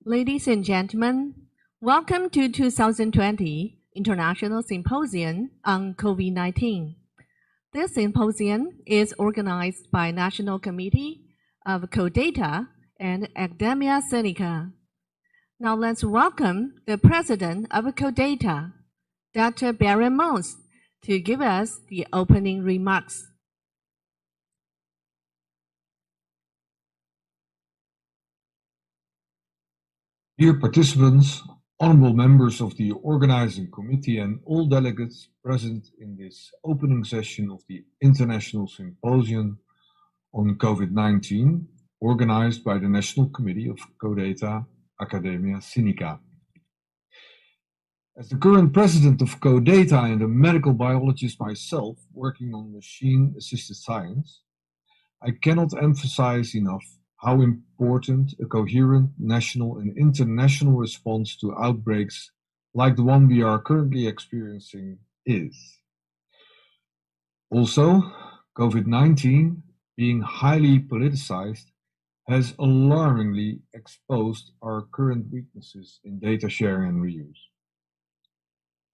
Ladies and gentlemen, welcome to 2020 International Symposium on COVID-19. This symposium is organized by National Committee of CODATA and Academia Sinica. Now let's welcome the President of CODATA, Dr. Baron Mons, to give us the opening remarks. Dear participants, honorable members of the organizing committee and all delegates present in this opening session of the International Symposium on COVID-19, organized by the National Committee of CODATA Academia Sinica. As the current president of CODATA and a medical biologist myself working on machine-assisted science, I cannot emphasize enough how important a coherent national and international response to outbreaks like the one we are currently experiencing is. Also, COVID-19, being highly politicized, has alarmingly exposed our current weaknesses in data sharing and reuse.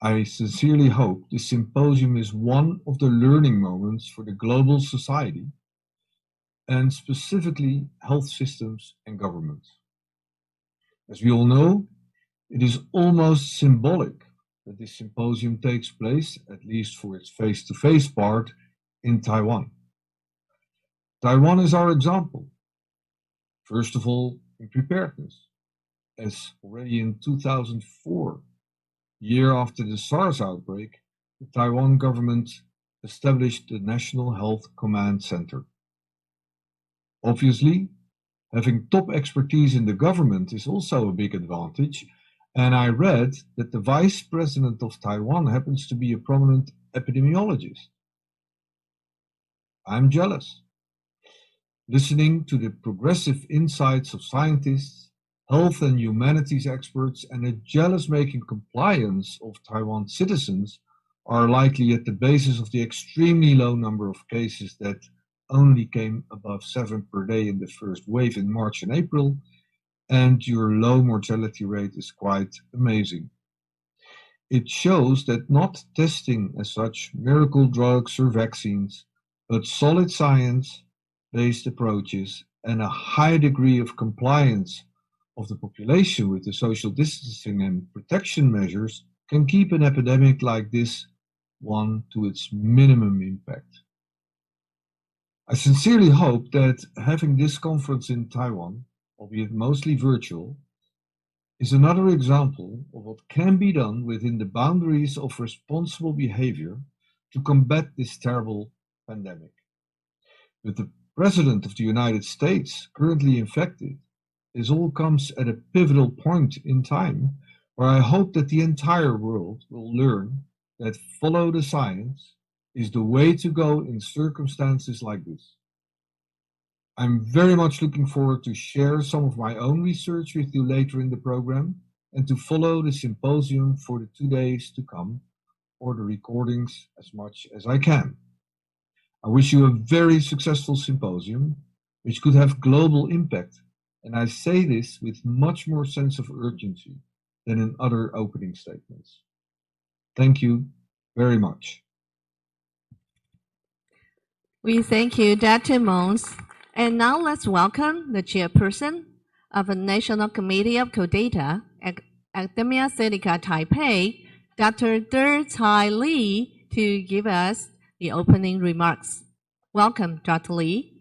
I sincerely hope this symposium is one of the learning moments for the global society and specifically health systems and governments. As we all know, it is almost symbolic that this symposium takes place, at least for its face-to-face part, in Taiwan. Taiwan is our example. First of all, in preparedness, as already in 2004, year after the SARS outbreak, the Taiwan government established the National Health Command Center. Obviously, having top expertise in the government is also a big advantage, and I read that the Vice President of Taiwan happens to be a prominent epidemiologist. I'm jealous. Listening to the progressive insights of scientists, health and humanities experts, and the jealous-making compliance of Taiwan citizens are likely at the basis of the extremely low number of cases that only came above 7 per day in the first wave in March and April, and your low mortality rate is quite amazing. It shows that not testing as such miracle drugs or vaccines, but solid science-based approaches and a high degree of compliance of the population with the social distancing and protection measures can keep an epidemic like this one to its minimum impact. I sincerely hope that having this conference in Taiwan, albeit mostly virtual, is another example of what can be done within the boundaries of responsible behavior to combat this terrible pandemic. With the President of the United States currently infected, this all comes at a pivotal point in time where I hope that the entire world will learn that follow the science is the way to go in circumstances like this. I'm very much looking forward to share some of my own research with you later in the program and to follow the symposium for the 2 days to come, or the recordings as much as I can. I wish you a very successful symposium, which could have global impact, and I say this with much more sense of urgency than in other opening statements. Thank you very much. We thank you, Dr. Mons. And now let's welcome the chairperson of the National Committee of CODATA, Academia Sinica Taipei, Dr. Cai Li, to give us the opening remarks. Welcome, Dr. Li.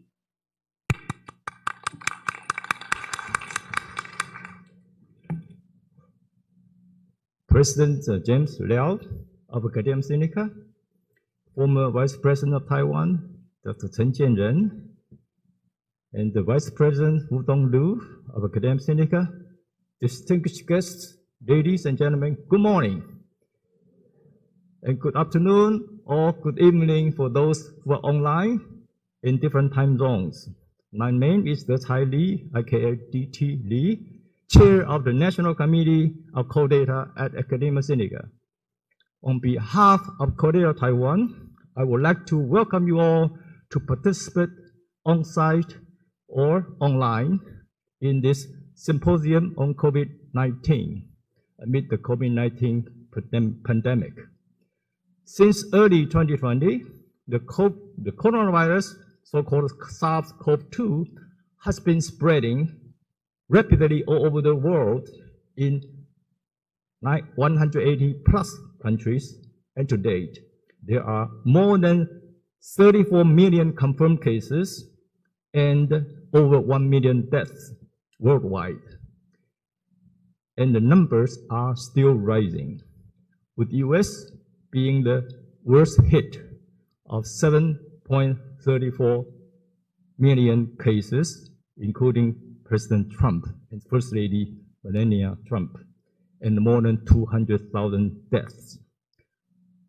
President James Liao of Academia Sinica, former Vice President of Taiwan, Dr. Chien-Jen, and the Vice President Wu Donglu of Academia Sinica, distinguished guests, ladies and gentlemen, good morning. And good afternoon or good evening for those who are online in different time zones. My name is Cai Li, aka DT Li, Chair of the National Committee of CODATA at Academia Sinica. On behalf of CODATA Taiwan, I would like to welcome you all to participate on-site or online in this Symposium on COVID-19 amid the COVID-19 pandemic. Since early 2020, the coronavirus, so-called SARS-CoV-2, has been spreading rapidly all over the world in 180 plus countries, and to date, there are more than 34 million confirmed cases and over 1 million deaths worldwide. And the numbers are still rising, with US being the worst hit of 7.34 million cases, including President Trump and First Lady Melania Trump, and more than 200,000 deaths.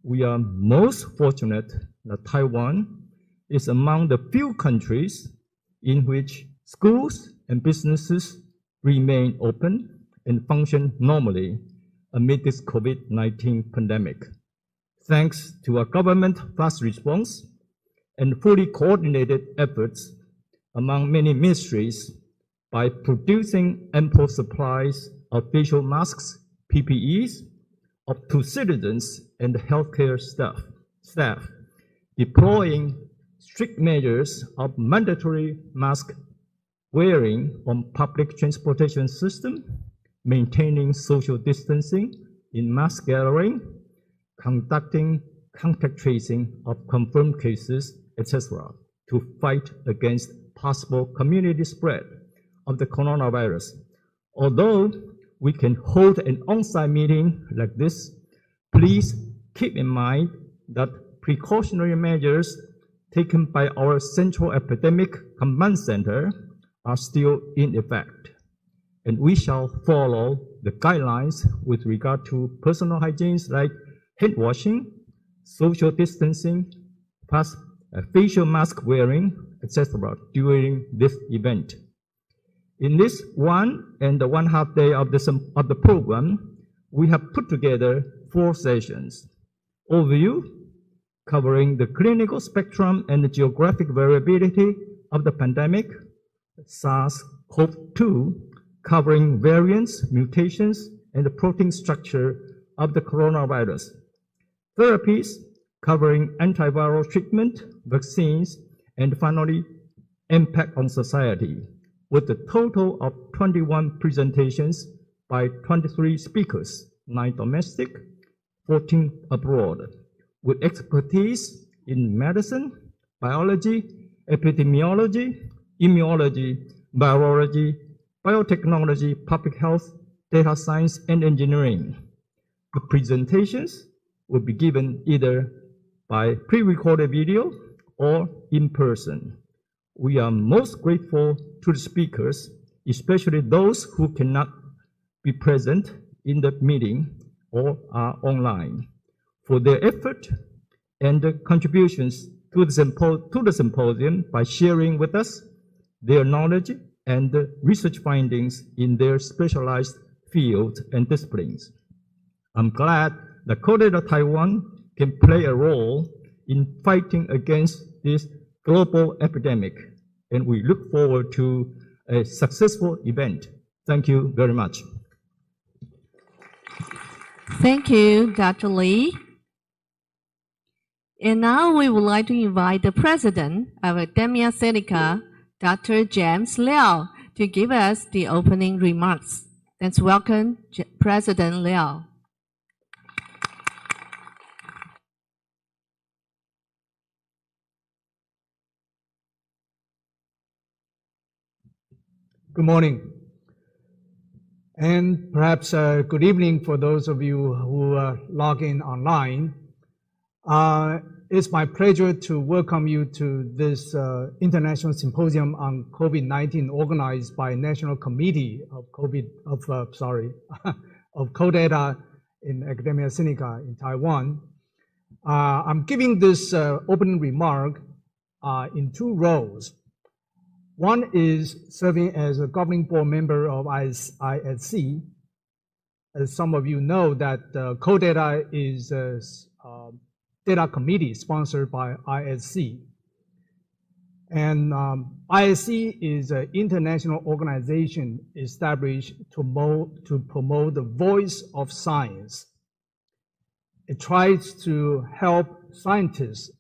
We are most fortunate that Taiwan is among the few countries in which schools and businesses remain open and function normally amid this COVID-19 pandemic, thanks to a government fast response and fully coordinated efforts among many ministries by producing ample supplies of facial masks, PPEs, to citizens and healthcare staff, deploying strict measures of mandatory mask wearing on public transportation system, maintaining social distancing in mass gathering, conducting contact tracing of confirmed cases, etc., to fight against possible community spread of the coronavirus. Although we can hold an on-site meeting like this, please keep in mind that precautionary measures taken by our Central Epidemic Command Center are still in effect, and we shall follow the guidelines with regard to personal hygiene like hand washing, social distancing, plus facial mask wearing, etc. during this event. In this 1.5 days of the program, we have put together 4 sessions. Overview, covering the clinical spectrum and the geographic variability of the pandemic. SARS-CoV-2, covering variants, mutations, and the protein structure of the coronavirus. Therapies, covering antiviral treatment, vaccines, and finally, impact on society, with a total of 21 presentations by 23 speakers, 9 domestic, 14 abroad, with expertise in medicine, biology, epidemiology, immunology, virology, biotechnology, public health, data science, and engineering. The presentations will be given either by pre-recorded video or in person. We are most grateful to the speakers, especially those who cannot be present in the meeting or are online, for their effort and contributions to the symposium by sharing with us their knowledge and research findings in their specialized fields and disciplines. I'm glad that CODATA Taiwan can play a role in fighting against this global epidemic, and we look forward to a successful event. Thank you very much. Thank you, Dr. Lee. And now we would like to invite the president of Academia Sinica, Dr. James Liao, to give us the opening remarks. Let's welcome President Liao. Good morning, and perhaps good evening for those of you who log in online. It's my pleasure to welcome you to this international symposium on COVID-19 organized by National Committee of CODATA in Academia Sinica in Taiwan. I'm giving this opening remark in 2 roles. One is serving as a governing board member of ISC. As some of you know, that CODATA is a data committee sponsored by ISC. And ISC is an international organization established to promote the voice of science. It tries to help scientists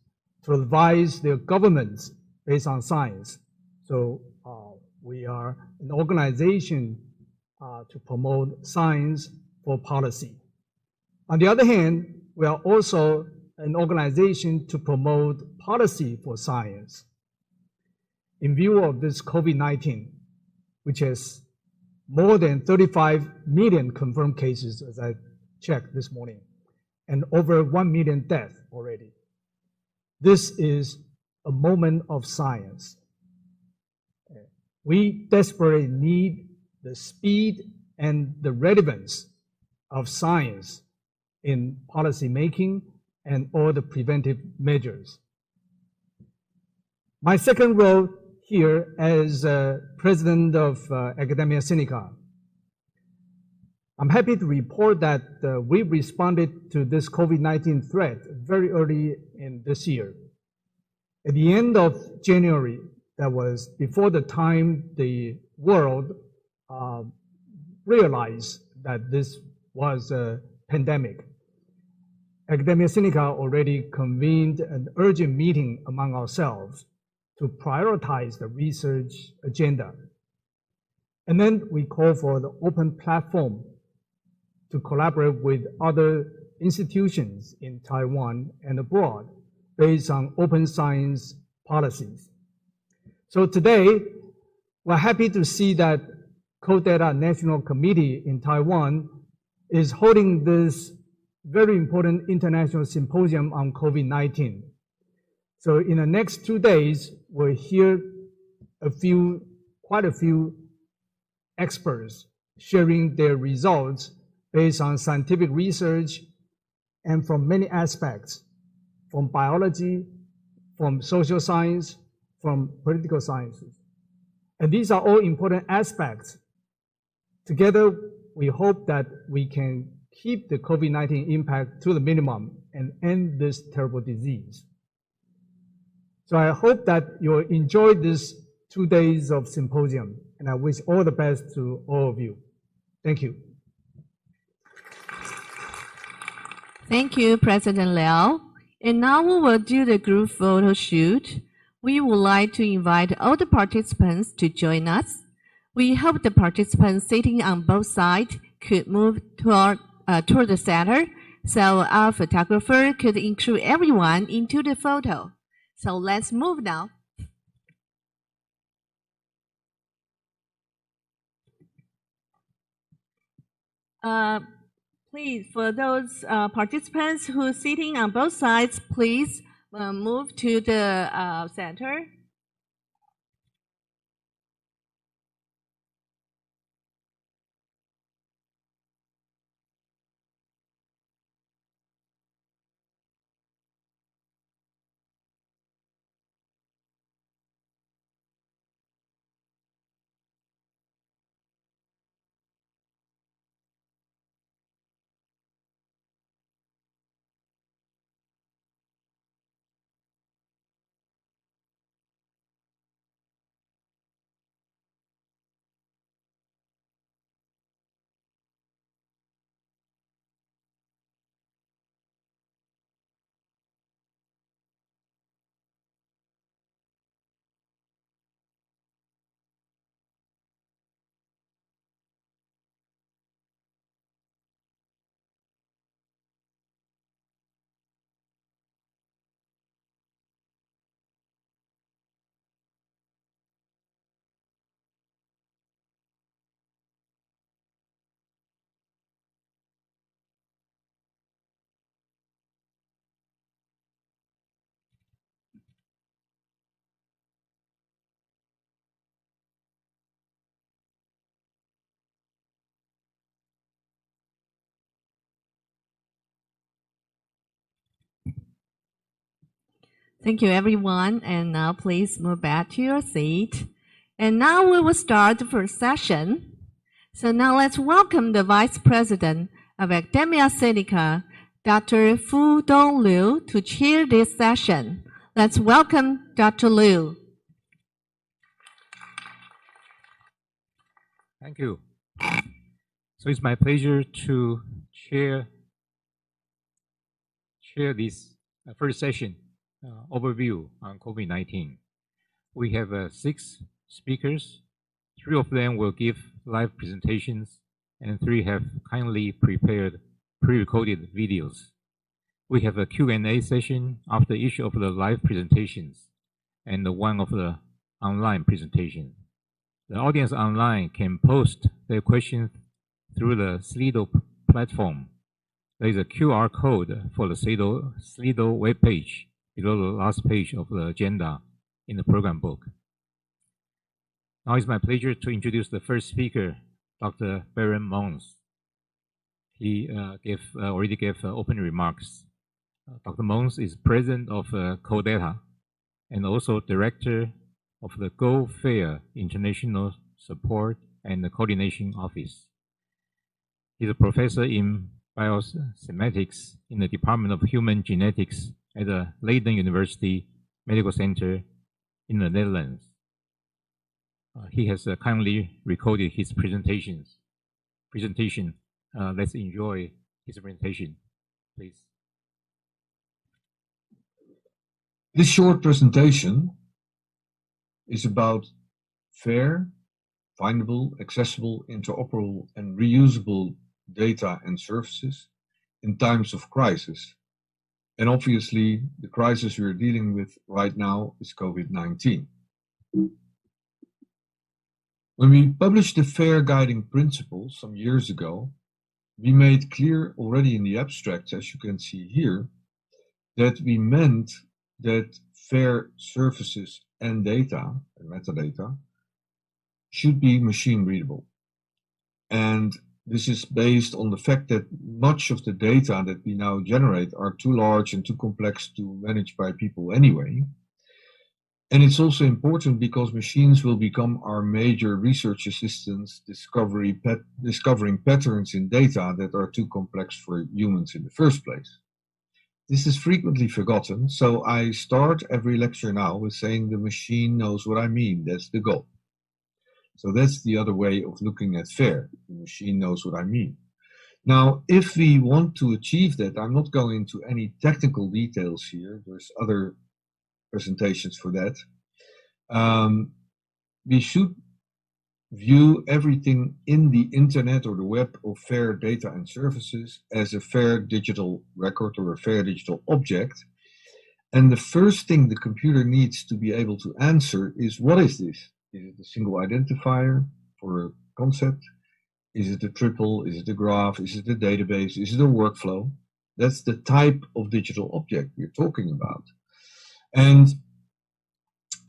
to advise their governments based on science. So we are an organization to promote science for policy. On the other hand, we are also an organization to promote policy for science. In view of this COVID-19, which has more than 35 million confirmed cases, as I checked this morning, and over 1 million deaths already, this is a moment of science. We desperately need the speed and the relevance of science in policy making and all the preventive measures. My second role here as president of Academia Sinica, I'm happy to report that we responded to this COVID-19 threat very early in this year. At the end of January, that was before the time the world realized that this was a pandemic. Academia Sinica already convened an urgent meeting among ourselves to prioritize the research agenda. And then we call for the open platform to collaborate with other institutions in Taiwan and abroad based on open science policies. So today, we're happy to see that CODATA National Committee in Taiwan is holding this very important international symposium on COVID-19. So in the next 2 days, we'll hear quite a few experts sharing their results based on scientific research and from many aspects, from biology, from social science, from political sciences. And these are all important aspects. Together, we hope that we can keep the COVID-19 impact to the minimum and end this terrible disease. So I hope that you'll enjoy this 2 days of symposium, and I wish all the best to all of you. Thank you. Thank you, President Liao. And now we will do the group photo shoot. We would like to invite all the participants to join us. We hope the participants sitting on both sides could move toward the center, so our photographer could include everyone into the photo. So let's move now. Please, for those participants who are sitting on both sides, please move to the center. Thank you, everyone. And now please move back to your seat. And now we will start the first session. So now let's welcome the Vice President of Academia Sinica, Dr. Fu Dong Liu, to chair this session. Let's welcome Dr. Liu. Thank you. So it's my pleasure to share this first session overview on COVID-19. We have 6 speakers. 3 of them will give live presentations, and 3 have kindly prepared pre-recorded videos. We have a Q&A session after each of the live presentations and one of the online presentations. The audience online can post their questions through the Slido platform. There is a QR code for the Slido webpage below the last page of the agenda in the program book. Now it's my pleasure to introduce the first speaker, Dr. Baron Mons. He already gave opening remarks. Dr. Mons is president of CODATA and also director of the Go Fair International Support and Coordination Office. He's a professor in biosimetics in the Department of Human Genetics at the Leiden University Medical Center in the Netherlands. He has kindly recorded his presentation. Let's enjoy his presentation, please. This short presentation is about fair, findable, accessible, interoperable, and reusable data and services in times of crisis. And obviously, the crisis we're dealing with right now is COVID-19. When we published the FAIR Guiding Principles some years ago, we made clear already in the abstracts, as you can see here, that we meant that fair services and data, and metadata, should be machine readable. And this is based on the fact that much of the data that we now generate are too large and too complex to manage by people anyway. And it's also important because machines will become our major research assistants, discovering patterns in data that are too complex for humans in the first place. This is frequently forgotten, so I start every lecture now with saying the machine knows what I mean. That's the goal. So that's the other way of looking at FAIR. The machine knows what I mean. Now, if we want to achieve that, I'm not going into any technical details here. There's other presentations for that. We should view everything in the internet or the web of fair data and services as a fair digital record or a fair digital object. And the first thing the computer needs to be able to answer is, what is this? Is it a single identifier for a concept? Is it a triple? Is it a graph? Is it a database? Is it a workflow? That's the type of digital object we're talking about. And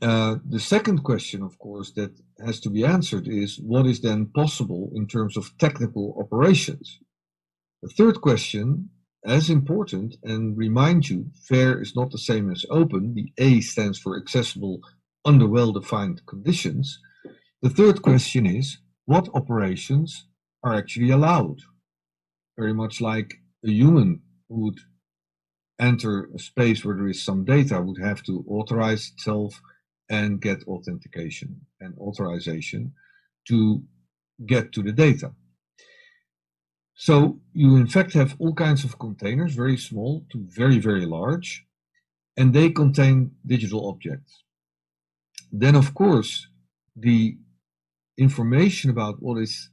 the second question, of course, that has to be answered is, what is then possible in terms of technical operations? The third question, as important, and remind you, fair is not the same as open. The A stands for accessible under well-defined conditions. The third question is, what operations are actually allowed? Very much like a human who would enter a space where there is some data would have to authorize itself and get authentication and authorization to get to the data. So you in fact have all kinds of containers, very small to very, very large, and they contain digital objects. Then of course, the information about what is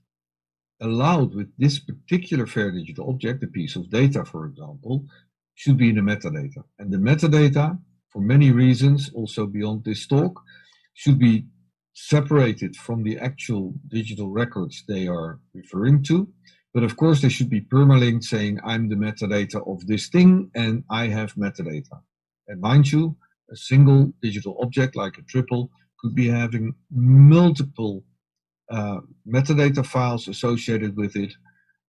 allowed with this particular fair digital object, a piece of data, for example, should be in the metadata. And the metadata, for many reasons, also beyond this talk, should be separated from the actual digital records they are referring to. But of course, they should be permalinked, saying, I'm the metadata of this thing, and I have metadata. And mind you, a single digital object, like a triple, could be having multiple metadata files associated with it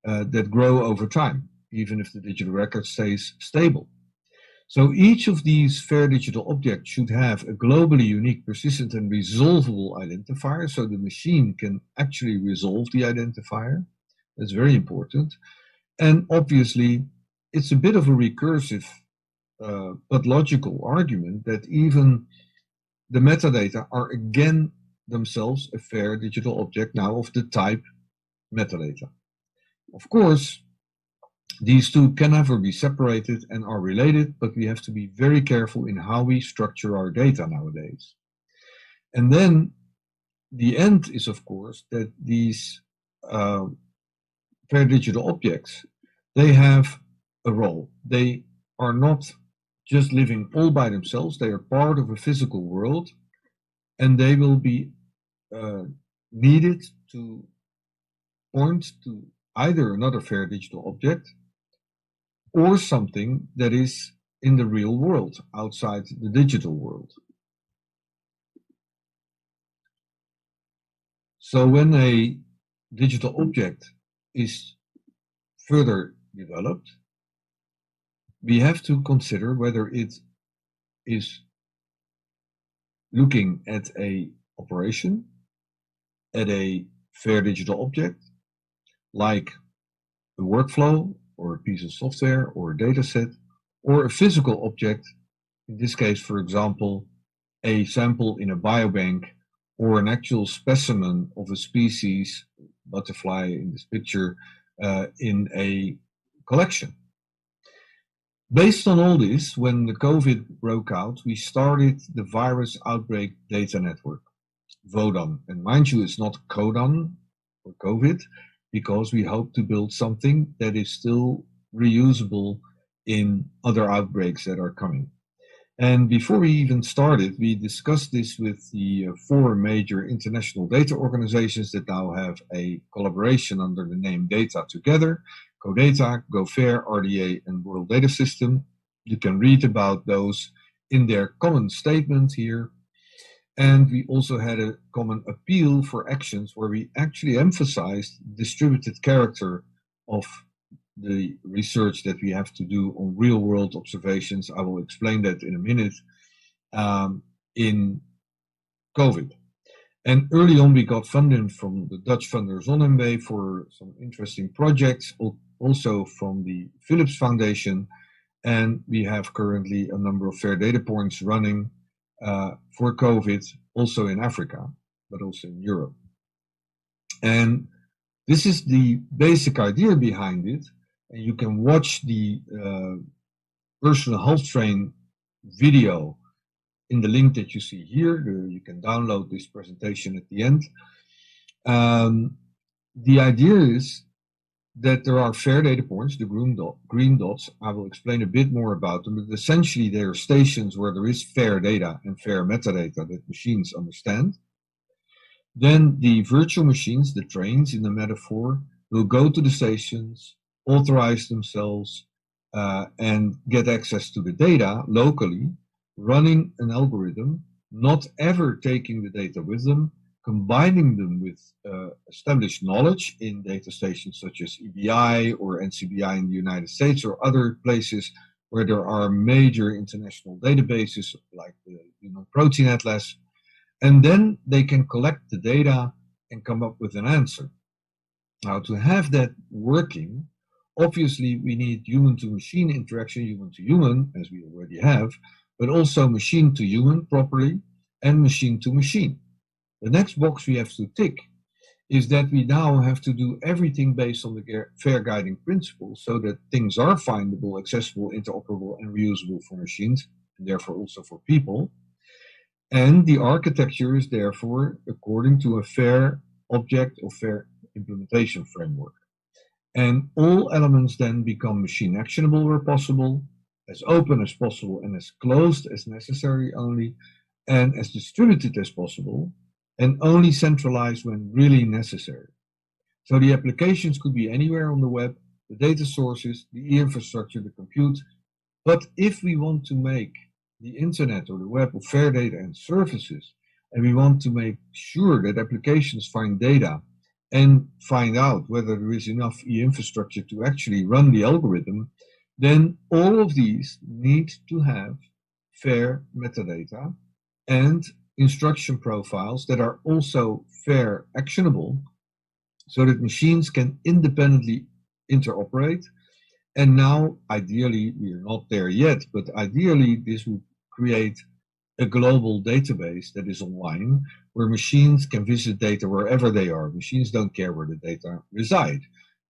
that grow over time, even if the digital record stays stable. So each of these fair digital objects should have a globally unique, persistent, and resolvable identifier, so the machine can actually resolve the identifier. That's very important. And obviously, it's a bit of a recursive but logical argument that even the metadata are again themselves a fair digital object now of the type metadata. Of course, these two can never be separated and are related, but we have to be very careful in how we structure our data nowadays. And then the end is, of course, that these fair digital objects, they have a role. They are not just living all by themselves. They are part of a physical world, and they will be needed to point to either another fair digital object or something that is in the real world, outside the digital world. So when a digital object is further developed, we have to consider whether it is looking at a operation, at a fair digital object, like a workflow or a piece of software or a data set, or a physical object, in this case, for example, a sample in a biobank or an actual specimen of a species, butterfly in this picture, in a collection. Based on all this, when the COVID broke out, we started the Virus Outbreak Data Network, VODAN. And mind you, it's not CODAN or COVID, because we hope to build something that is still reusable in other outbreaks that are coming. And before we even started, we discussed this with the 4 major international data organizations that now have a collaboration under the name Data Together: CODATA, GoFair, RDA, and World Data System. You can read about those in their common statement here. And we also had a common appeal for actions where we actually emphasized the distributed character of the research that we have to do on real-world observations. I will explain that in a minute, in COVID. And early on, we got funding from the Dutch funder ZonMW for some interesting projects, also from the Philips Foundation. And we have currently a number of fair data points running for COVID, also in Africa, but also in Europe. And this is the basic idea behind it. And you can watch the personal health train video in the link that you see here. You can download this presentation at the end. The idea is that there are fair data points, the green dots. I will explain a bit more about them, but essentially they are stations where there is fair data and fair metadata that machines understand. Then the virtual machines, the trains in the metaphor, will go to the stations, authorize themselves, and get access to the data locally, running an algorithm, not ever taking the data with them, combining them with established knowledge in data stations such as EBI or NCBI in the United States or other places where there are major international databases like the Human Protein Atlas. And then they can collect the data and come up with an answer. Now, to have that working, obviously we need human-to-machine interaction, human-to-human, as we already have, but also machine-to-human properly and machine-to-machine. The next box we have to tick is that we now have to do everything based on the fair guiding principle so that things are findable, accessible, interoperable, and reusable for machines, and therefore also for people. And the architecture is therefore according to a fair object or fair implementation framework. And all elements then become machine actionable where possible, as open as possible and as closed as necessary only, and as distributed as possible, and only centralized when really necessary. So the applications could be anywhere on the web, the data sources, the infrastructure, the compute. But if we want to make the internet or the web of fair data and services, and we want to make sure that applications find data and find out whether there is enough e-infrastructure to actually run the algorithm, then all of these need to have fair metadata and instruction profiles that are also fair actionable so that machines can independently interoperate. And now, ideally, we are not there yet, but ideally this would create a global database that is online, where machines can visit data wherever they are. Machines don't care where the data reside.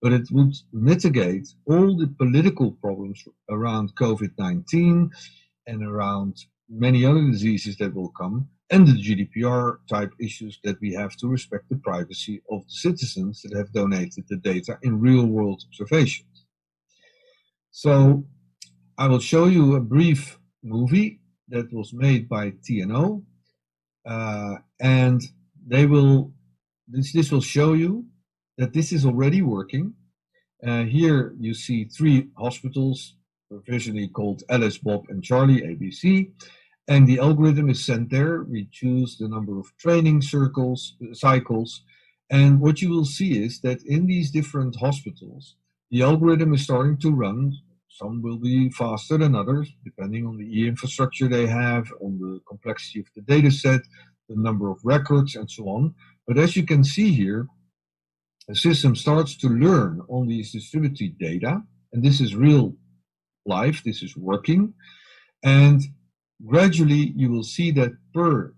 But it would mitigate all the political problems around COVID-19 and around many other diseases that will come, and the GDPR type issues that we have to respect the privacy of the citizens that have donated the data in real world observations. So I will show you a brief movie that was made by TNO, and this will show you that this is already working. Here you see 3 hospitals, provisionally called Alice, Bob, and Charlie, ABC, and the algorithm is sent there. We choose the number of training cycles, and what you will see is that in these different hospitals, the algorithm is starting to run. Some will be faster than others, depending on the infrastructure they have, on the complexity of the data set, the number of records, and so on. But as you can see here, the system starts to learn on these distributed data, and this is real life, this is working. And gradually, you will see that per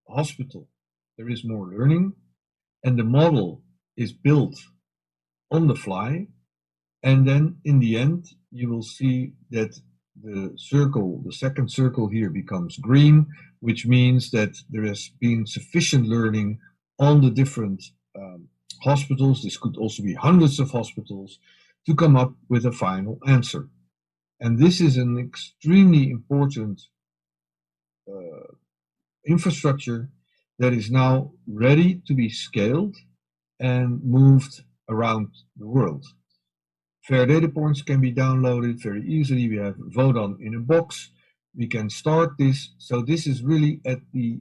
hospital, there is more learning, and the model is built on the fly. And then in the end, you will see that the second circle here becomes green, which means that there has been sufficient learning on the different hospitals. This could also be hundreds of hospitals to come up with a final answer. And this is an extremely important infrastructure that is now ready to be scaled and moved around the world. Fair data points can be downloaded very easily. We have vote on in a box. We can start this. So this is really at the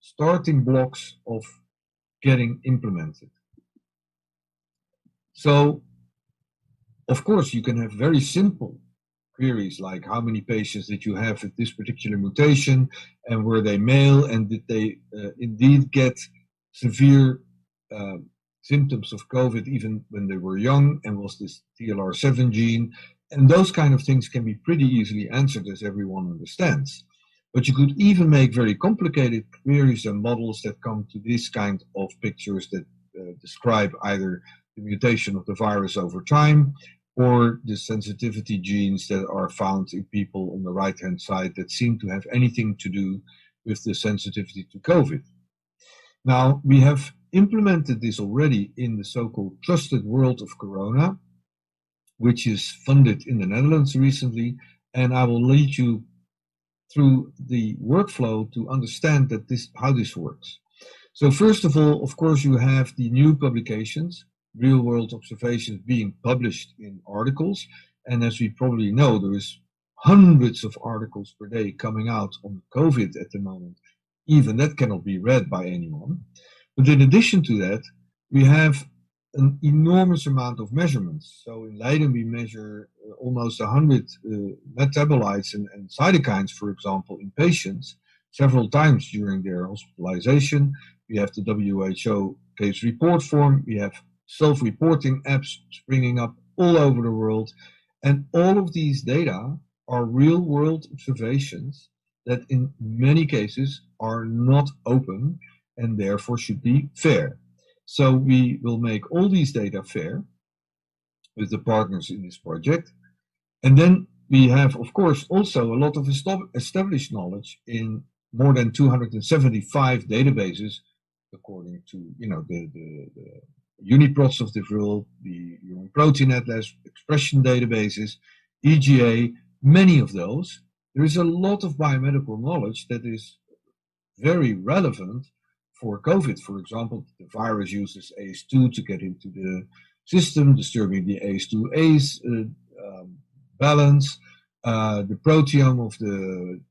starting blocks of getting implemented. So, of course, you can have very simple queries like how many patients did you have with this particular mutation, and were they male, and did they indeed get severe symptoms of COVID even when they were young, and was this TLR7 gene? And those kind of things can be pretty easily answered, as everyone understands. But you could even make very complicated queries and models that come to this kind of pictures that describe either the mutation of the virus over time, or the sensitivity genes that are found in people on the right-hand side that seem to have anything to do with the sensitivity to COVID. Now, we have implemented this already in the so-called Trusted World of Corona, which is funded in the Netherlands recently, and I will lead you through the workflow to understand that how this works. So first of all, of course, you have the new publications, real-world observations being published in articles, and as we probably know, there is hundreds of articles per day coming out on COVID at the moment. Even that cannot be read by anyone. But in addition to that, we have an enormous amount of measurements. So in Leiden, we measure almost 100 metabolites and cytokines, for example, in patients several times during their hospitalization. We have the WHO case report form. We have self-reporting apps springing up all over the world. And all of these data are real-world observations that in many cases are not open and therefore should be fair. So we will make all these data fair with the partners in this project. And then we have, of course, also a lot of established knowledge in more than 275 databases, according to the UniProts of the world, the Human Protein Atlas, expression databases, EGA, many of those. There is a lot of biomedical knowledge that is very relevant for COVID. For example, the virus uses ACE2 to get into the system, disturbing the ACE2-ACE balance, the proteome of the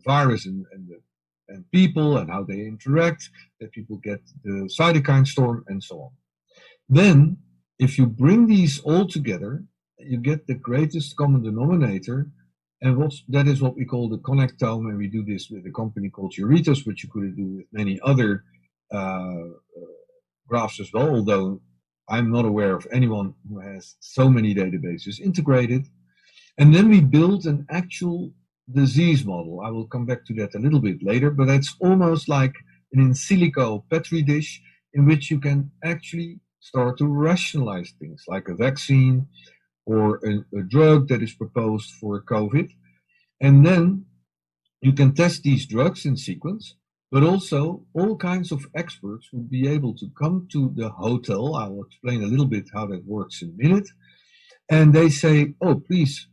virus and people, and how they interact, that people get the cytokine storm, and so on. Then, if you bring these all together, you get the greatest common denominator, and that is what we call the connectome, and we do this with a company called Euretos, which you could do with many other graphs as well, although I'm not aware of anyone who has so many databases integrated. And then we build an actual disease model. I will come back to that a little bit later, but it's almost like an in silico Petri dish in which you can actually start to rationalize things like a vaccine or a drug that is proposed for COVID. And then you can test these drugs in sequence, but also all kinds of experts would be able to come to the hotel. I will explain a little bit how that works in a minute. And they say, oh, please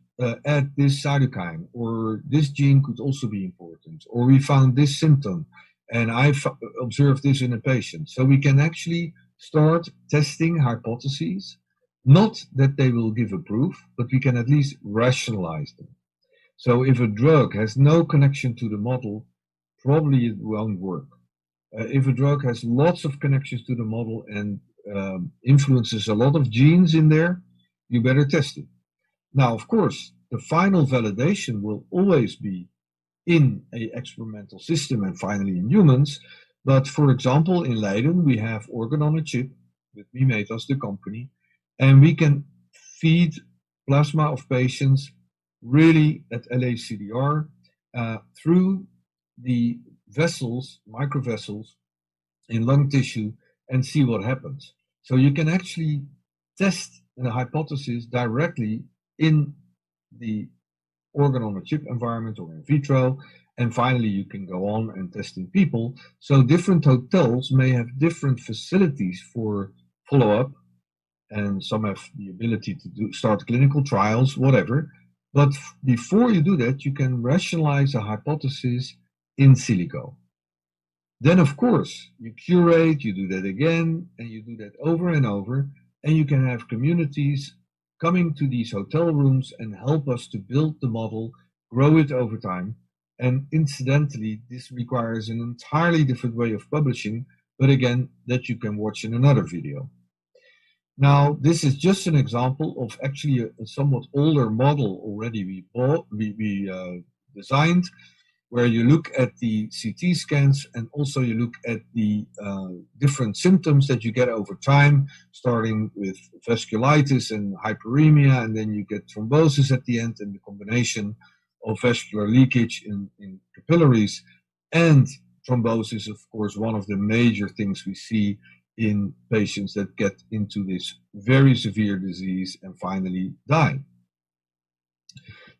add this cytokine, or this gene could also be important, or we found this symptom, and I've observed this in a patient. So we can actually start testing hypotheses, not that they will give a proof, but we can at least rationalize them. So if a drug has no connection to the model, probably it won't work. If a drug has lots of connections to the model and influences a lot of genes in there, you better test it. Now, of course, the final validation will always be in an experimental system and finally in humans. But for example, in Leiden, we have organ on a chip with Mimetas, the company, and we can feed plasma of patients really at LACDR through the vessels, microvessels in lung tissue, and see what happens. So you can actually test the hypothesis directly in the organ on a chip environment or in vitro, and finally you can go on and test in people. So different hotels may have different facilities for follow-up, and some have the ability to start clinical trials, whatever. But before you do that, you can rationalize a hypothesis in silico. Then, of course, you curate, you do that again, and you do that over and over, and you can have communities coming to these hotel rooms and help us to build the model, grow it over time. And incidentally, this requires an entirely different way of publishing, but again, that you can watch in another video. Now, this is just an example of actually a somewhat older model already we designed, where you look at the CT scans and also you look at the different symptoms that you get over time, starting with vasculitis and hyperemia, and then you get thrombosis at the end, and the combination of vascular leakage in capillaries and thrombosis, of course, one of the major things we see in patients that get into this very severe disease and finally die.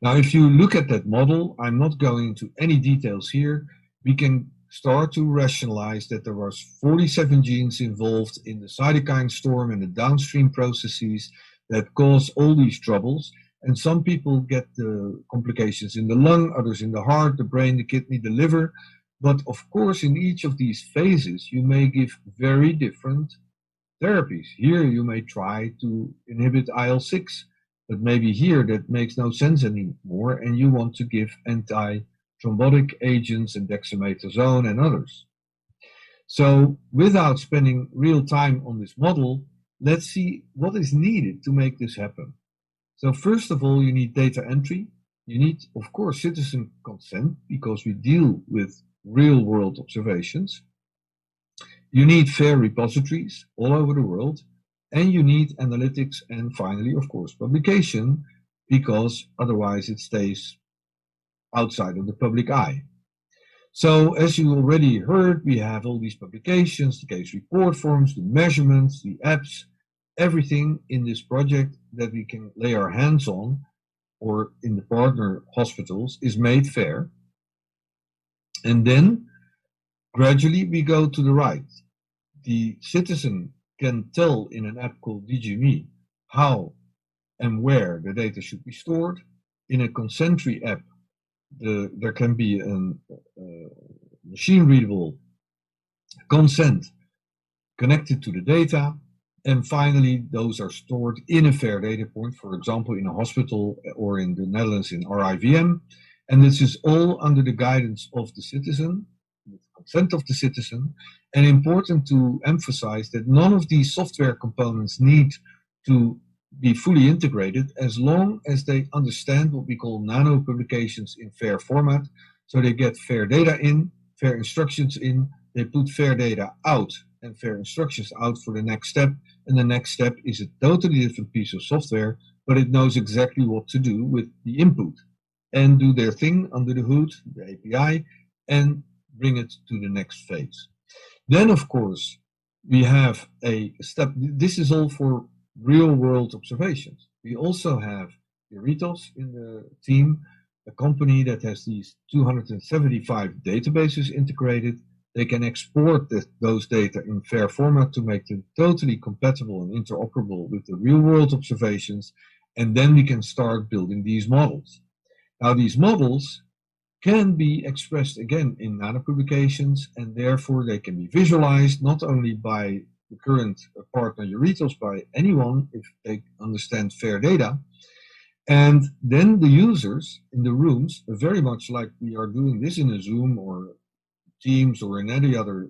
Now, if you look at that model, I'm not going into any details here. We can start to rationalize that there was 47 genes involved in the cytokine storm and the downstream processes that cause all these troubles. And some people get the complications in the lung, others in the heart, the brain, the kidney, the liver. But of course, in each of these phases, you may give very different therapies. Here, you may try to inhibit IL-6. But maybe here that makes no sense anymore, and you want to give anti-thrombotic agents and dexamethasone and others. So without spending real time on this model, let's see what is needed to make this happen. So first of all, you need data entry. You need, of course, citizen consent, because we deal with real-world observations. You need fair repositories all over the world. And you need analytics and finally, of course, publication, because otherwise it stays outside of the public eye. So as you already heard, we have all these publications, the case report forms, the measurements, the apps, everything in this project that we can lay our hands on, or in the partner hospitals, is made fair. And then gradually we go to the right. The citizen can tell in an app called DGME how and where the data should be stored. In a consent-free app, there can be a machine-readable consent connected to the data. And finally, those are stored in a fair data point, for example, in a hospital or in the Netherlands in RIVM. And this is all under the guidance of the citizen, with consent of the citizen. And important to emphasize that none of these software components need to be fully integrated as long as they understand what we call nano publications in fair format. So they get fair data in, fair instructions in, they put fair data out and fair instructions out for the next step. And the next step is a totally different piece of software, but it knows exactly what to do with the input. and do their thing under the hood, the API, and bring it to the next phase. Then, of course, we have a step. This is all for real-world observations. We also have Eurytos in the team, a company that has these 275 databases integrated. They can export those data in fair format to make them totally compatible and interoperable with the real-world observations, and then we can start building these models. Now, these models can be expressed again in nanopublications, and therefore they can be visualized not only by the current partner Eurytos, by anyone if they understand fair data. And then the users in the rooms, very much like we are doing this in a Zoom or Teams or in any other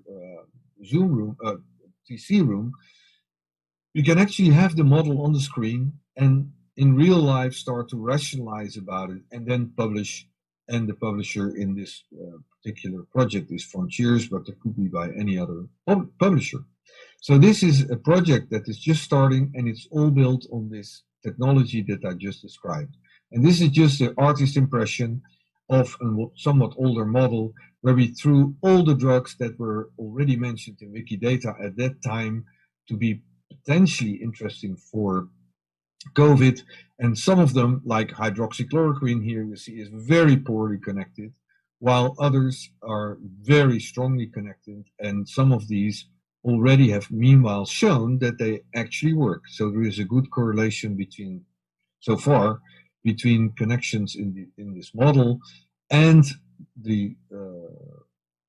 Zoom room, TC room, you can actually have the model on the screen and in real life start to rationalize about it and then publish. And the publisher in this particular project is Frontiers, but it could be by any other publisher. So this is a project that is just starting, and it's all built on this technology that I just described. And this is just the artist impression of a somewhat older model where we threw all the drugs that were already mentioned in Wikidata at that time to be potentially interesting for COVID, and some of them, like hydroxychloroquine here, you see is very poorly connected, while others are very strongly connected, and some of these already have meanwhile shown that they actually work. So there is a good correlation between, so far, between connections in this model and the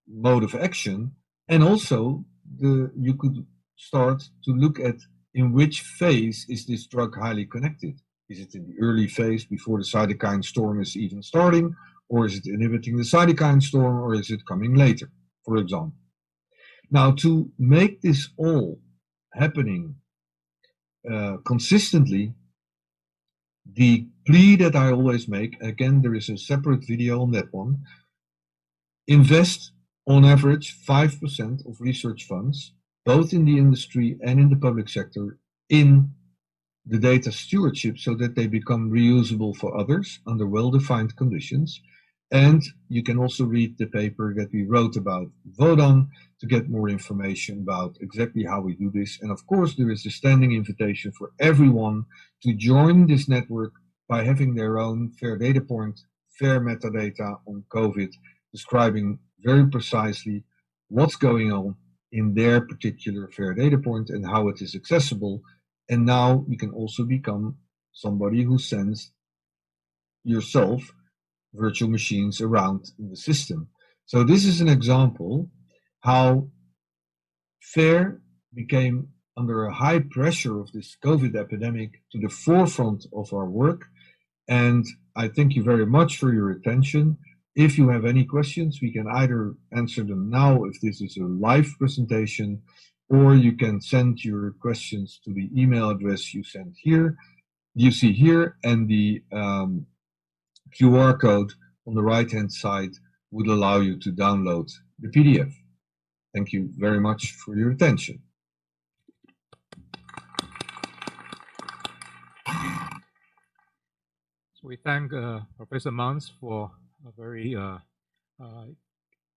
mode of action, and also you could start to look at in which phase is this drug highly connected. Is it in the early phase before the cytokine storm is even starting, or is it inhibiting the cytokine storm, or is it coming later, for example? Now, to make this all happening consistently, the plea that I always make, again, there is a separate video on that one, invest on average 5% of research funds, both in the industry and in the public sector, in the data stewardship so that they become reusable for others under well-defined conditions. And you can also read the paper that we wrote about Vodan to get more information about exactly how we do this. And of course, there is a standing invitation for everyone to join this network by having their own fair data point, fair metadata on COVID, describing very precisely what's going on in their particular fair data point and how it is accessible. And now you can also become somebody who sends yourself virtual machines around in the system. So this is an example how FAIR became under a high pressure of this COVID epidemic to the forefront of our work. And I thank you very much for your attention. If you have any questions, we can either answer them now if this is a live presentation, or you can send your questions to the email address you see here, and the QR code on the right-hand side would allow you to download the PDF. Thank you very much for your attention. So we thank Professor Mons for a very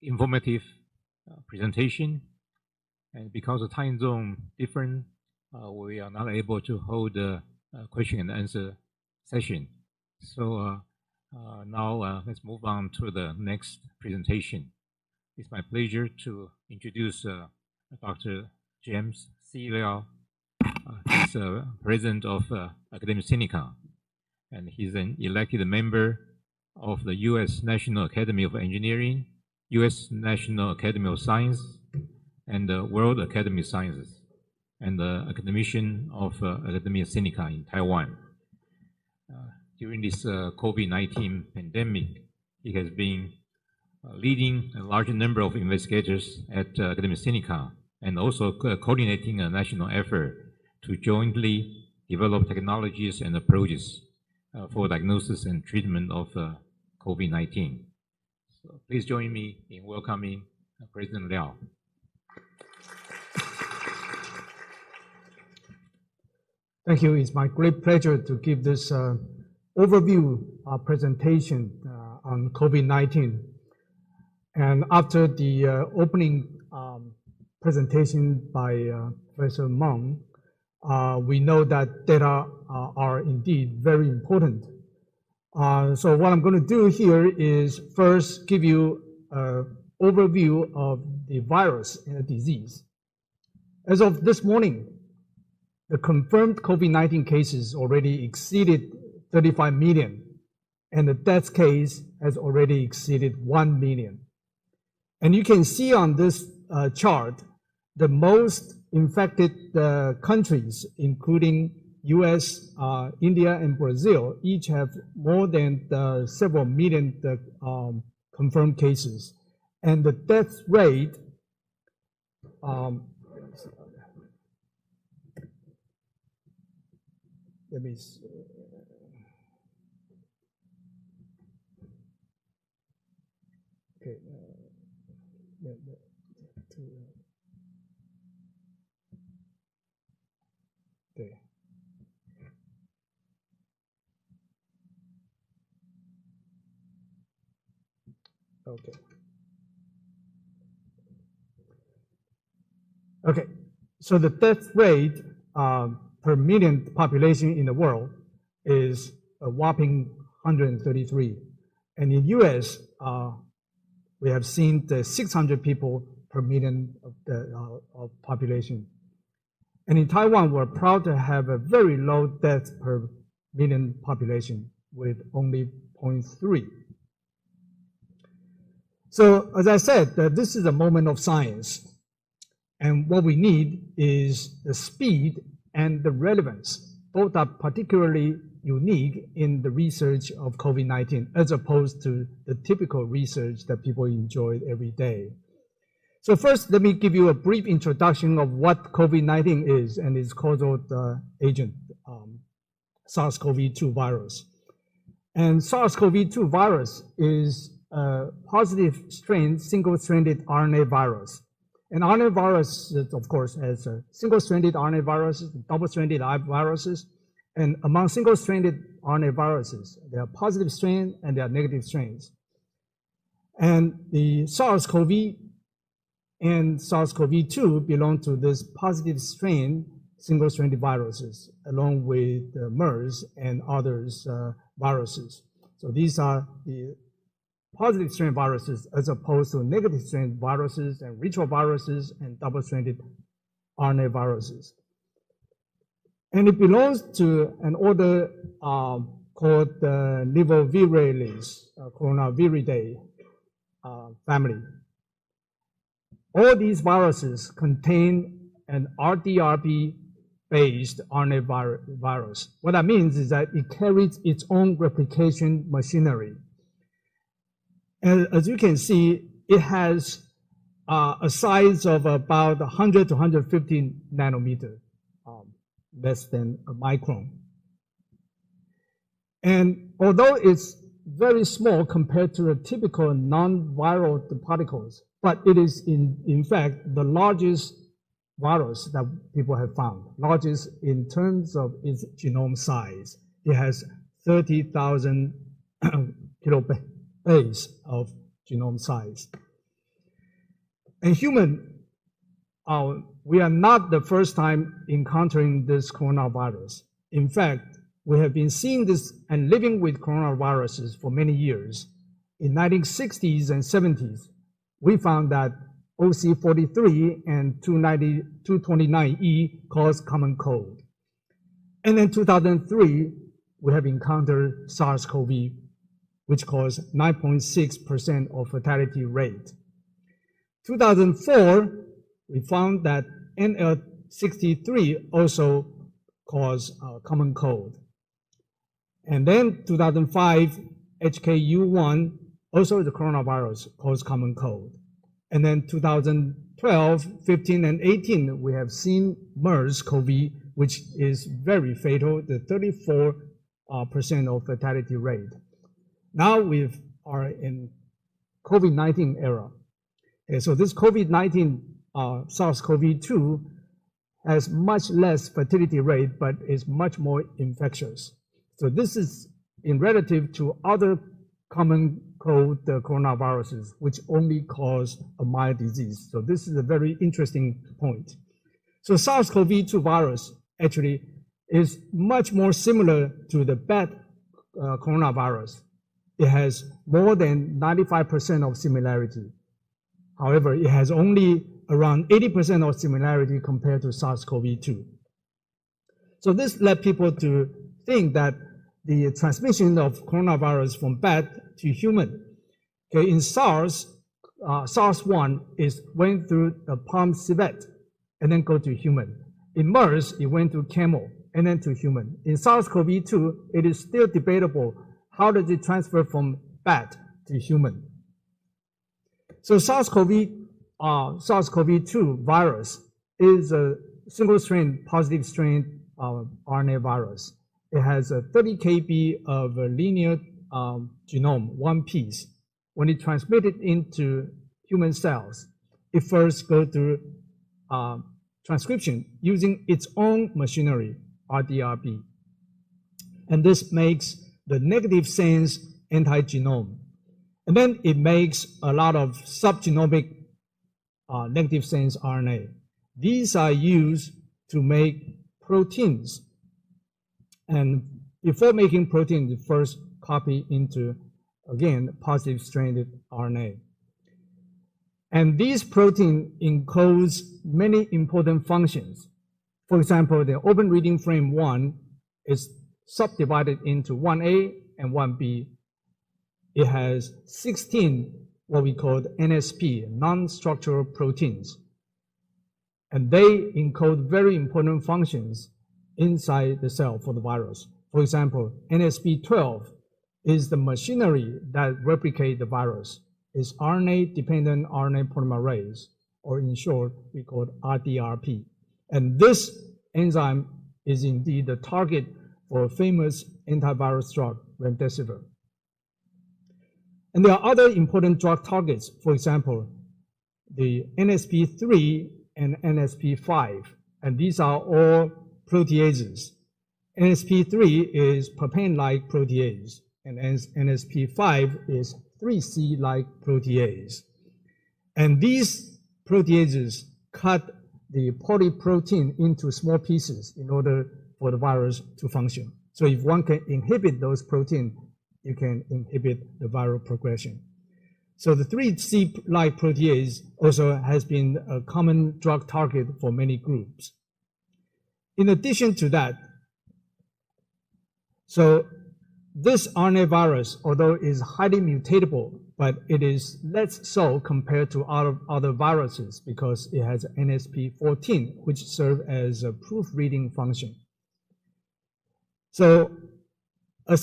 informative presentation. And because the time zone different, we are not able to hold a question and answer session. So now let's move on to the next presentation. It's my pleasure to introduce Dr. James C. Liao. He's president of Academia Sinica, and he's an elected member of the U.S. National Academy of Engineering, U.S. National Academy of Science, and the World Academy of Sciences, and the academician of Academia Sinica in Taiwan. During this COVID-19 pandemic, he has been leading a large number of investigators at Academia Sinica, and also coordinating a national effort to jointly develop technologies and approaches for diagnosis and treatment of COVID-19. So please join me in welcoming President Liao. Thank you. It's my great pleasure to give this overview presentation on COVID-19. And after the opening presentation by Professor Mons, we know that data are indeed very important. So what I'm going to do here is first give you an overview of the virus and the disease. As of this morning, the confirmed COVID-19 cases already exceeded 35 million, and the death case has already exceeded 1 million. And you can see on this chart, the most infected countries, including US, India, and Brazil, each have more than several million confirmed cases. And the death rate, let me see. Okay. Okay. Okay. Okay. So the death rate per million population in the world is a whopping 133. And in US, we have seen the 600 people per million of population. And in Taiwan, we're proud to have a very low death per million population with only 0.3. So as I said, this is a moment of science. And what we need is the speed and the relevance. Both are particularly unique in the research of COVID-19 as opposed to the typical research that people enjoy every day. So first, let me give you a brief introduction of what COVID-19 is and its causal agent, SARS-CoV-2 virus. And SARS-CoV-2 virus is a positive strain, single-stranded RNA virus. And RNA virus, of course, has single-stranded RNA viruses, double-stranded viruses. And among single-stranded RNA viruses, there are positive strains and there are negative strains. And the SARS-CoV and SARS-CoV-2 belong to this positive strain single-stranded viruses, along with MERS and others viruses. So these are the positive strain viruses as opposed to negative strain viruses and retroviruses and double-stranded RNA viruses. And it belongs to an order called the Nivovirales, Coronaviridae family. All these viruses contain an RDRP-based RNA virus. What that means is that it carries its own replication machinery. And as you can see, it has a size of about 100 to 150 nanometer, less than a micron. And although it's very small compared to the typical non-viral particles, but it is in fact the largest virus that people have found, largest in terms of its genome size. It has 30,000 kilobase of genome size. And human, we are not the first time encountering this coronavirus. In fact, we have been seeing this and living with coronaviruses for many years. In 1960s and 70s, we found that OC43 and 229E cause common cold. And in 2003, we have encountered SARS-CoV, which caused 9.6% of fatality rate. 2004, we found that NL63 also caused common cold. And then 2005, HKU1, also the coronavirus, caused common cold. And then 2012, 15, and 18, we have seen MERS-CoV, which is very fatal, the 34% of fatality rate. Now we are in COVID-19 era. Okay, so this COVID-19 SARS-CoV-2 has much less fertility rate, but is much more infectious. So this is in relative to other common cold coronaviruses, which only cause a mild disease. So this is a very interesting point. So SARS-CoV-2 virus actually is much more similar to the bat coronavirus. It has more than 95% of similarity. However, it has only around 80% of similarity compared to SARS-CoV-2. So this led people to think that the transmission of coronavirus from bat to human. Okay, in SARS, SARS-1 went through the palm civet and then go to human. In MERS, it went through camel and then to human. In SARS-CoV-2, it is still debatable how does it transfer from bat to human. So SARS-CoV-2 virus is a single-strand, positive strain RNA virus. It has a 30 kb of a linear genome, one piece. When it transmitted into human cells, it first goes through transcription using its own machinery, RDRB. And this makes the negative sense anti-genome. And then it makes a lot of subgenomic negative sense RNA. These are used to make proteins. And before making protein, you first copy into, again, positive stranded RNA. And these protein encodes many important functions. For example, the open reading frame 1 is subdivided into 1A and 1B. It has 16 what we call NSP, non-structural proteins. And they encode very important functions inside the cell for the virus. For example, NSP12 is the machinery that replicates the virus. It's RNA-dependent RNA polymerase, or in short, we call it RDRP. And this enzyme is indeed the target for a famous antivirus drug, remdesivir. And there are other important drug targets. For example, the NSP3 and NSP5, and these are all proteases. NSP3 is papain-like protease, and NSP5 is 3C-like protease. And these proteases cut the polyprotein into small pieces in order for the virus to function. So if one can inhibit those proteins, you can inhibit the viral progression. So the 3C-like protease also has been a common drug target for many groups. In addition to that, so this RNA virus, although is highly mutatable, but it is less so compared to other viruses because it has NSP14, which serves as a proofreading function. So a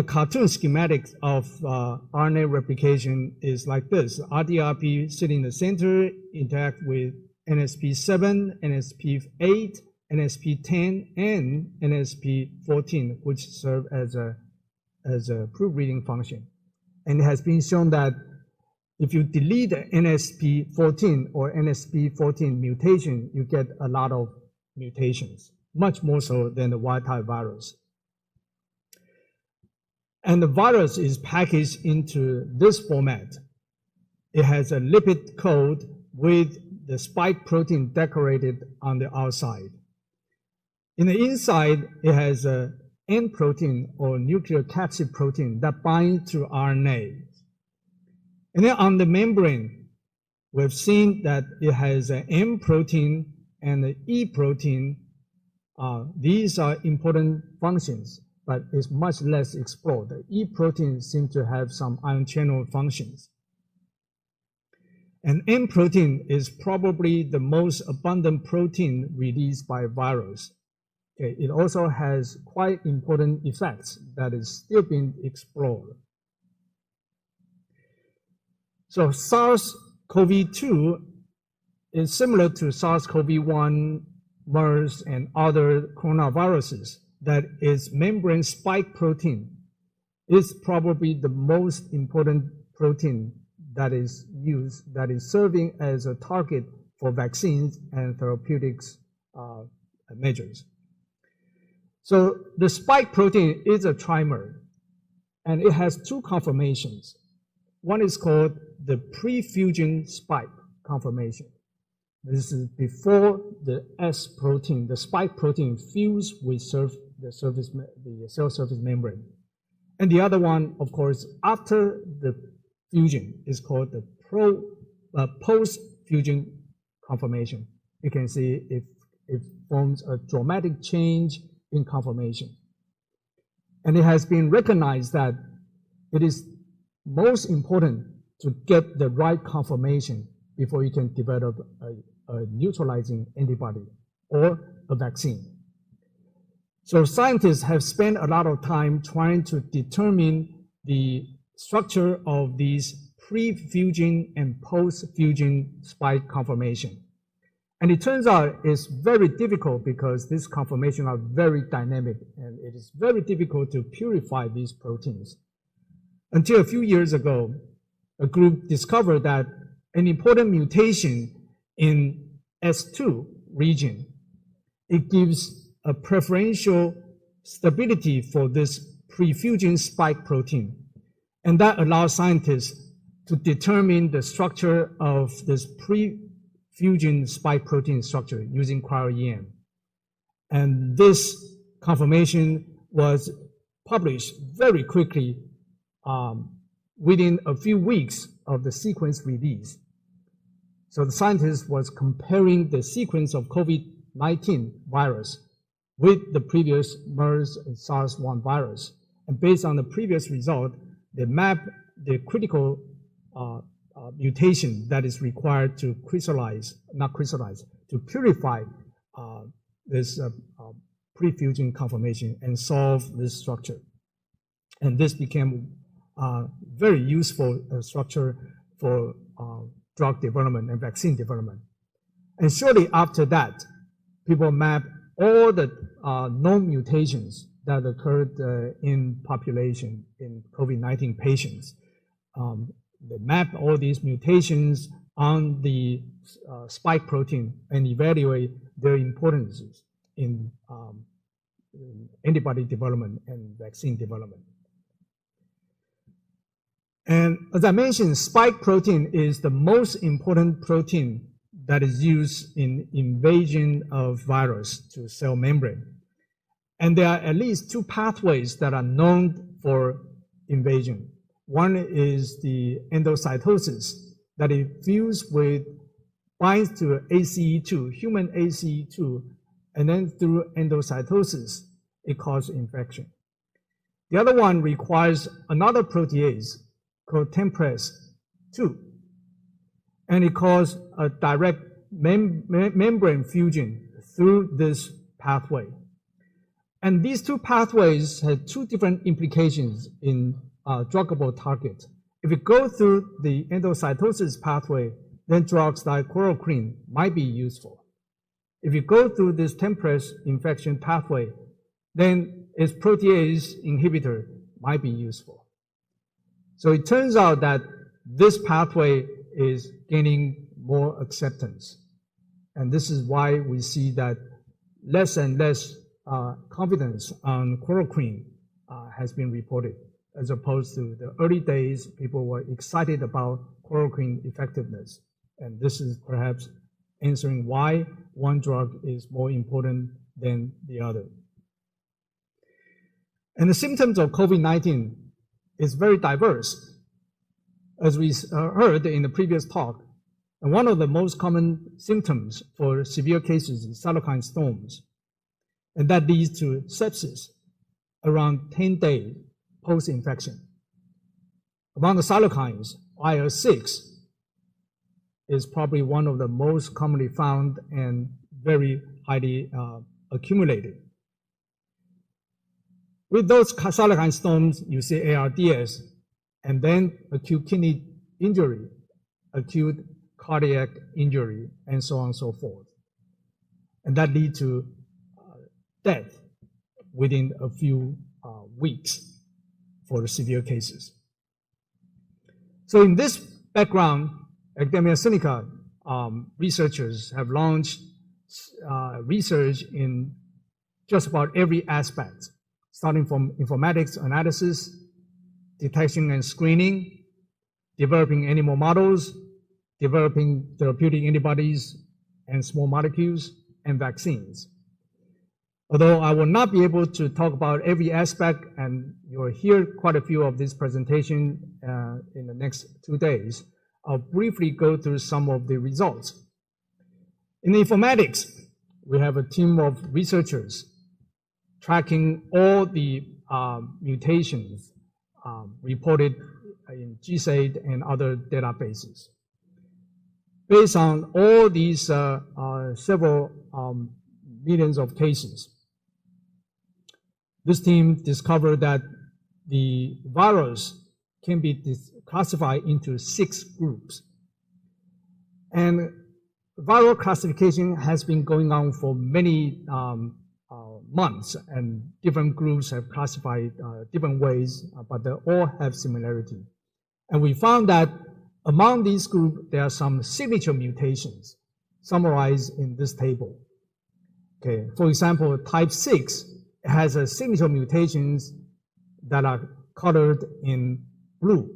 cartoon schematic of RNA replication is like this. RDRP sitting in the center, interact with NSP7, NSP8, NSP10, and NSP14, which serve as a proofreading function. And it has been shown that if you delete the NSP14 or NSP14 mutation, you get a lot of mutations, much more so than the wild-type virus. And the virus is packaged into this format. It has a lipid coat with the spike protein decorated on the outside. In the inside, it has a N protein or nuclear capsid protein that binds to RNA. And then on the membrane, we've seen that it has an M protein and an E protein. These are important functions, but it's much less explored. The E protein seems to have some ion channel functions. And M protein is probably the most abundant protein released by a virus. Okay, it also has quite important effects that is still being explored. So SARS-CoV-2 is similar to SARS-CoV-1, MERS, and other coronaviruses. That its membrane spike protein is probably the most important protein that is used, that is serving as a target for vaccines and therapeutics measures. So the spike protein is a trimer. And it has two conformations. One is called the pre-fusion spike conformation. This is before the S protein, the spike protein, fuse with the cell surface membrane. And the other one, of course, after the fusion, is called the post-fusion conformation. You can see it forms a dramatic change in conformation. And it has been recognized that it is most important to get the right conformation before you can develop a neutralizing antibody or a vaccine. So scientists have spent a lot of time trying to determine the structure of these pre-fusion and post-fusion spike conformation. And it turns out it's very difficult because these conformations are very dynamic and it is very difficult to purify these proteins. Until a few years ago, a group discovered that an important mutation in S2 region, it gives a preferential stability for this pre-fusion spike protein. And that allows scientists to determine the structure of this pre-fusion spike protein structure using cryo-EM. And this conformation was published very quickly within a few weeks of the sequence release. So the scientist was comparing the sequence of COVID-19 virus with the previous MERS and SARS-1 virus. And based on the previous result, they mapped the critical mutation that is required to to purify this pre-fusion conformation and solve this structure. And this became very useful structure for drug development and vaccine development. And shortly after that, people mapped all the known mutations that occurred in population in COVID-19 patients. They mapped all these mutations on the spike protein and evaluate their importances in antibody development and vaccine development. And as I mentioned, spike protein is the most important protein that is used in invasion of virus to cell membrane. And there are at least two pathways that are known for invasion. One is the endocytosis, that it binds to ACE2, human ACE2, and then through endocytosis, it causes infection. The other one requires another protease called TMPRSS2, and it causes a direct membrane fusion through this pathway. And these two pathways have two different implications in druggable target. If you go through the endocytosis pathway, then drugs like chloroquine might be useful. If you go through this TMPRSS infection pathway, then its protease inhibitor might be useful. So it turns out that this pathway is gaining more acceptance. And this is why we see that less and less confidence on chloroquine has been reported, as opposed to the early days, people were excited about chloroquine effectiveness. And this is perhaps answering why one drug is more important than the other. And the symptoms of COVID-19 is very diverse. As we heard in the previous talk, and one of the most common symptoms for severe cases is cytokine storms. And that leads to sepsis around 10 days post-infection. Among the cytokines, IL-6 is probably one of the most commonly found and very highly accumulated. With those cytokine storms, you see ARDS, and then acute kidney injury, acute cardiac injury, and so on and so forth. And that leads to death within a few weeks for the severe cases. So in this background, Academia Sinica researchers have launched research in just about every aspect, starting from informatics analysis, detection and screening, developing animal models, developing therapeutic antibodies and small molecules, and vaccines. Although I will not be able to talk about every aspect, and you'll hear quite a few of this presentation in the next 2 days, I'll briefly go through some of the results. In informatics, we have a team of researchers tracking all the mutations reported in GSAID and other databases. Based on all these several millions of cases, this team discovered that the virus can be classified into 6 groups. And viral classification has been going on for many months, and different groups have classified different ways, but they all have similarity. And we found that among these groups, there are some signature mutations summarized in this table. Okay, for example, type 6 has a signature mutations that are colored in blue.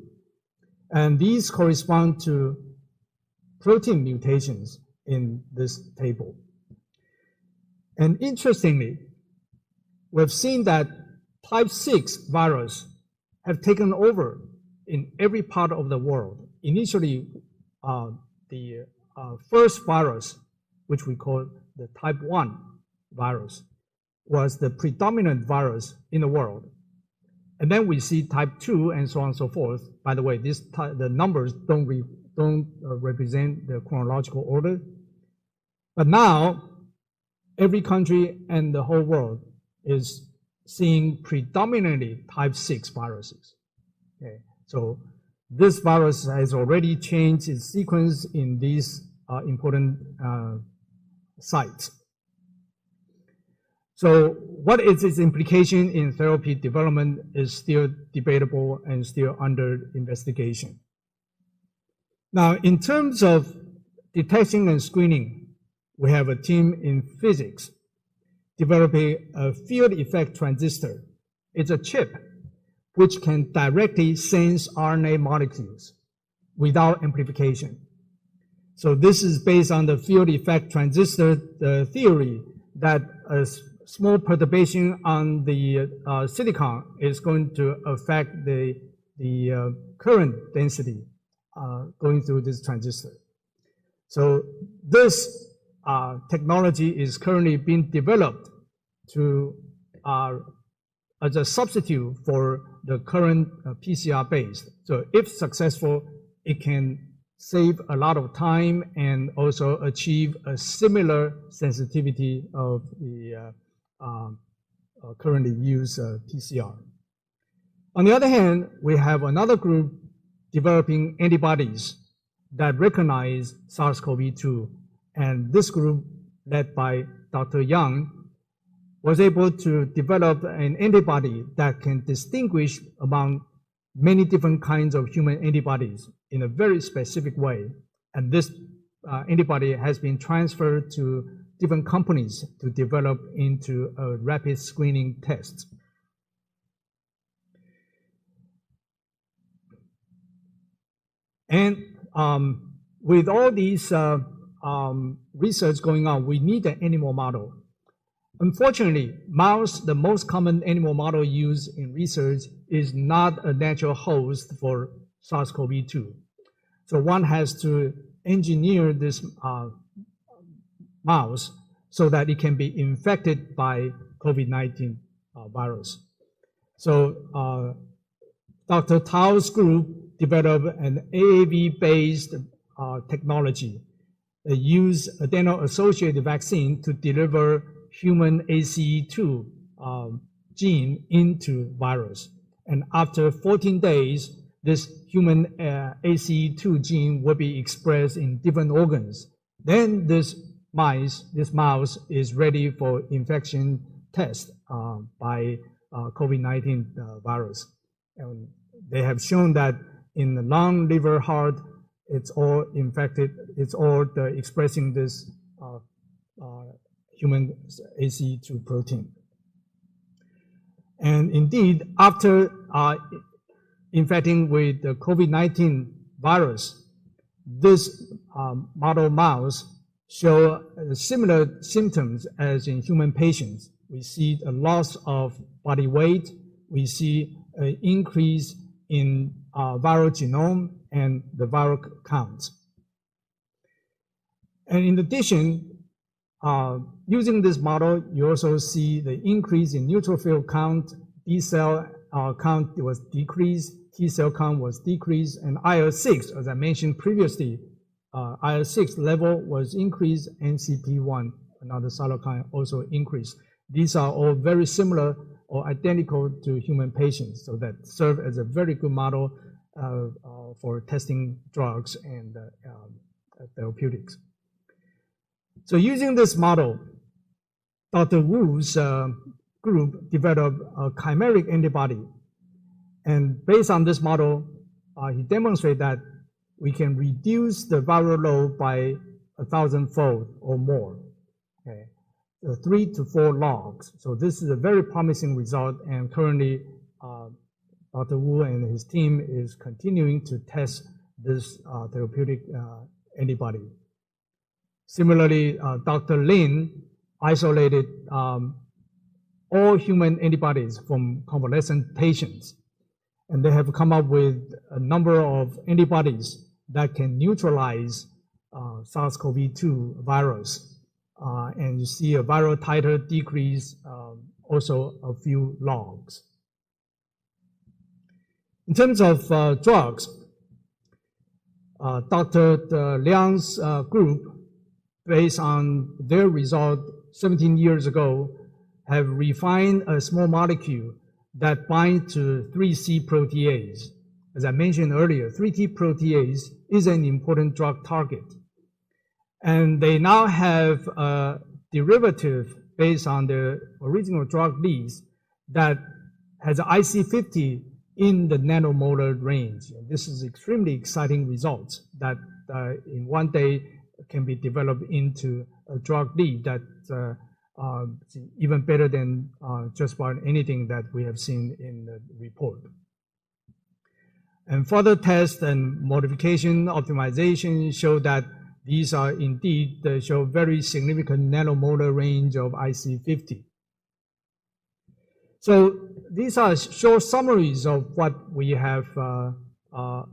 And these correspond to protein mutations in this table. And interestingly, we've seen that type 6 virus have taken over in every part of the world. Initially, the first virus, which we call the type 1 virus, was the predominant virus in the world. And then we see type 2 and so on and so forth. By the way, the numbers don't represent the chronological order. But now, every country and the whole world is seeing predominantly type 6 viruses. Okay. So this virus has already changed its sequence in these important sites. So what is its implication in therapy development is still debatable and still under investigation. Now, in terms of detection and screening, we have a team in physics developing a field effect transistor. It's a chip which can directly sense RNA molecules without amplification. So this is based on the field effect transistor theory that a small perturbation on the silicon is going to affect the current density going through this transistor. So this technology is currently being developed to as a substitute for the current PCR based. So if successful, it can save a lot of time and also achieve a similar sensitivity of the currently used PCR. On the other hand, we have another group developing antibodies that recognize SARS-CoV-2, and this group, led by Dr. Yang, was able to develop an antibody that can distinguish among many different kinds of human antibodies in a very specific way. And this antibody has been transferred to different companies to develop into a rapid screening test. And with all these research going on, we need an animal model. Unfortunately, mouse, the most common animal model used in research, is not a natural host for SARS-CoV-2. So one has to engineer this mouse so that it can be infected by COVID-19 virus. So Dr. Tao's group developed an AAV-based technology that used adeno-associated vaccine to deliver human ACE2 gene into virus. And after 14 days, this human ACE2 gene will be expressed in different organs. Then this mouse is ready for infection test by COVID-19 virus. And they have shown that in the lung, liver, heart, it's all infected, it's all expressing this human ACE2 protein. And indeed, after infecting with the COVID-19 virus, this model mouse show similar symptoms as in human patients. We see a loss of body weight, we see an increase in viral genome and the viral counts. And in addition, using this model, you also see the increase in neutrophil count, B cell count was decreased, T cell count was decreased, and IL-6, as I mentioned previously, IL-6 level was increased, NCP1, another cytokine, also increased. These are all very similar or identical to human patients, so that serve as a very good model for testing drugs and therapeutics. So using this model, Dr. Wu's group developed a chimeric antibody. And based on this model, he demonstrated that we can reduce the viral load by 1,000-fold or more, okay? 3 to 4 logs. So this is a very promising result, and currently Dr. Wu and his team is continuing to test this therapeutic antibody. Similarly, Dr. Lin isolated all human antibodies from convalescent patients, and they have come up with a number of antibodies that can neutralize SARS-CoV-2 virus. And you see a viral titer decrease, also a few logs. In terms of drugs, Dr. Liang's group, based on their result 17 years ago, have refined a small molecule that binds to 3C protease. As I mentioned earlier, 3T protease is an important drug target. And they now have a derivative based on the original drug leads that has an IC50 in the nanomolar range. And this is extremely exciting results that in one day can be developed into a drug lead that even better than just about anything that we have seen in the report. And further tests and modification optimization show that these are indeed show very significant nanomolar range of IC50. So these are short summaries of what we have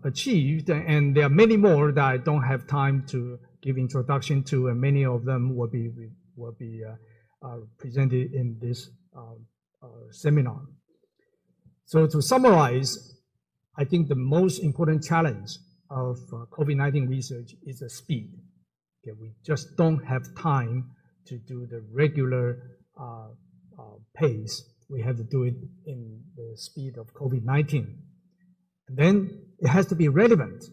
achieved, and there are many more that I don't have time to give introduction to, and many of them will be presented in this seminar. So to summarize, I think the most important challenge of COVID-19 research is the speed. Okay, we just don't have time to do the regular pace. We have to do it in the speed of COVID-19. And then it has to be relevant.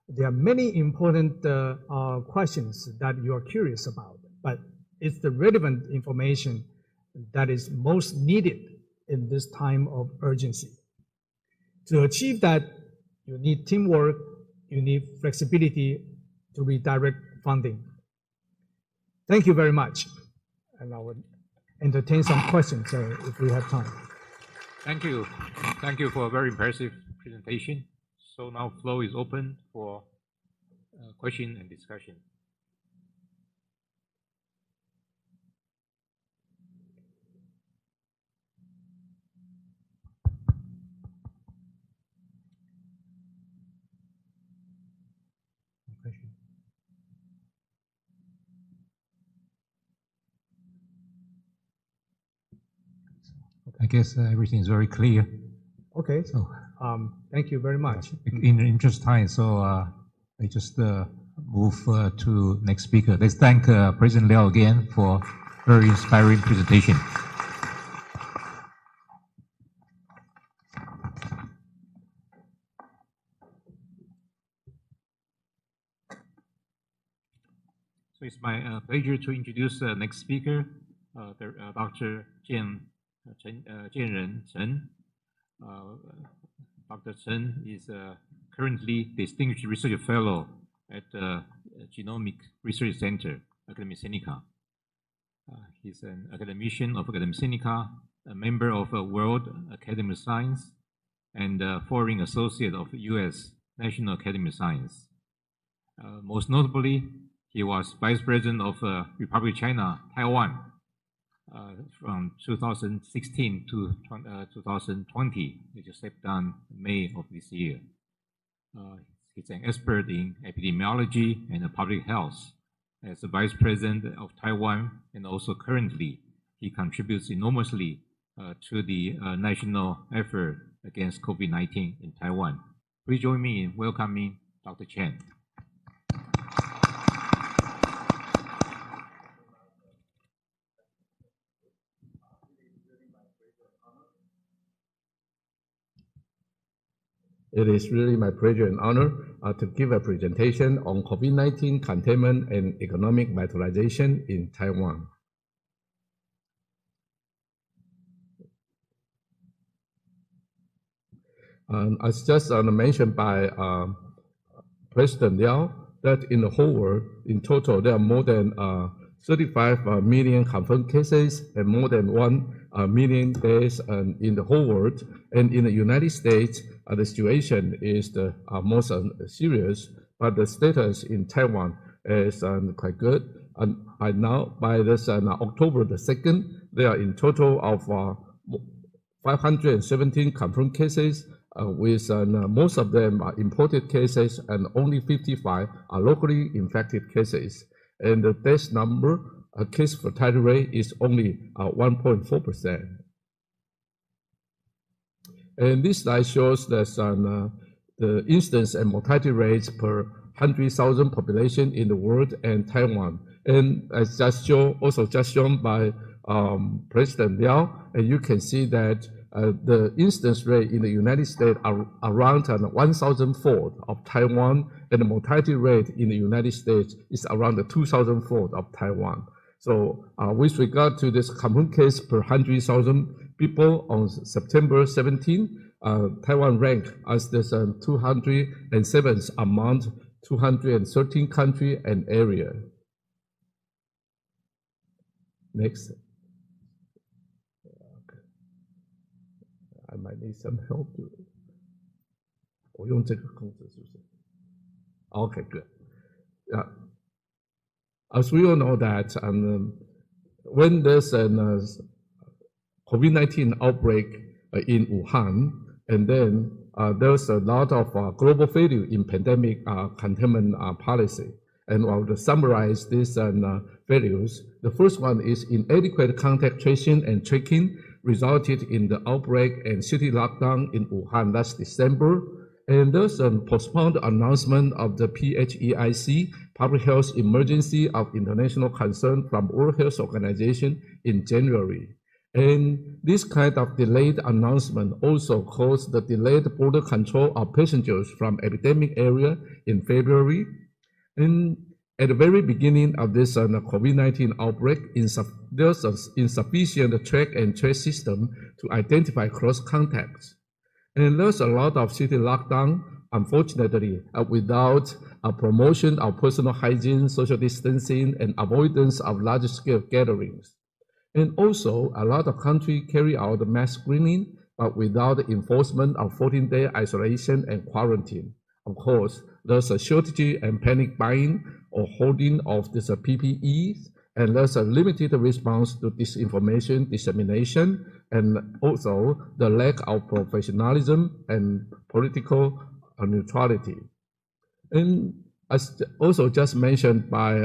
There are many important questions that you are curious about, but it's the relevant information that is most needed in this time of urgency. To achieve that, you need teamwork, you need flexibility to redirect funding. Thank you very much. And I will entertain some questions if we have time. Thank you. Thank you for a very impressive presentation. So now floor is open for question and discussion. I guess everything is very clear. Okay. So, thank you very much. In the interest of time, so I just move to next speaker. Let's thank President Liao again for very inspiring presentation. So it's my pleasure to introduce the next speaker, Dr. Chien-Jen Chen. Dr. Chen is currently Distinguished Research Fellow at the Genomic Research Center, Academia Sinica. He's an academician of Academia Sinica, a member of World Academy of Science, and Foreign Associate of U.S. National Academy of Science. Most notably, he was Vice President of Republic of China, Taiwan, from 2016 to 2020. He just stepped down in May of this year. He's an expert in epidemiology and public health. As the Vice President of Taiwan, and also currently, he contributes enormously to the national effort against COVID-19 in Taiwan. Please join me in welcoming Dr. Chen. It is really my pleasure and honor to give a presentation on COVID-19 containment and economic vitalization in Taiwan. As just mentioned by President Liao, that in the whole world, in total, there are more than 35 million confirmed cases and more than 1 million deaths in the whole world. And in the United States, the situation is the most serious, but the status in Taiwan is quite good. And by now, by this October the 2nd, there are in total of 517 confirmed cases, with most of them are imported cases, and only 55 are locally infected cases. And the death number, case fatality rate is only 1.4%. And this slide shows that the incidence and mortality rates per 100,000 population in the world and Taiwan. And as just shown by President Liao, and you can see that the incidence rate in the United States are around 1,000-fold of Taiwan, and the mortality rate in the United States is around the 2,000-fold of Taiwan. So with regard to this confirmed case per 100,000 people on September 17, Taiwan ranked as the 207th among 213 countries and area. Next. I might need some help. Okay, good. Yeah. As we all know that when there's a COVID-19 outbreak in Wuhan, and then there's a lot of global failure in pandemic containment policy. And I will summarize these failures. The first one is inadequate contact tracing and tracking resulted in the outbreak and city lockdown in Wuhan last December. And there's a postponed announcement of the PHEIC, Public Health Emergency of International Concern from World Health Organization in January. And this kind of delayed announcement also caused the delayed border control of passengers from epidemic area in February. And at the very beginning of this COVID-19 outbreak, there's an insufficient track and trace system to identify close contacts. And there's a lot of city lockdown, unfortunately, without a promotion of personal hygiene, social distancing, and avoidance of large-scale gatherings. And also, a lot of countries carry out mass screening, but without the enforcement of 14-day isolation and quarantine. Of course, there's a shortage and panic buying or holding of this PPEs, and there's a limited response to disinformation dissemination, and also the lack of professionalism and political neutrality. And as also just mentioned by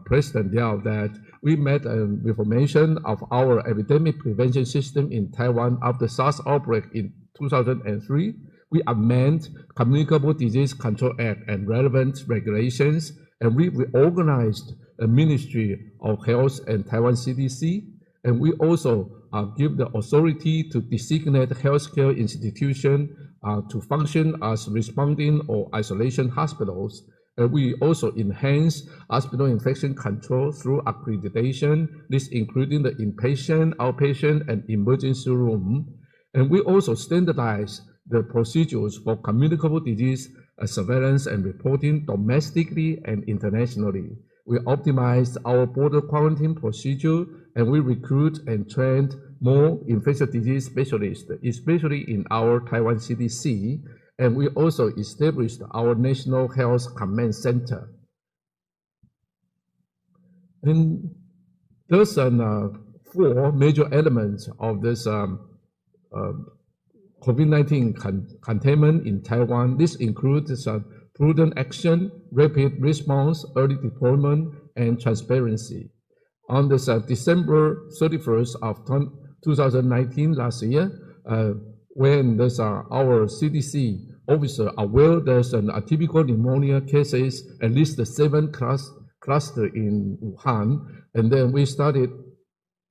President Liao, that we made an reformation of our epidemic prevention system in Taiwan after SARS outbreak in 2003. We amend Communicable Disease Control Act and relevant regulations, and we reorganized the Ministry of Health and Taiwan CDC, and we also give the authority to designate healthcare institutions to function as responding or isolation hospitals. And we also enhance hospital infection control through accreditation, this including the inpatient, outpatient, and emergency room. And we also standardize the procedures for communicable disease surveillance and reporting domestically and internationally. We optimize our border quarantine procedure, and we recruit and train more infectious disease specialists, especially in our Taiwan CDC, and we also established our National Health Command Center. And there's four major elements of this COVID-19 containment in Taiwan. This includes prudent action, rapid response, early deployment, and transparency. On this December 31st of 2019, last year, when there's our CDC officer aware there's an atypical pneumonia cases, at least 7 cluster in Wuhan, and then we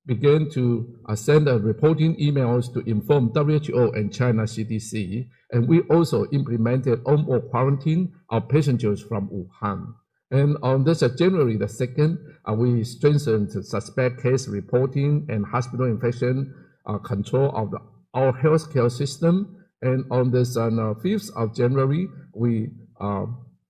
began to send reporting emails to inform WHO and China CDC, and we also implemented onboard quarantine of passengers from Wuhan. And on this January the 2nd, we strengthened suspect case reporting and hospital infection control of our healthcare system. And on this 5th of January, we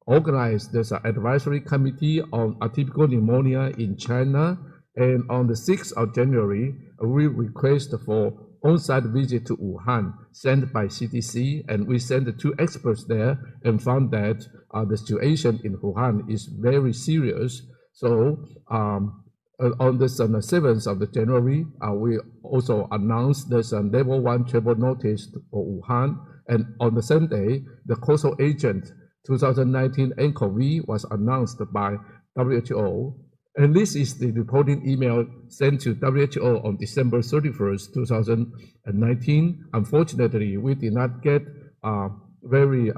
organized this advisory committee on atypical pneumonia in China. And on the 6th of January, we requested for on-site visit to Wuhan sent by CDC, and we sent 2 experts there and found that the situation in Wuhan is very serious. So on the 7th of January, we also announced there's a level 1 travel notice for Wuhan, and on the same day, the causal agent 2019 nCoV was announced by WHO. And this is the reporting email sent to WHO on December 31st, 2019. Unfortunately, we did not get a very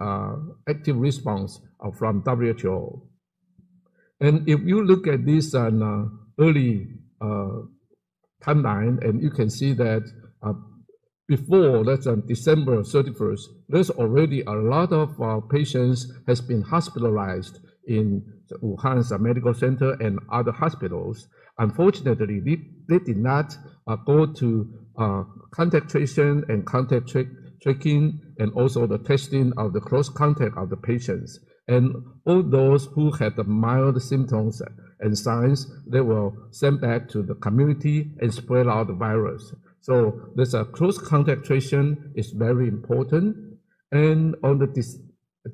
active response from WHO. And if you look at this early timeline, and you can see that before that's on December 31st, there's already a lot of patients has been hospitalized in Wuhan's medical center and other hospitals. Unfortunately, they did not go to contact tracing and contact tracking, and also the testing of the close contact of the patients. And all those who had the mild symptoms and signs, they were sent back to the community and spread out the virus. So this close contact tracing is very important. And on the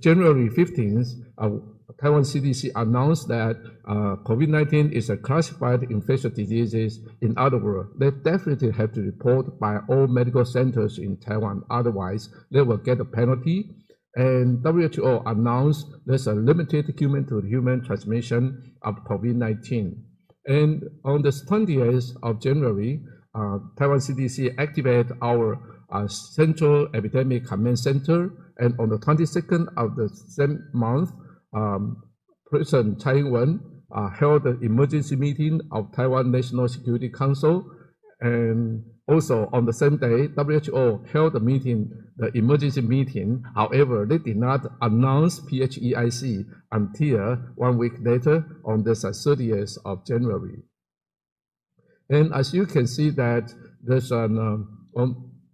January 15th, Taiwan CDC announced that COVID-19 is a classified infectious disease. In other words, they definitely have to report by all medical centers in Taiwan. Otherwise, they will get a penalty. And WHO announced there's a limited human-to-human transmission of COVID-19. And on the 20th of January, Taiwan CDC activated our Central Epidemic Command Center. And on the 22nd of the same month, President Taiwan held an emergency meeting of Taiwan National Security Council, and also on the same day, WHO held the emergency meeting. However, they did not announce PHEIC until 1 week later on the 30th of January. And as you can see that there's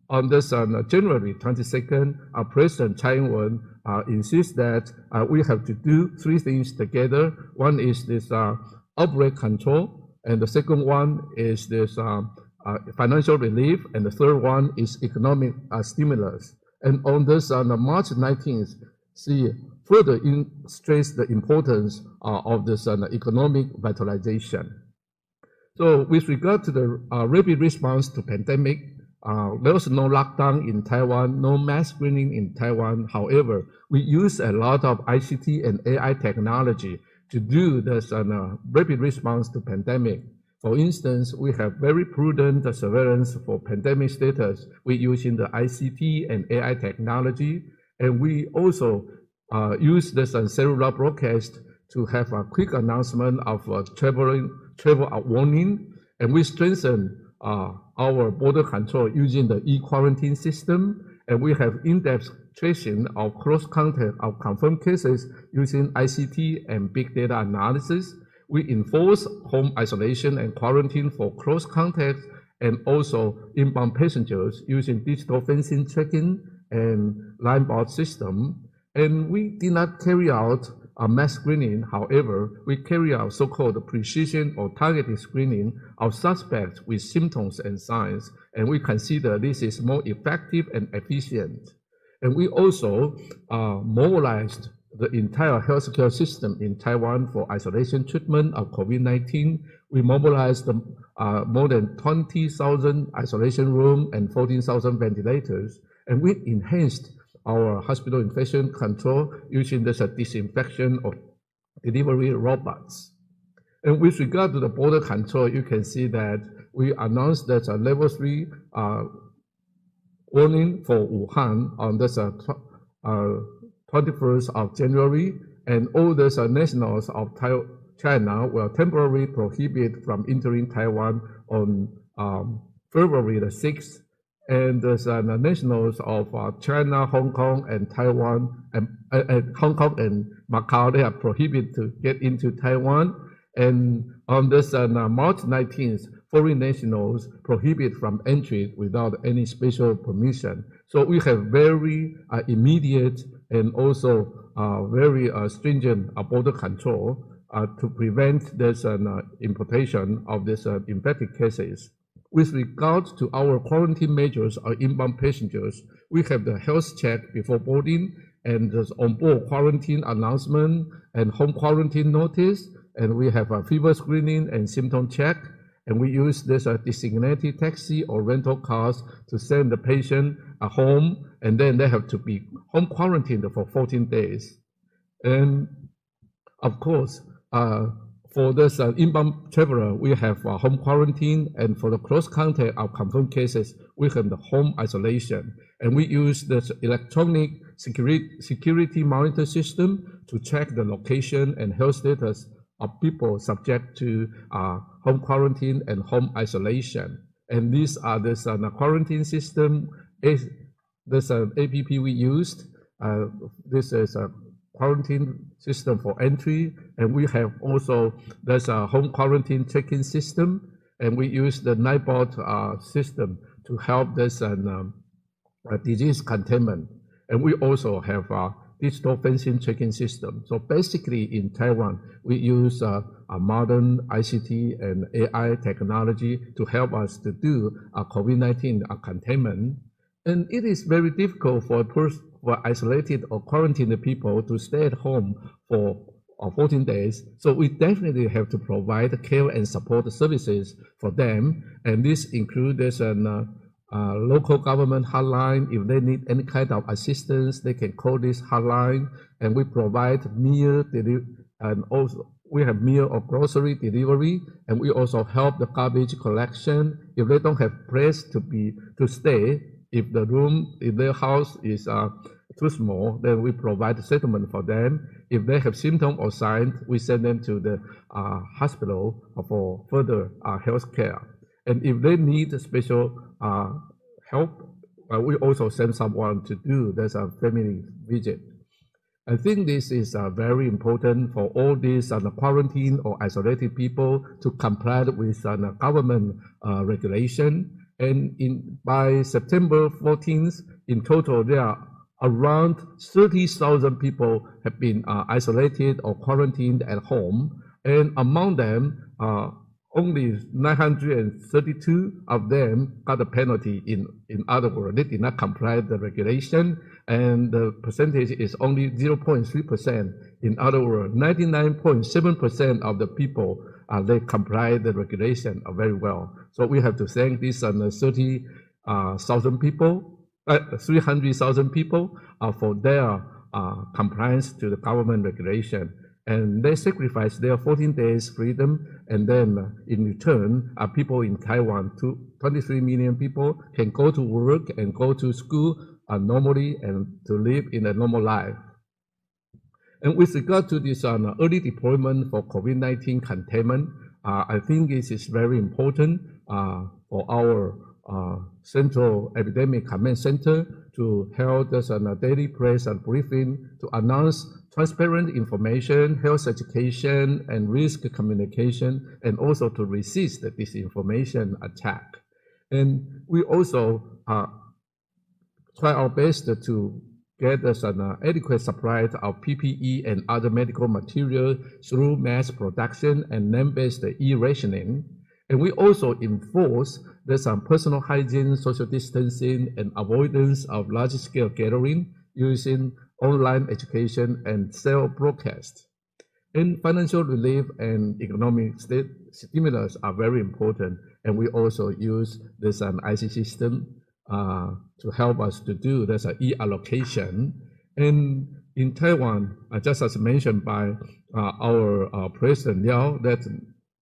on this January 22nd, President Taiwan insists that we have to do 3 things together. One is this outbreak control, and the second one is this financial relief, and the third one is economic stimulus. And on this March 19th, see further stress the importance of this economic vitalization. So with regard to the rapid response to pandemic, there was no lockdown in Taiwan, no mass screening in Taiwan. However, we use a lot of ICT and AI technology to do this rapid response to pandemic. For instance, we have very prudent surveillance for pandemic status. We're using the ICT and AI technology, and we also use this cellular broadcast to have a quick announcement of travel warning, and we strengthen our border control using the e-quarantine system, and we have in-depth tracing of close contact of confirmed cases using ICT and big data analysis. We enforce home isolation and quarantine for close contacts and also inbound passengers using digital fencing tracking and line board system. And we did not carry out a mass screening. However, we carry out so-called precision or targeted screening of suspects with symptoms and signs. And we consider this is more effective and efficient. And we also mobilized the entire healthcare system in Taiwan for isolation treatment of COVID-19. We mobilized more than 20,000 isolation rooms and 14,000 ventilators. And we enhanced our hospital infection control using this disinfection of delivery robots. And with regard to the border control, you can see that we announced that a level 3 warning for Wuhan on this 21st of January, and all those nationals of China were temporarily prohibited from entering Taiwan on February the 6th. And the nationals of China, Hong Kong, and Taiwan, and Hong Kong and Macau, they are prohibited to get into Taiwan. And on this March 19th, foreign nationals prohibited from entry without any special permission. So we have very immediate and also very stringent border control to prevent this importation of these infected cases. With regard to our quarantine measures of inbound passengers, we have the health check before boarding and the on-board quarantine announcement and home quarantine notice, and we have a fever screening and symptom check, and we use this designated taxi or rental cars to send the patient home, and then they have to be home quarantined for 14 days. And of course, for this inbound traveler, we have home quarantine, and for the close contact of confirmed cases, we have the home isolation. And we use this electronic security monitor system to check the location and health status of people subject to home quarantine and home isolation. And these are this quarantine system, this APP we used. This is a quarantine system for entry, and we have also there's a home quarantine check-in system, and we use the Nightbot system to help this disease containment. And we also have a digital fencing check-in system. So basically in Taiwan, we use a modern ICT and AI technology to help us to do COVID-19 containment. And it is very difficult for isolated or quarantined people to stay at home for 14 days. So we definitely have to provide care and support services for them. And this includes local government hotline. If they need any kind of assistance, they can call this hotline. And we provide meal and also we have meal or grocery delivery. And we also help the garbage collection. If they don't have place to stay, if the room in their house is too small, then we provide settlement for them. If they have symptoms or signs, we send them to the hospital for further health care. And if they need special help, we also send someone to do this family visit. I think this is very important for all these quarantine or isolated people to comply with government regulation. And by September 14th, in total, there are around 30,000 people have been isolated or quarantined at home. And among them, only 932 of them got a penalty. In other words, they did not comply with the regulation, and the percentage is only 0.3%. In other words, 99.7% of the people they comply the regulation very well. So we have to thank these 30,000 people, 300,000 people for their compliance to the government regulation. And they sacrifice their 14 days freedom, and then in return, people in Taiwan, 23 million people, can go to work and go to school normally and to live in a normal life. And with regard to this early deployment for COVID-19 containment, I think this is very important for our Central Epidemic Command Center to hold this daily press and briefing to announce transparent information, health education, and risk communication, and also to resist the disinformation attack. And we also try our best to get us an adequate supply of PPE and other medical material through mass production and name-based e-rationing. And we also enforce there's some personal hygiene, social distancing, and avoidance of large-scale gathering using online education and cell broadcast. And financial relief and economic stimulus are very important, and we also use this IC system to help us to do this e-allocation. And in Taiwan, just as mentioned by our President Liao, that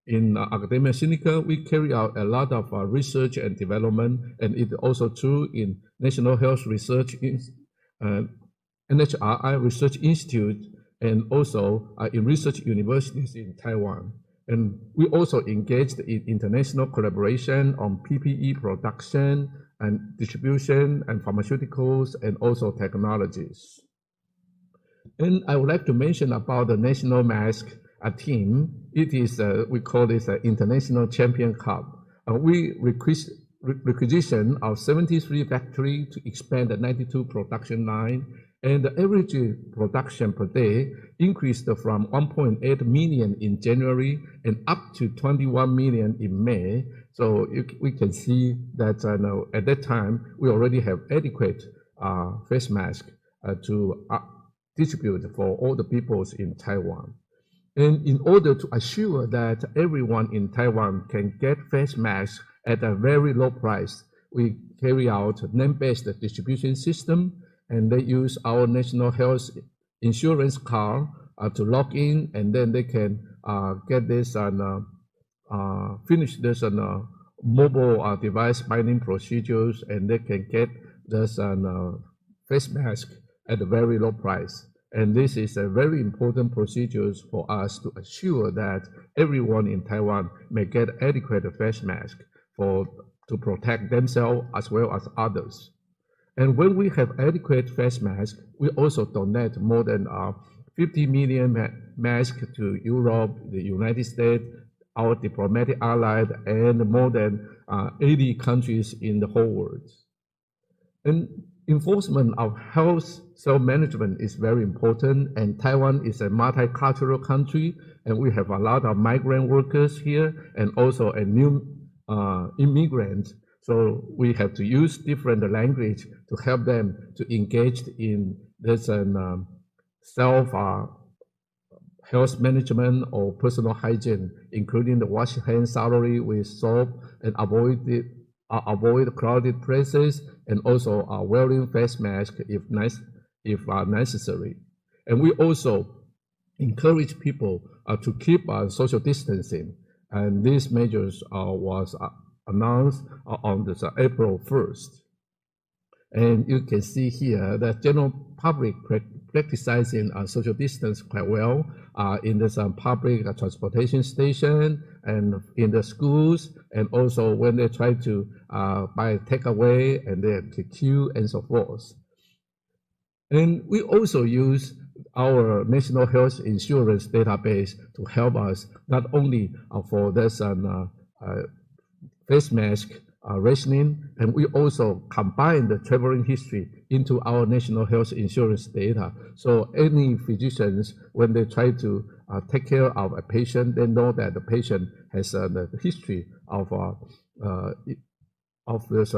in Academia Sinica, we carry out a lot of research and development, and it's also true in National Health Research, NHRI Research Institute, and also in research universities in Taiwan. And we also engaged in international collaboration on PPE production and distribution and pharmaceuticals and also technologies. And I would like to mention about the National Mask team. It is, we call this an International Champion Cup. We requisition of 73 factories to expand the 92 production line, and the average production per day increased from 1.8 million in January and up to 21 million in May. So we can see that at that time, we already have adequate face mask to distribute for all the peoples in Taiwan. And in order to assure that everyone in Taiwan can get face masks at a very low price, we carry out a name-based distribution system, and they use our national health insurance card to log in, and then they can get this and finish this mobile device binding procedures, and they can get this face mask at a very low price. And this is a very important procedure for us to assure that everyone in Taiwan may get adequate face mask to protect themselves as well as others. And when we have adequate face masks, we also donate more than 50 million masks to Europe, the United States, our diplomatic allies, and more than 80 countries in the whole world. And enforcement of health self-management is very important, and Taiwan is a multicultural country, and we have a lot of migrant workers here and also a new immigrant. So we have to use different language to help them to engage in this self-health management or personal hygiene, including the wash hands thoroughly with soap and avoid crowded places, and also wearing face masks if necessary. And we also encourage people to keep social distancing, and these measures was announced on this April 1st. And you can see here that general public practicing social distance quite well in this public transportation station and in the schools, and also when they try to buy takeaway and they have to queue and so forth. And we also use our national health insurance database to help us not only for this face mask rationing, and we also combine the traveling history into our national health insurance data. So any physicians, when they try to take care of a patient, they know that the patient has the history of this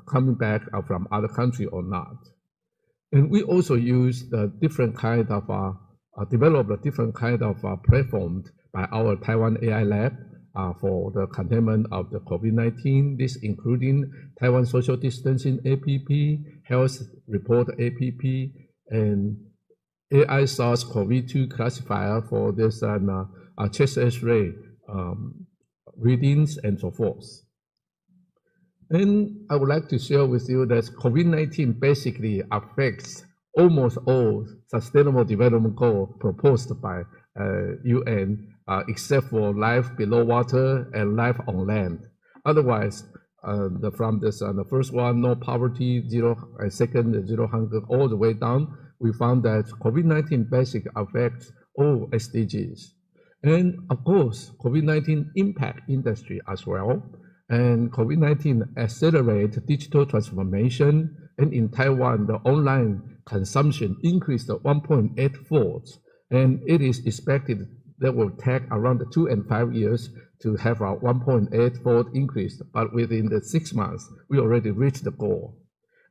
coming back from other country or not. And we also use the different kind of develop a different kind of platform by our Taiwan AI Lab for the containment of the COVID-19, this including Taiwan Social Distancing APP, Health Report APP, and AI SARS-CoV-2 classifier for this chest X-ray readings and so forth. And I would like to share with you that COVID-19 basically affects almost all sustainable development goals proposed by UN, except for life below water and life on land. Otherwise, from this, the first one, no poverty, second, zero hunger, all the way down, we found that COVID-19 basically affects all SDGs. And of course, COVID-19 impact industry as well. And COVID-19 accelerates digital transformation. And in Taiwan, the online consumption increased 1.8-fold. And it is expected that will take around 2 and 5 years to have a 1.8-fold increase, but within the 6 months, we already reached the goal.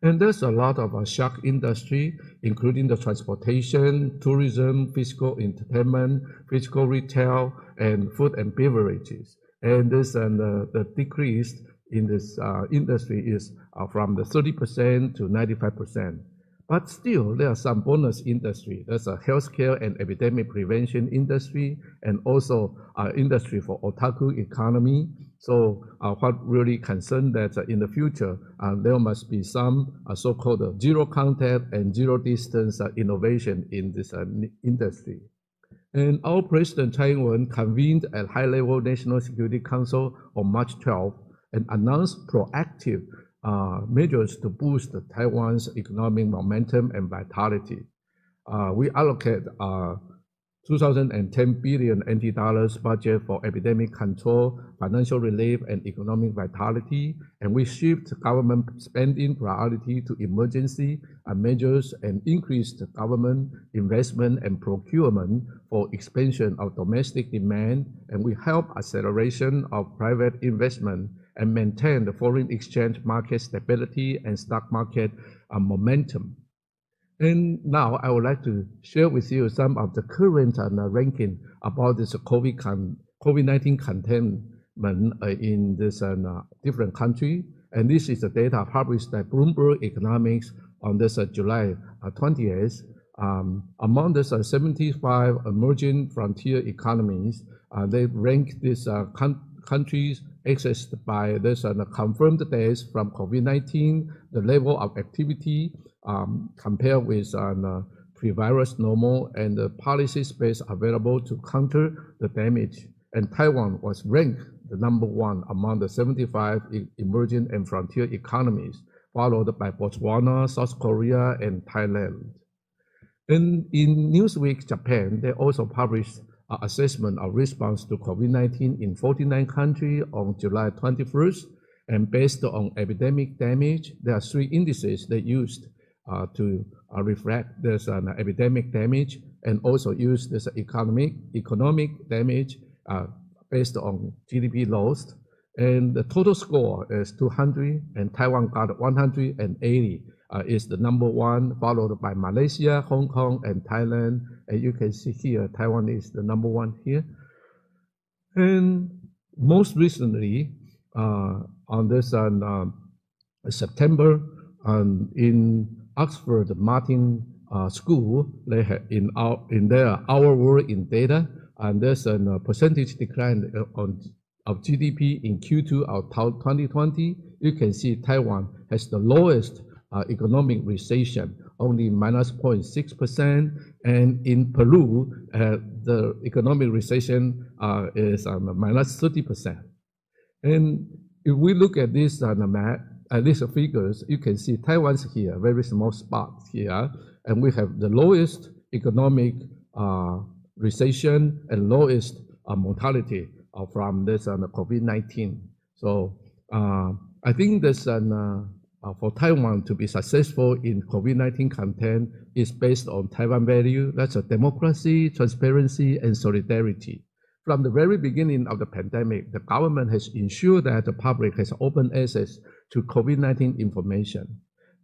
And there's a lot of shock industry, including the transportation, tourism, physical entertainment, physical retail, and food and beverages. And this the decrease in this industry is from the 30% to 95%. But still, there are some bonus industry. There's a healthcare and epidemic prevention industry, and also industry for otaku economy. So what really concerned that in the future, there must be some so-called zero contact and zero distance innovation in this industry. And our President Tsai Ing-wen convened a high-level National Security Council on March 12 and announced proactive measures to boost Taiwan's economic momentum and vitality. We allocate 2010 billion NT dollars budget for epidemic control, financial relief, and economic vitality, and we shift government spending priority to emergency measures and increased government investment and procurement for expansion of domestic demand, and we help acceleration of private investment and maintain the foreign exchange market stability and stock market momentum. And now I would like to share with you some of the current ranking about this COVID-19 containment in this different country. And this is the data published by Bloomberg Economics on this July 20th. Among the 75 emerging frontier economies, they rank these countries accessed by this confirmed deaths from COVID-19, the level of activity compared with pre-virus normal, and the policy space available to counter the damage. And Taiwan was ranked the #1 among the 75 emerging and frontier economies, followed by Botswana, South Korea, and Thailand. And in Newsweek Japan, they also published an assessment of response to COVID-19 in 49 countries on July 21st. And based on epidemic damage, there are 3 indices they used to reflect this epidemic damage, and also use this economic damage based on GDP lost. And the total score is 200, and Taiwan got 180. Is the #1, followed by Malaysia, Hong Kong, and Thailand. And you can see here, Taiwan is the #1 here. And most recently, on this September, in Oxford Martin School, they had in their Our World in Data, and there's a percentage decline of GDP in Q2 of 2020. You can see Taiwan has the lowest economic recession, only -0.6%, and in Peru, the economic recession is -30%. And if we look at this map, these figures, you can see Taiwan's here, very small spot here, and we have the lowest economic recession and lowest mortality from this COVID-19. So I think this for Taiwan to be successful in COVID-19 content is based on Taiwan value. That's a democracy, transparency, and solidarity. From the very beginning of the pandemic, the government has ensured that the public has open access to COVID-19 information.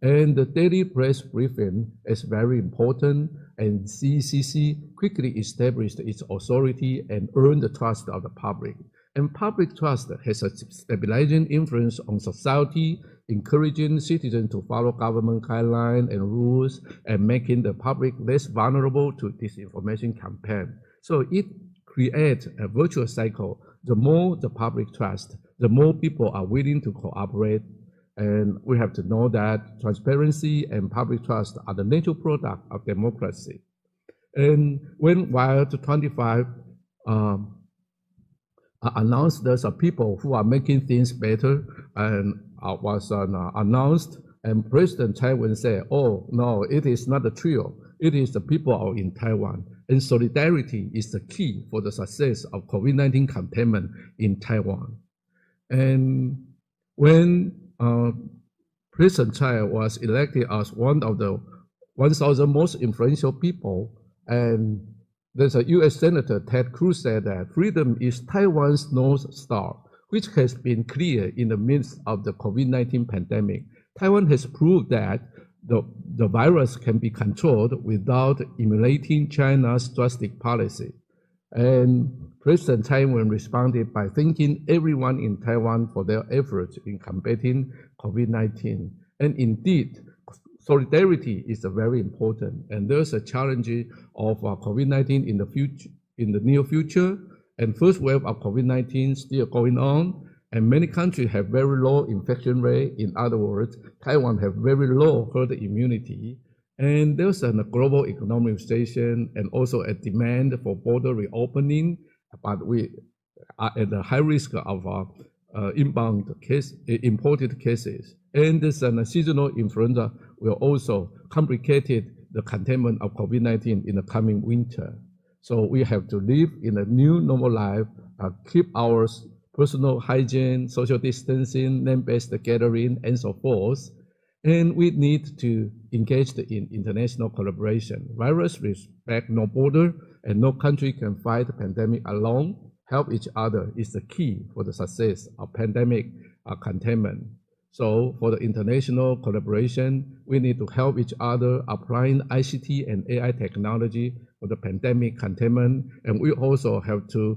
And the daily press briefing is very important, and CCC quickly established its authority and earned the trust of the public. And public trust has a stabilizing influence on society, encouraging citizens to follow government guidelines and rules, and making the public less vulnerable to disinformation campaign. So it creates a virtuous cycle. The more the public trust, the more people are willing to cooperate. And we have to know that transparency and public trust are the natural product of democracy. And when while the 25 announced there's people who are making things better, and was announced, and President Tsai Ing-wen said, "Oh no, it is not the trio. It is the people in Taiwan." And solidarity is the key for the success of COVID-19 containment in Taiwan. And when President Tsai was elected as one of the 1,000 most influential people, and there's a U.S. Senator Ted Cruz said that freedom is Taiwan's North Star, which has been clear in the midst of the COVID-19 pandemic. Taiwan has proved that the virus can be controlled without emulating China's drastic policy. And President Taiwan responded by thanking everyone in Taiwan for their efforts in combating COVID-19. And indeed, solidarity is very important. And there's a challenge of COVID-19 in the near future. And first wave of COVID-19 still going on. And many countries have very low infection rate. In other words, Taiwan have very low herd immunity. And there's a global economic situation and also a demand for border reopening, but we are at a high risk of imported cases. And this seasonal influenza will also complicate the containment of COVID-19 in the coming winter. So we have to live in a new normal life, keep our personal hygiene, social distancing, name-based gathering, and so forth. And we need to engage in international collaboration. Virus respect no border, and no country can fight the pandemic alone. Help each other is the key for the success of pandemic containment. So for the international collaboration, we need to help each other applying ICT and AI technology for the pandemic containment. And we also have to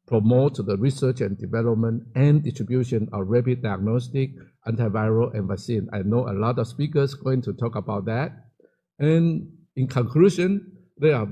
promote the research and development and distribution of rapid diagnostic, antiviral, and vaccine. I know a lot of speakers going to talk about that. And in conclusion, there are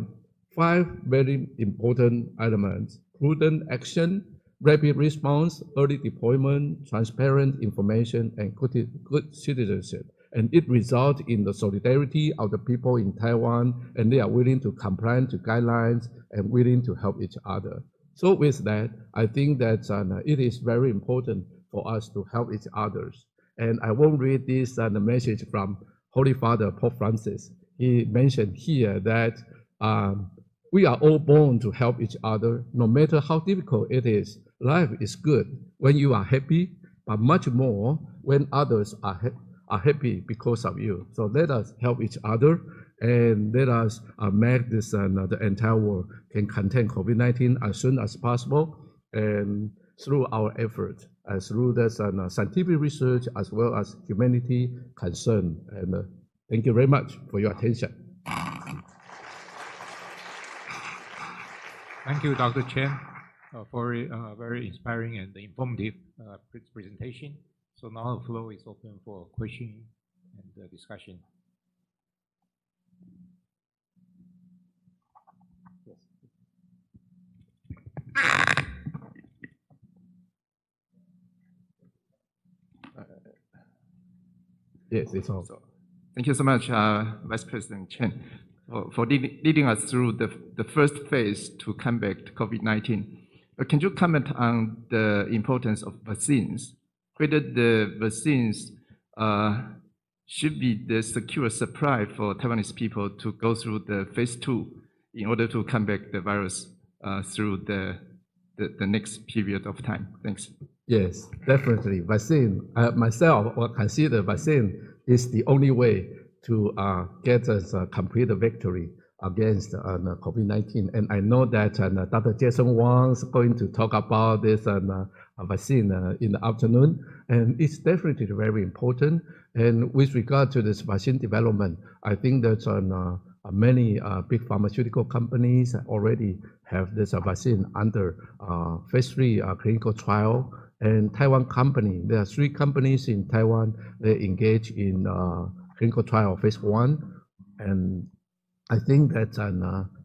5 very important elements: prudent action, rapid response, early deployment, transparent information, and good citizenship. And it results in the solidarity of the people in Taiwan, and they are willing to comply to guidelines and willing to help each other. So with that, I think that it is very important for us to help each other. And I won't read this message from Holy Father Pope Francis. He mentioned here that we are all born to help each other, no matter how difficult it is. Life is good when you are happy, but much more when others are happy because of you. So let us help each other, and let us make this the entire world can contain COVID-19 as soon as possible, and through our efforts, through this scientific research as well as humanity concern. And thank you very much for your attention. Thank you, Dr. Chen, for a very inspiring and informative presentation. So now the floor is open for question and discussion. Yes, it's all. So, thank you so much, Vice President Chen, for leading us through the first phase to combat COVID-19. Can you comment on the importance of vaccines? Whether the vaccines should be the secure supply for Taiwanese people to go through the phase 2 in order to combat the virus through the next period of time? Thanks. Yes, definitely. Vaccine, myself, or consider vaccine is the only way to get us a complete victory against COVID-19. And I know that Dr. Jason Wang is going to talk about this vaccine in the afternoon. And it's definitely very important. And with regard to this vaccine development, I think that many big pharmaceutical companies already have this vaccine under phase 3 clinical trial. And Taiwan company, there are 3 companies in Taiwan, they engage in clinical trial phase 1. And I think that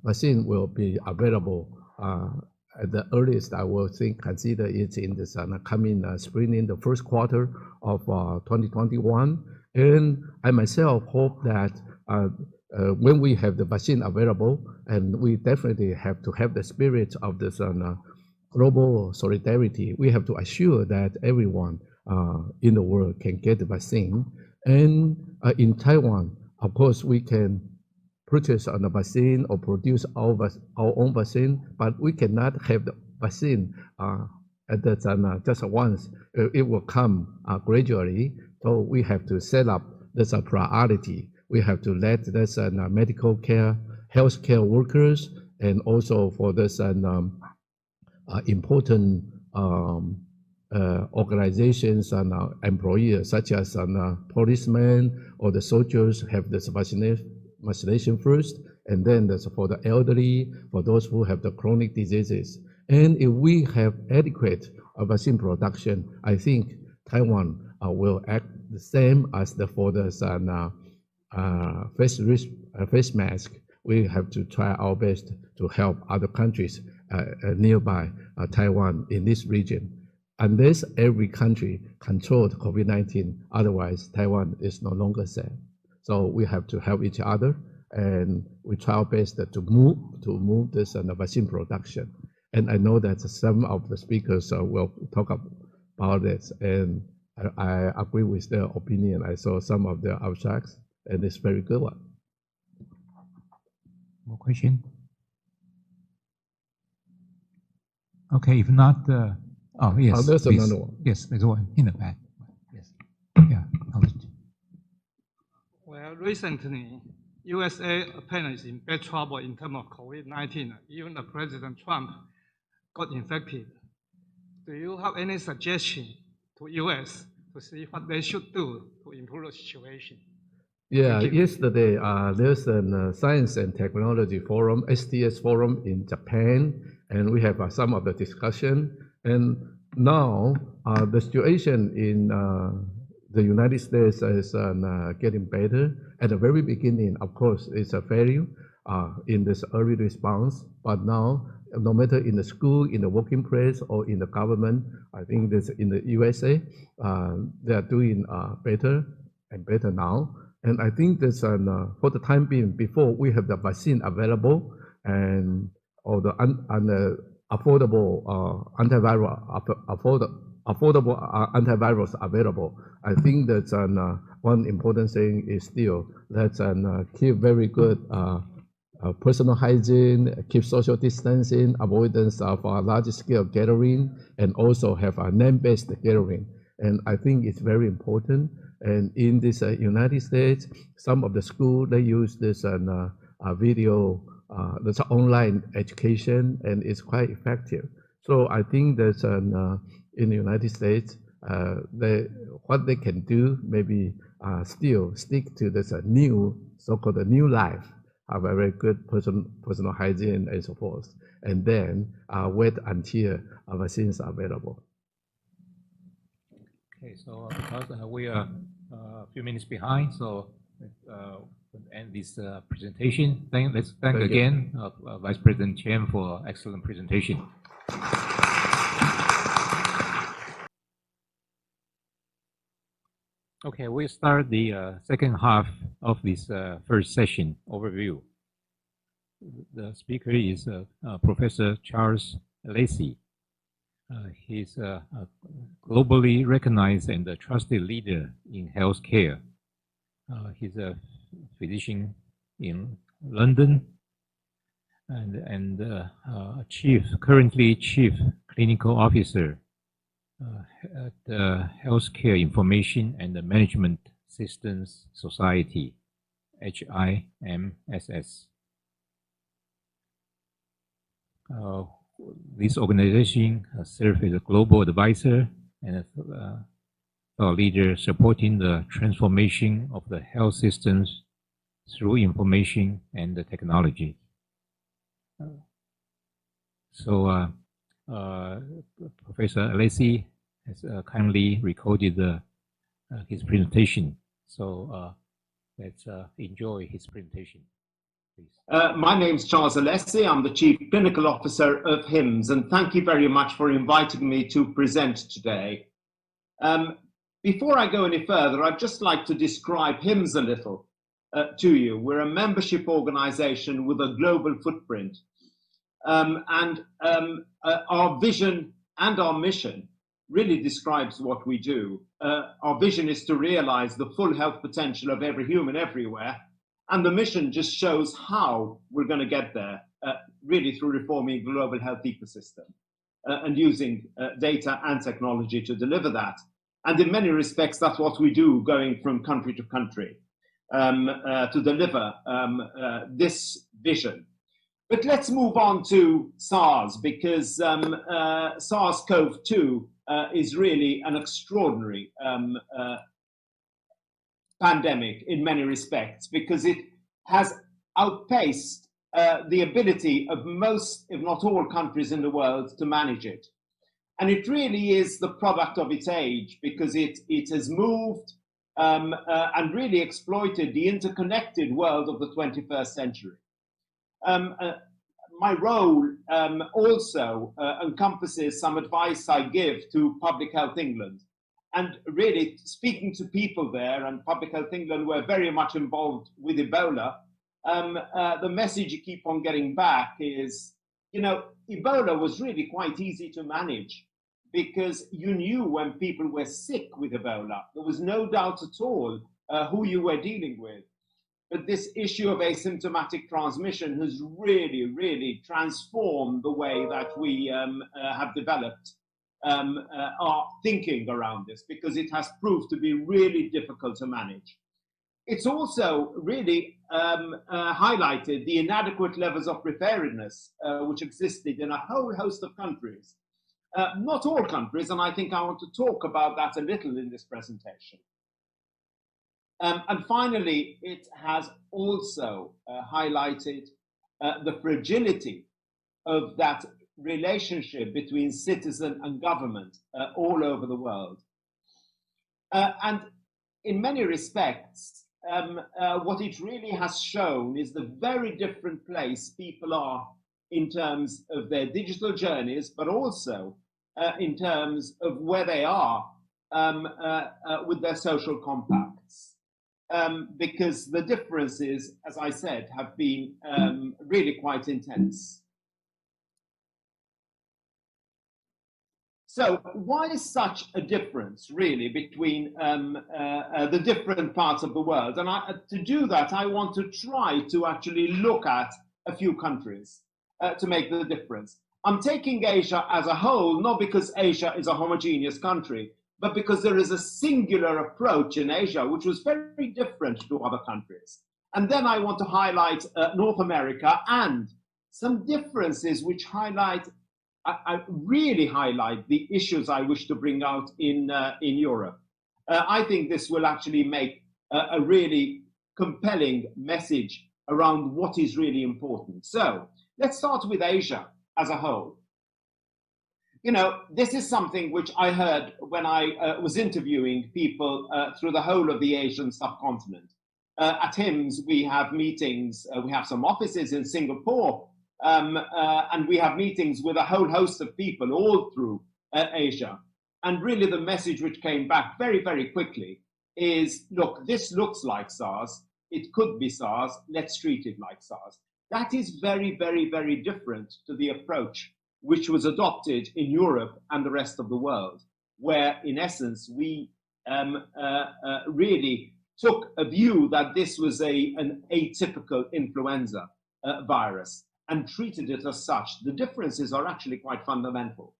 vaccine will be available at the earliest. I will consider it in this coming spring, in the first quarter of 2021. And I myself hope that when we have the vaccine available, and we definitely have to have the spirit of this global solidarity, we have to assure that everyone in the world can get the vaccine. And in Taiwan, of course, we can purchase a vaccine or produce our own vaccine, but we cannot have the vaccine at that just once. It will come gradually. So we have to set up this priority. We have to let this medical care healthcare workers, and also for this important organizations and employers, such as policemen or the soldiers, have this vaccination first, and then that's for the elderly, for those who have the chronic diseases. And if we have adequate vaccine production, I think Taiwan will act the same as for the face mask. We have to try our best to help other countries nearby Taiwan in this region. Unless every country controls COVID-19, otherwise Taiwan is no longer safe. So we have to help each other, and we try our best to move this vaccine production. And I know that some of the speakers will talk about this, and I agree with their opinion. I saw some of their abstracts, and it's very good one. More question? Okay, if not, oh yes, there's please. another one. Yes, there's one in the back. Yes, yeah. Well, recently, USA apparently is in bad trouble in terms of COVID-19. Even the President Trump got infected. Do you have any suggestion to US to see what they should do to improve the situation? Yeah, yesterday there's a Science and Technology Forum, STS Forum in Japan, and we have some of the discussion. And now the situation in the United States is getting better. At the very beginning, of course, it's a failure in this early response, but now, no matter in the school, in the working place, or in the government, I think that in the USA, they are doing better and better now. And I think that for the time being, before we have the vaccine available and or the affordable antivirus available, I think that one important thing is still let's keep very good personal hygiene, keep social distancing, avoidance of large-scale gathering, and also have a name-based gathering. And I think it's very important. And in this United States, some of the schools, they use this video, this online education, and it's quite effective. So I think that in the United States, what they can do, maybe still stick to this new, so-called new life, have a very good personal hygiene and so forth, and then wait until vaccines are available. Okay, so because we are a few minutes behind, so we'll end this presentation. Let's thank again Vice President Chen for excellent presentation. Okay, we'll start the second half of this first session overview. The speaker is Professor Charles Alessi. He's a globally recognized and a trusted leader in healthcare. He's a physician in London and currently chief clinical officer at the Healthcare Information and Management Systems Society, HIMSS. This organization serves as a global advisor and a leader supporting the transformation of the health systems through information and the technology. So Professor Alessi has kindly recorded his presentation. So let's enjoy his presentation. My name is Charles Alessi. I'm the Chief Clinical Officer of HIMSS, and thank you very much for inviting me to present today. Before I go any further, I'd just like to describe HIMSS a little to you. We're a membership organization with a global footprint, and our vision and our mission really describes what we do. Our vision is to realize the full health potential of every human everywhere. And the mission just shows how we're going to get there, really through reforming the global health ecosystem and using data and technology to deliver that. And in many respects, that's what we do going from country to country to deliver this vision. But let's move on to SARS, because SARS-CoV-2 is really an extraordinary pandemic in many respects, because it has outpaced the ability of most, if not all, countries in the world to manage it. And it really is the product of its age, because it has moved and really exploited the interconnected world of the 21st century. My role also encompasses some advice I give to Public Health England. And really, speaking to people there, and Public Health England were very much involved with Ebola, the message you keep on getting back is, you know, Ebola was really quite easy to manage, because you knew when people were sick with Ebola. There was no doubt at all who you were dealing with. But this issue of asymptomatic transmission has really, really transformed the way that we have developed our thinking around this, because it has proved to be really difficult to manage. It's also really highlighted the inadequate levels of preparedness which existed in a whole host of countries. Not all countries, and I think I want to talk about that a little in this presentation. And finally, it has also highlighted the fragility of that relationship between citizen and government all over the world. And in many respects, what it really has shown is the very different place people are in terms of their digital journeys, but also in terms of where they are with their social compacts. Because the differences, as I said, have been really quite intense. So why is such a difference, really, between the different parts of the world? And to do that, I want to try to actually look at a few countries to make the difference. I'm taking Asia as a whole, not because Asia is a homogeneous country, but because there is a singular approach in Asia, which was very different to other countries. And then I want to highlight North America and some differences which highlight, I really highlight the issues I wish to bring out in Europe. I think this will actually make a really compelling message around what is really important. So let's start with Asia as a whole. You know, this is something which I heard when I was interviewing people through the whole of the Asian subcontinent. At HIMSS, we have meetings, we have some offices in Singapore, and we have meetings with a whole host of people all through Asia. And really the message which came back very, very quickly is, look, this looks like SARS, it could be SARS, let's treat it like SARS. That is very, very, very different to the approach which was adopted in Europe and the rest of the world, where in essence we really took a view that this was an atypical influenza virus and treated it as such. The differences are actually quite fundamental.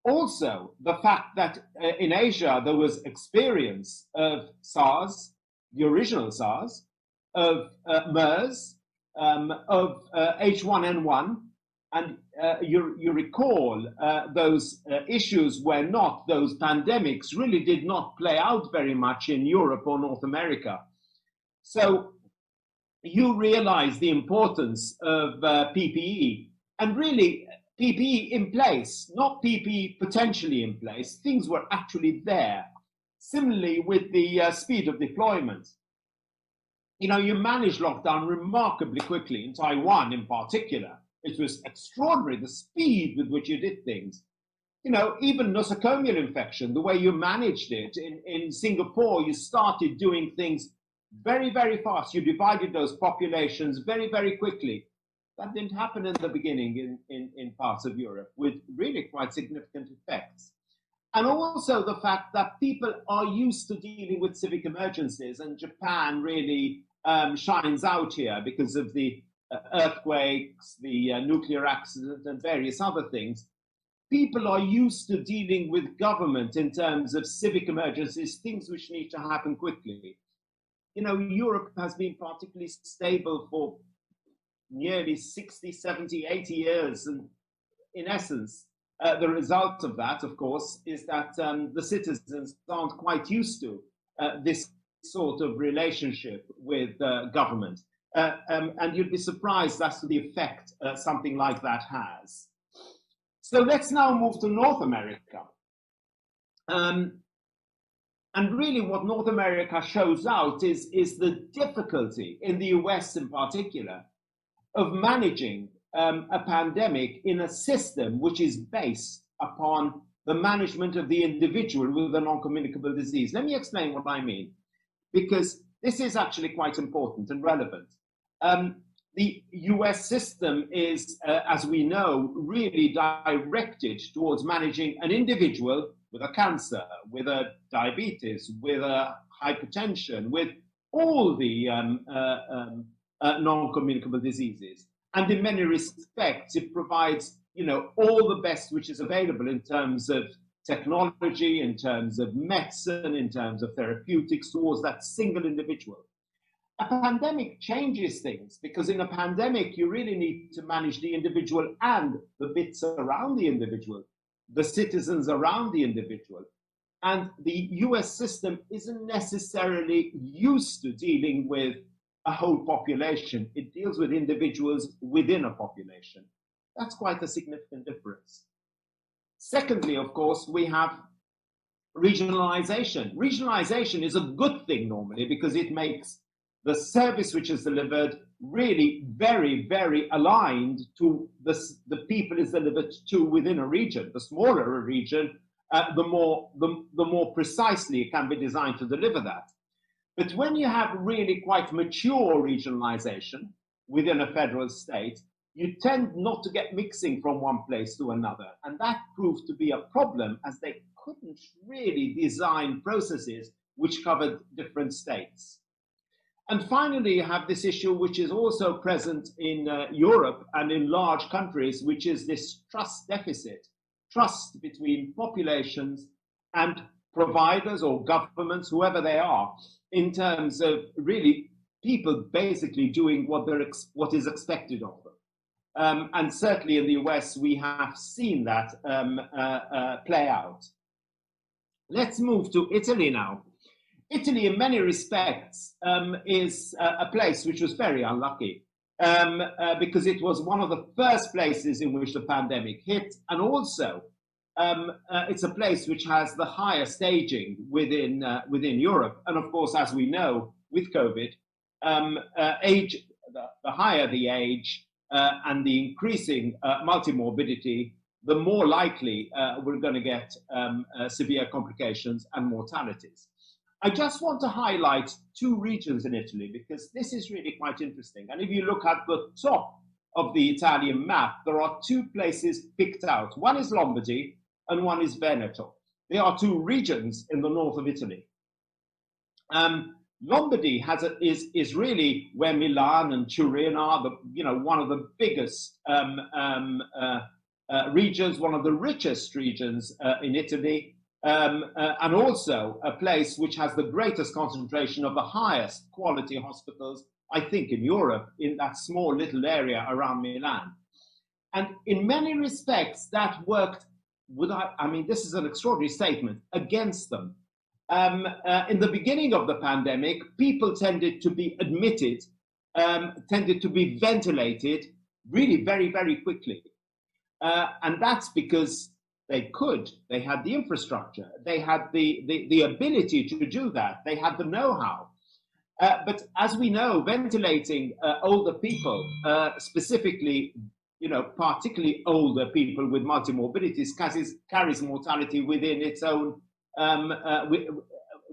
Also, the fact that in Asia there was experience of SARS, the original SARS, of MERS, of H1N1, and you recall those issues were not, those pandemics really did not play out very much in Europe or North America. So you realize the importance of PPE, and really PPE in place, not PPE potentially in place, things were actually there. Similarly with the speed of deployment. You know, you managed lockdown remarkably quickly in Taiwan in particular. It was extraordinary, the speed with which you did things. You know, even nosocomial infection, the way you managed it. In Singapore, you started doing things very, very fast. You divided those populations very, very quickly. That didn't happen in the beginning in parts of Europe, with really quite significant effects. And also the fact that people are used to dealing with civic emergencies, and Japan really shines out here because of the earthquakes, the nuclear accident, and various other things. People are used to dealing with government in terms of civic emergencies, things which need to happen quickly. Europe has been particularly stable for nearly 60, 70, 80 years. And in essence, the result of that, of course, is that the citizens aren't quite used to this sort of relationship with government. And you'd be surprised as to the effect something like that has. So let's now move to North America. And really what North America shows out is the difficulty in the US in particular of managing a pandemic in a system which is based upon the management of the individual with a non-communicable disease. Let me explain what I mean, because this is actually quite important and relevant. The US system is, as we know, really directed towards managing an individual with a cancer, with a diabetes, with a hypertension, with all the non-communicable diseases. And in many respects, it provides, all the best which is available in terms of technology, in terms of medicine, in terms of therapeutics towards that single individual. A pandemic changes things, because in a pandemic, you really need to manage the individual and the bits around the individual, the citizens around the individual. And the US system isn't necessarily used to dealing with a whole population. It deals with individuals within a population. That's quite a significant difference. Secondly, of course, we have regionalization. Regionalization is a good thing normally, because it makes the service which is delivered really very, very aligned to the people is delivered to within a region. The smaller a region, the more precisely it can be designed to deliver that. But when you have really quite mature regionalization within a federal state, you tend not to get mixing from one place to another. And that proved to be a problem, as they couldn't really design processes which covered different states. And finally, you have this issue which is also present in Europe and in large countries, which is this trust deficit, trust between populations and providers or governments, whoever they are, in terms of really people basically doing what is expected of them. And certainly in the US, we have seen that play out. Let's move to Italy now. Italy, in many respects, is a place which was very unlucky because it was one of the first places in which the pandemic hit, and also it's a place which has the highest aging within Europe. And of course, as we know, with COVID, the higher the age and the increasing multimorbidity, the more likely we're going to get severe complications and mortalities. I just want to highlight two regions in Italy, because this is really quite interesting. And if you look at the top of the Italian map, there are two places picked out. One is Lombardy and one is Veneto. They are two regions in the north of Italy. Lombardy is really where Milan and Turin are, one of the biggest regions, one of the richest regions in Italy. And also a place which has the greatest concentration of the highest quality hospitals, I think, in Europe, in that small little area around Milan. And in many respects, that worked, this is an extraordinary statement, against them. In the beginning of the pandemic, people tended to be admitted, tended to be ventilated really very, very quickly. And that's because they had the infrastructure, they had the ability to do that, they had the know-how. But as we know, ventilating older people, specifically, particularly older people with multimorbidities, carries mortality within its own,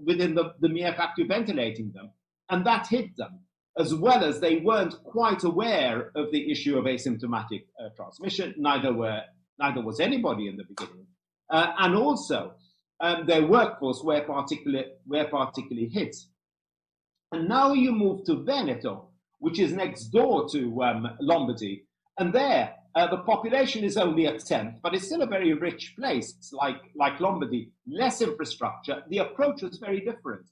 within the mere fact of ventilating them. And that hit them, as well as they weren't quite aware of the issue of asymptomatic transmission, neither was anybody in the beginning. And also, their workforce were particularly hit. And now you move to Veneto, which is next door to Lombardy. And there, the population is only a tenth, but it's still a very rich place. It's like Lombardy, less infrastructure. The approach was very different.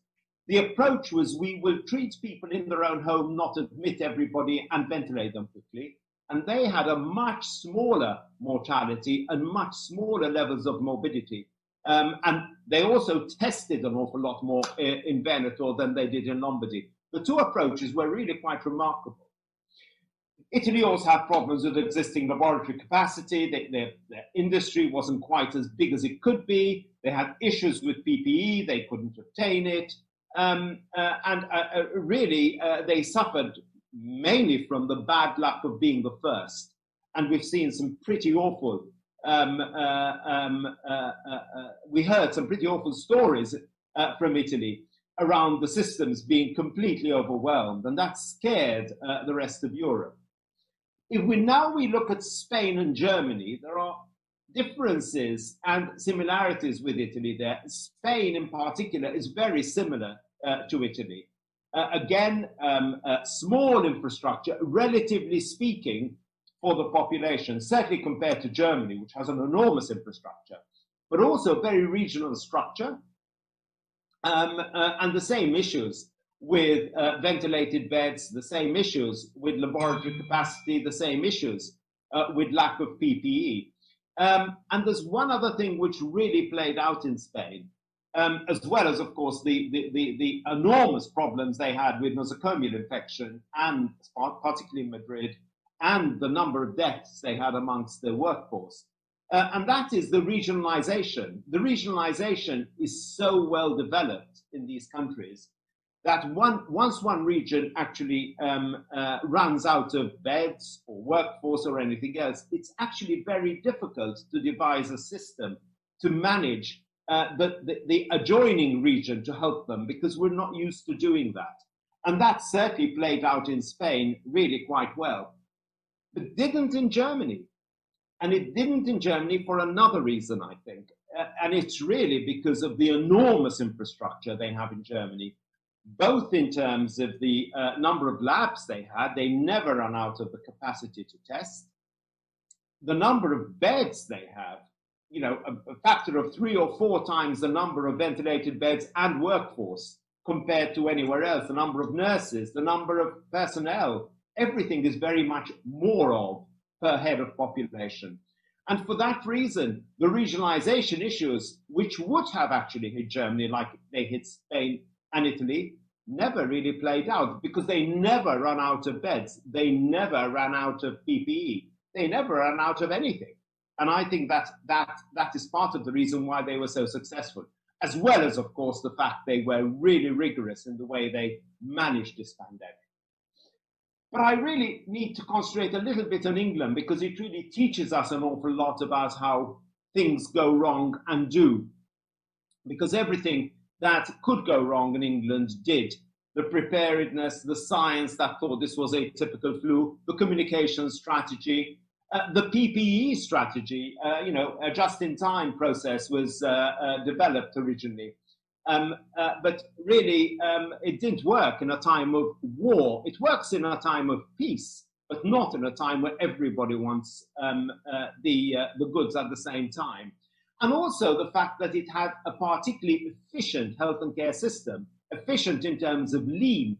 The approach was we will treat people in their own home, not admit everybody and ventilate them quickly. And they had a much smaller mortality and much smaller levels of morbidity. And they also tested an awful lot more in Veneto than they did in Lombardy. The two approaches were really quite remarkable. Italy also had problems with existing laboratory capacity. Their industry wasn't quite as big as it could be. They had issues with PPE. They couldn't obtain it. Really, they suffered mainly from the bad luck of being the first. And we've seen some pretty awful, we heard some pretty awful stories from Italy around the systems being completely overwhelmed, and that scared the rest of Europe. If we look at Spain and Germany, there are differences and similarities with Italy there. Spain in particular is very similar to Italy. Again, small infrastructure, relatively speaking, for the population, certainly compared to Germany, which has an enormous infrastructure, but also very regional structure, and the same issues with ventilated beds, the same issues with laboratory capacity, the same issues with lack of PPE. And there's one other thing which really played out in Spain, as well as, of course, the enormous problems they had with nosocomial infection, and particularly in Madrid, and the number of deaths they had amongst their workforce. And that is the regionalization. The regionalization is so well developed in these countries that once one region actually runs out of beds or workforce or anything else, it's actually very difficult to devise a system to manage the adjoining region to help them, because we're not used to doing that. And that certainly played out in Spain really quite well, but didn't in Germany. And it didn't in Germany for another reason, I think. And it's really because of the enormous infrastructure they have in Germany, both in terms of the number of labs they had. They never run out of the capacity to test. The number of beds they have, you know, a factor of 3 or 4 times the number of ventilated beds and workforce compared to anywhere else. The number of nurses, the number of personnel, everything is very much more of per head of population. And for that reason, the regionalization issues, which would have actually hit Germany like they hit Spain and Italy, never really played out, because they never run out of beds. They never ran out of PPE. They never ran out of anything. And I think that is part of the reason why they were so successful, as well as, of course, the fact they were really rigorous in the way they managed this pandemic. But I really need to concentrate a little bit on England, because it really teaches us an awful lot about how things go wrong and do. Because everything that could go wrong in England did. The preparedness, the science that thought this was a typical flu, the communication strategy, the PPE strategy, a just-in-time process was developed originally. But really, it didn't work in a time of war. It works in a time of peace, but not in a time where everybody wants the goods at the same time. And also the fact that it had a particularly efficient health and care system, efficient in terms of lean.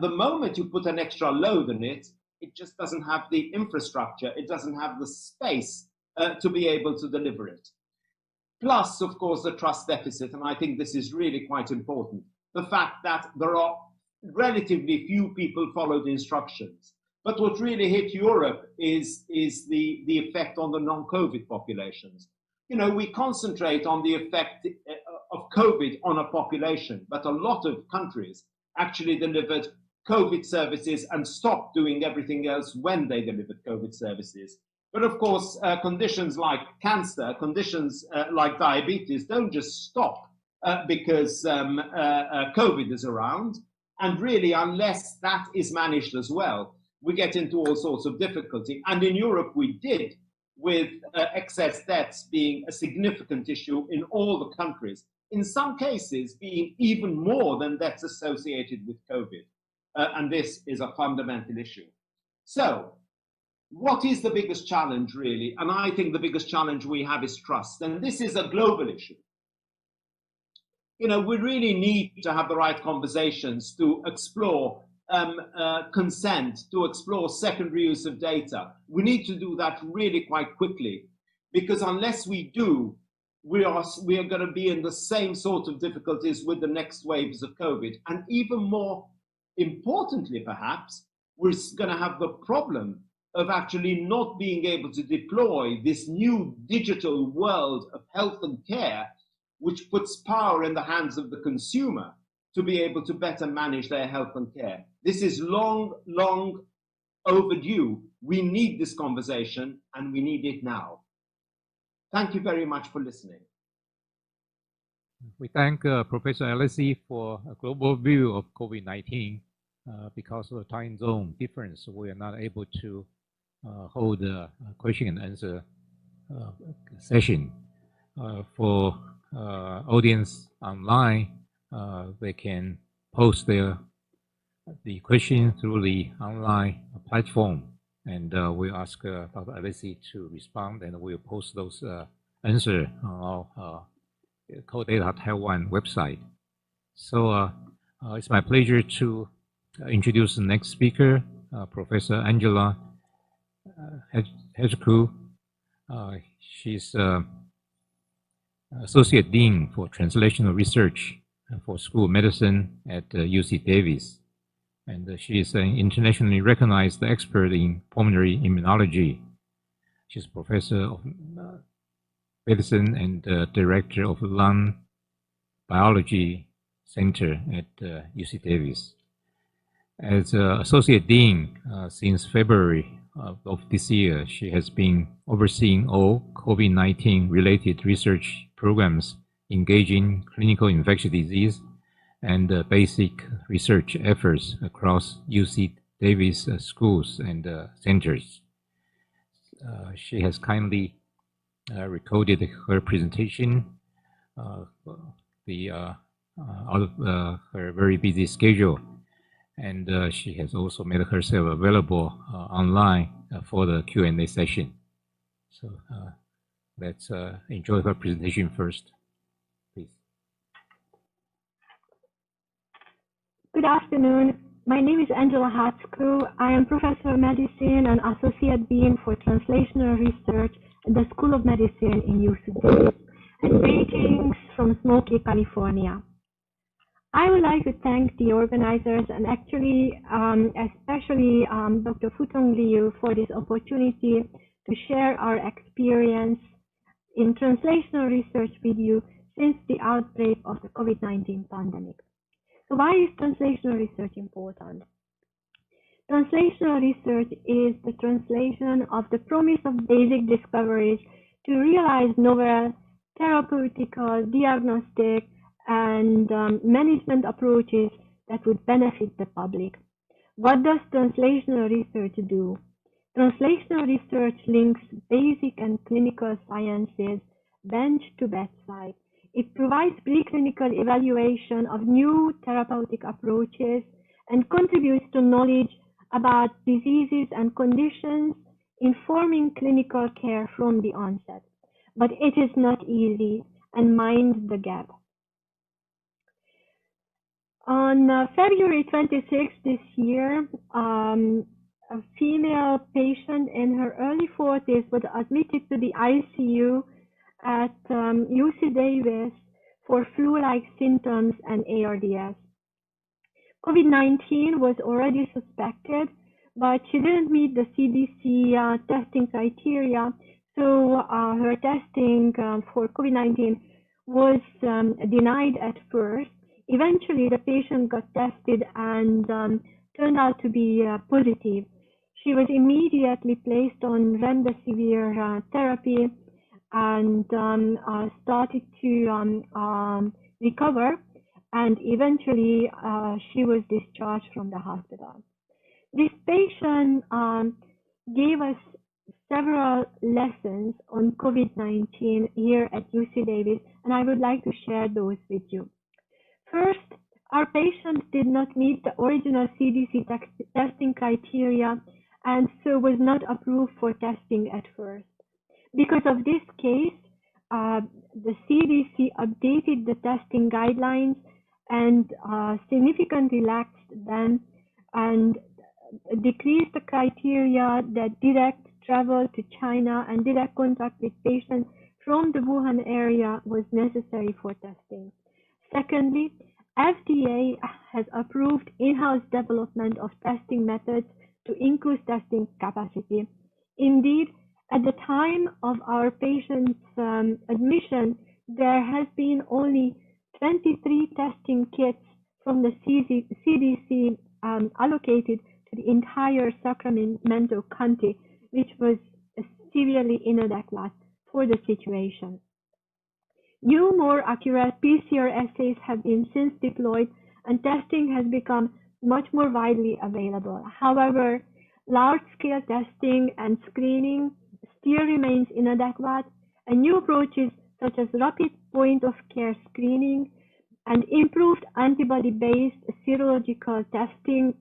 The moment you put an extra load on it, it just doesn't have the infrastructure, it doesn't have the space to be able to deliver it. Plus, of course, the trust deficit, and I think this is really quite important. The fact that there are relatively few people follow the instructions. But what really hit Europe is the effect on the non-COVID populations. You know, we concentrate on the effect of COVID on a population, but a lot of countries actually delivered COVID services and stopped doing everything else when they delivered COVID services. But of course, conditions like cancer, conditions like diabetes don't just stop because COVID is around. And really, unless that is managed as well, we get into all sorts of difficulty. And in Europe, we did, with excess deaths being a significant issue in all the countries, in some cases being even more than deaths associated with COVID. And this is a fundamental issue. So, what is the biggest challenge, really? And I think the biggest challenge we have is trust. And this is a global issue. we really need to have the right conversations to explore consent, to explore secondary use of data. We need to do that really quite quickly, because unless we do, we are going to be in the same sort of difficulties with the next waves of COVID. And even more importantly, perhaps, we're going to have the problem of actually not being able to deploy this new digital world of health and care, which puts power in the hands of the consumer to be able to better manage their health and care. This is long, long overdue. We need this conversation, and we need it now. Thank you very much for listening. We thank Professor Alessi for a global view of COVID-19. Because of the time zone difference, we are not able to hold a question and answer session. For audience online, they can post the question through the online platform, and we ask Dr. Alessi to respond, and we'll post those answers on our CODATA Taiwan website. So it's my pleasure to introduce the next speaker, Professor Angela Hedgecrew. She's Associate Dean for Translational Research for School of Medicine at UC Davis. And she is an internationally recognized expert in pulmonary immunology. She's Professor of Medicine and Director of Lung Biology Center at UC Davis. As Associate Dean since February of this year, she has been overseeing all COVID-19 related research programs engaging clinical infectious disease and basic research efforts across UC Davis schools and centers. She has kindly recorded her presentation out of her very busy schedule. And she has also made herself available online for the Q&A session. So let's enjoy her presentation first, please. Good afternoon. My name is Angela Haczku. I am Professor of Medicine and Associate Dean for Translational Research at the School of Medicine in UC Davis. And greetings from Smoky, California. I would like to thank the organizers and actually, especially Dr. Futong Liu for this opportunity to share our experience in translational research with you since the outbreak of the COVID-19 pandemic. So why is translational research important? Translational research is the translation of the promise of basic discoveries to realize novel therapeutical, diagnostic, and management approaches that would benefit the public. What does translational research do? Translational research links basic and clinical sciences bench to bedside. It provides preclinical evaluation of new therapeutic approaches and contributes to knowledge about diseases and conditions, informing clinical care from the onset. But it is not easy, and mind the gap. On February 26th this year, a female patient in her early 40s was admitted to the ICU at UC Davis for flu-like symptoms and ARDS. COVID-19 was already suspected, but she didn't meet the CDC testing criteria, so her testing for COVID-19 was denied at first. Eventually, the patient got tested and turned out to be positive. She was immediately placed on remdesivir therapy and started to recover, and eventually she was discharged from the hospital. This patient gave us several lessons on COVID-19 here at UC Davis, and I would like to share those with you. First, our patient did not meet the original CDC testing criteria and so was not approved for testing at first. Because of this case, the CDC updated the testing guidelines and significantly relaxed them and decreased the criteria that direct travel to China and direct contact with patients from the Wuhan area was necessary for testing. Secondly, FDA has approved in-house development of testing methods to increase testing capacity. Indeed, at the time of our patient's admission, there has been only 23 testing kits from the CDC allocated to the entire Sacramento County, which was severely inadequate for the situation. New, more accurate PCR assays have been since deployed and testing has become much more widely available. However, large-scale testing and screening still remains inadequate, and new approaches such as rapid point-of-care screening and improved antibody-based serological testing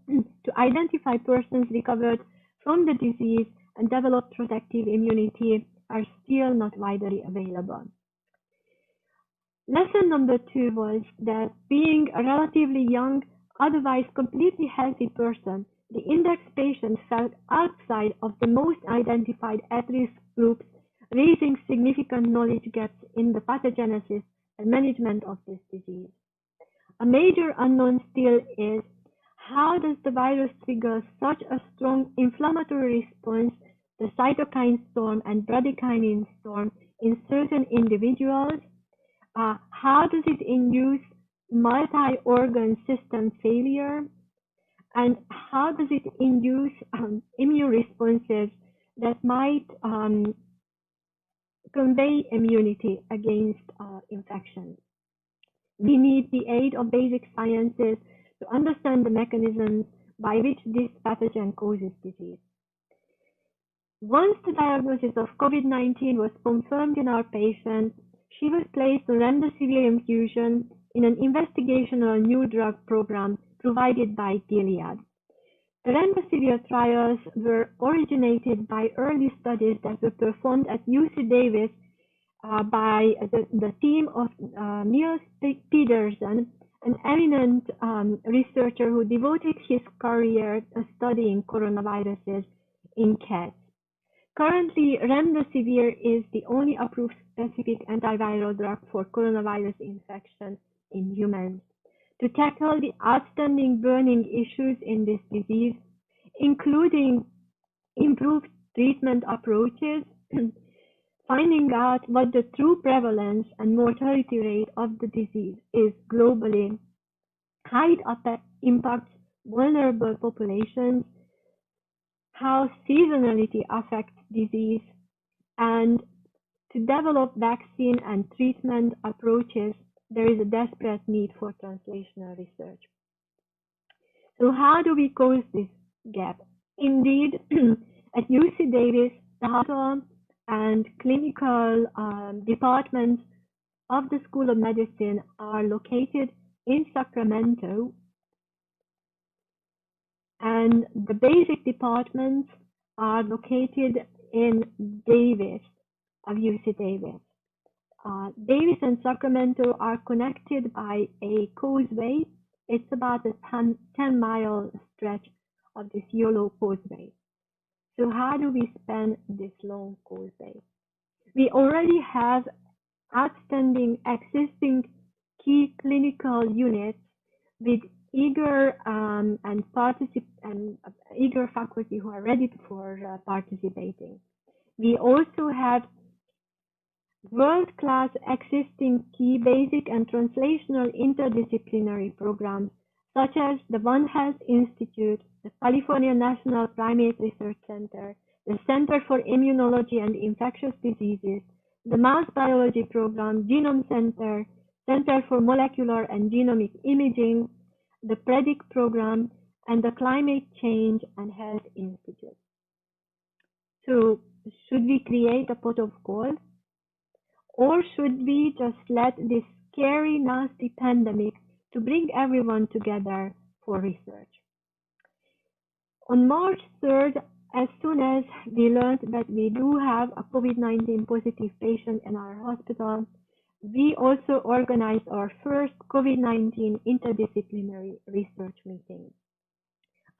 to identify persons recovered from the disease and develop protective immunity are still not widely available. Lesson number 2 was that being a relatively young, otherwise completely healthy person, the index patient fell outside of the most identified at-risk groups, raising significant knowledge gaps in the pathogenesis and management of this disease. A major unknown still is how does the virus trigger such a strong inflammatory response, the cytokine storm and bradykinin storm in certain individuals? How does it induce multi-organ system failure? And how does it induce immune responses that might convey immunity against infection? We need the aid of basic sciences to understand the mechanisms by which this pathogen causes disease. Once the diagnosis of COVID-19 was confirmed in our patient, she was placed on remdesivir infusion in an investigational new drug program provided by Gilead. The remdesivir trials were originated by early studies that were performed at UC Davis by the team of Niels Pedersen, an eminent researcher who devoted his career to studying coronaviruses in cats. Currently, remdesivir is the only approved specific antiviral drug for coronavirus infection in humans. To tackle the outstanding burning issues in this disease, including improved treatment approaches, finding out what the true prevalence and mortality rate of the disease is globally, how it impacts vulnerable populations, how seasonality affects disease, and to develop vaccine and treatment approaches, there is a desperate need for translational research. So how do we close this gap? Indeed, at UC Davis, the hospital and clinical departments of the School of Medicine are located in Sacramento, and the basic departments are located in Davis, of UC Davis. Davis and Sacramento are connected by a causeway. It's about a 10-mile stretch of this yellow causeway. So how do we span this long causeway? We already have outstanding existing key clinical units with eager eager faculty who are ready for participating. We also have world-class existing key basic and translational interdisciplinary programs such as the One Health Institute, the California National Primate Research Center, the Center for Immunology and Infectious Diseases, the Mouse Biology Program, Genome Center, Center for Molecular and Genomic Imaging, the PREDICT Program, and the Climate Change and Health Institute. So, should we create a pot of gold? Or should we just let this scary, nasty pandemic to bring everyone together for research? On March 3rd, as soon as we learned that we do have a COVID-19 positive patient in our hospital, we also organized our first COVID-19 interdisciplinary research meeting.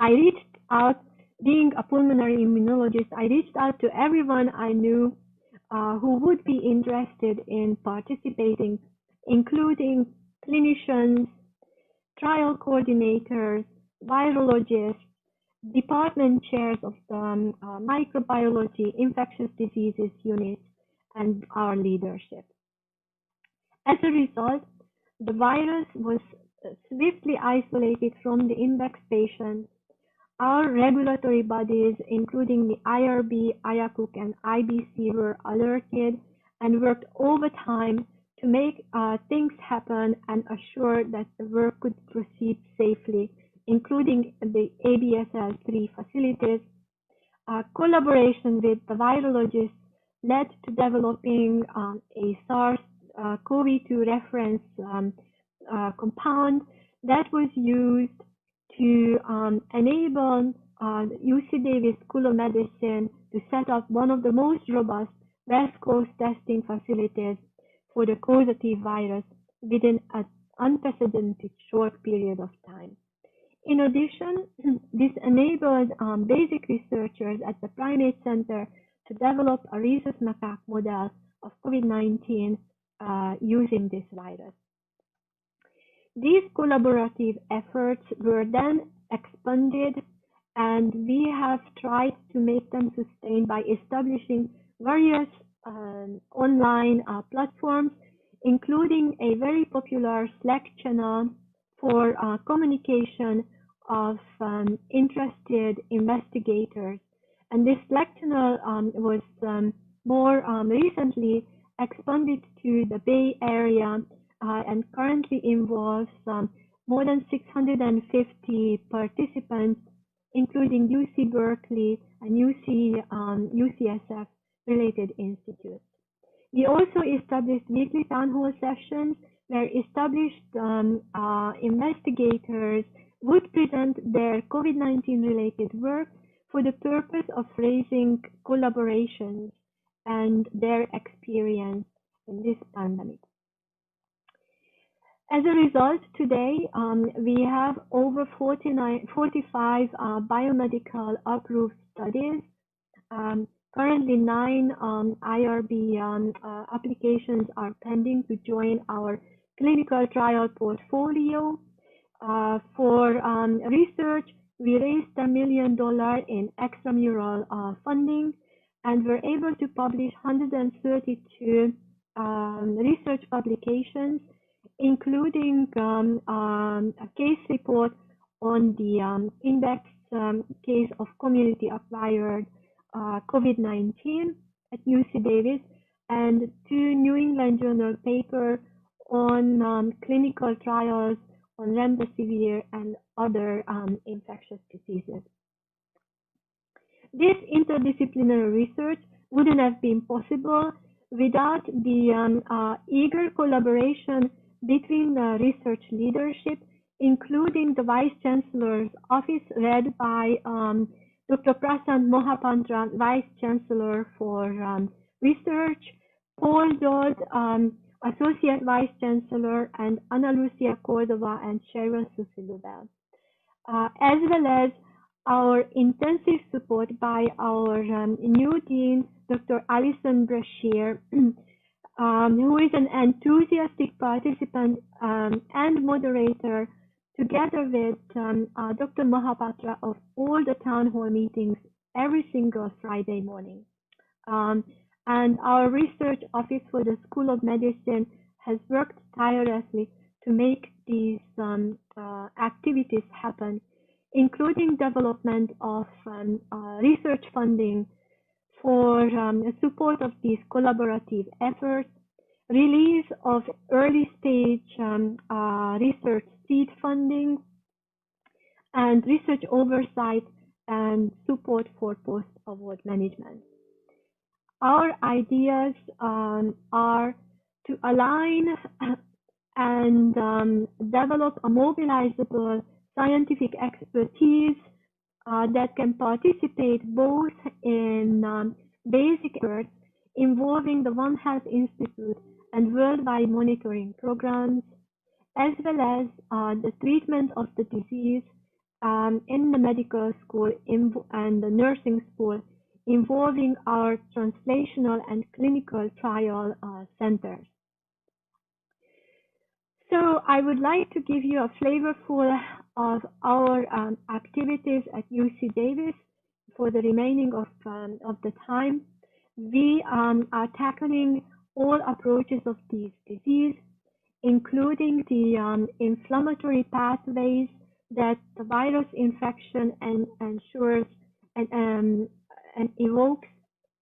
I reached out, being a pulmonary immunologist, I reached out to everyone I knew who would be interested in participating, including clinicians, trial coordinators, virologists, department chairs of the microbiology, infectious diseases unit, and our leadership. As a result, the virus was swiftly isolated from the index patient. Our regulatory bodies, including the IRB, IACUC, and IBC, were alerted and worked overtime to make things happen and assure that the work could proceed safely, including the ABSL3 facilities. Collaboration with the virologists led to developing a SARS-CoV-2 reference compound that was used to enable UC Davis School of Medicine to set up one of the most robust West Coast testing facilities for the causative virus within an unprecedented short period of time. In addition, this enabled basic researchers at the Primate Center to develop a rhesus macaque model of COVID-19 using this virus. These collaborative efforts were then expanded, and we have tried to make them sustained by establishing various online platforms, including a very popular Slack channel for communication of interested investigators. And this Slack channel was more recently expanded to the Bay Area and currently involves more than 650 participants, including UC Berkeley and UCSF related institutes. We also established weekly town hall sessions where established investigators would present their COVID-19 related work for the purpose of raising collaborations and their experience in this pandemic. As a result, today we have over 45 biomedical approved studies. Currently, 9 IRB applications are pending to join our clinical trial portfolio. For research, we raised $1 million in extramural funding, and were able to publish 132 research publications, including a case report on the index case of community-acquired COVID-19 at UC Davis, and 2 New England Journal paper on clinical trials on remdesivir and other infectious diseases. This interdisciplinary research wouldn't have been possible without the eager collaboration between the research leadership, including the Vice Chancellor's office led by Dr. Prasad Mohapantra, Vice Chancellor for Research, Paul Dodd, Associate Vice Chancellor, and Ana Lucia Cordova and Cheryl Susilubel, as well as our intensive support by our new dean, Dr. Alison Brashear, who is an enthusiastic participant and moderator, together with Dr. Mohapatra, of all the town hall meetings every single Friday morning. And our research office for the School of Medicine has worked tirelessly to make these activities happen, including development of research funding for support of these collaborative efforts, release of early stage research seed funding, and research oversight and support for post-award management. Our ideas are to align and develop a mobilizable scientific expertise that can participate both in basic efforts involving the One Health Institute and worldwide monitoring programs, as well as the treatment of the disease in the medical school and the nursing school, involving our translational and clinical trial centers. So I would like to give you a flavorful of our activities at UC Davis for the remaining of the time. We are tackling all approaches of this disease, including the inflammatory pathways that the virus infection ensures and evokes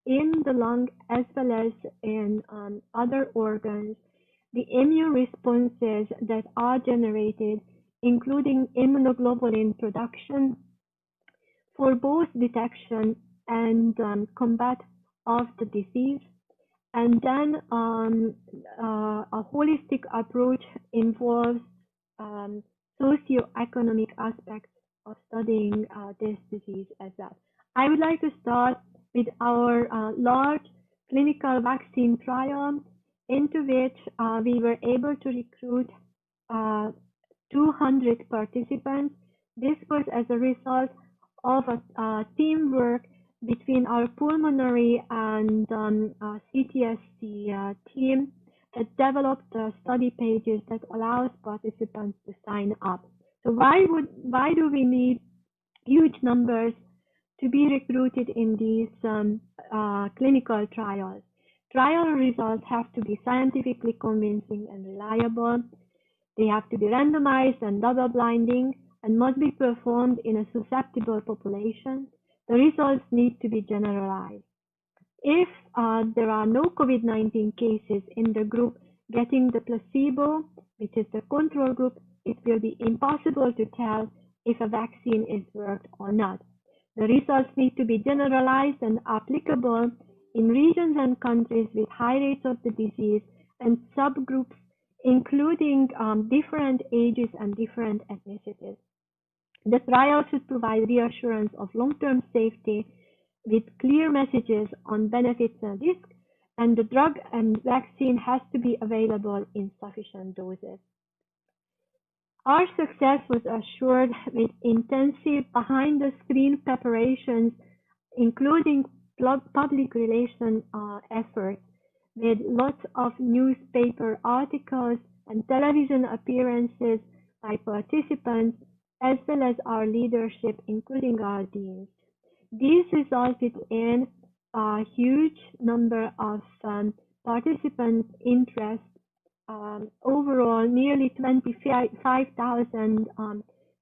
in the lung as well as in other organs, the immune responses that are generated, including immunoglobulin production for both detection and combat of the disease. And then a holistic approach involves socioeconomic aspects of studying this disease as well. I would like to start with our large clinical vaccine trial, into which we were able to recruit 200 participants. This was as a result of a teamwork between our pulmonary and CTSC team that developed study pages that allows participants to sign up. So why do we need huge numbers to be recruited in these clinical trials? Trial results have to be scientifically convincing and reliable. They have to be randomized and double-blinding and must be performed in a susceptible population. The results need to be generalized. If there are no COVID-19 cases in the group getting the placebo, which is the control group, it will be impossible to tell if a vaccine is worked or not. The results need to be generalized and applicable in regions and countries with high rates of the disease and subgroups, including different ages and different ethnicities. The trial should provide reassurance of long-term safety with clear messages on benefits and risks, and the drug and vaccine has to be available in sufficient doses. Our success was assured with intensive behind-the-screen preparations, including public relations efforts, with lots of newspaper articles and television appearances by participants, as well as our leadership, including our deans. These resulted in a huge number of participant interest. Overall, nearly 25,000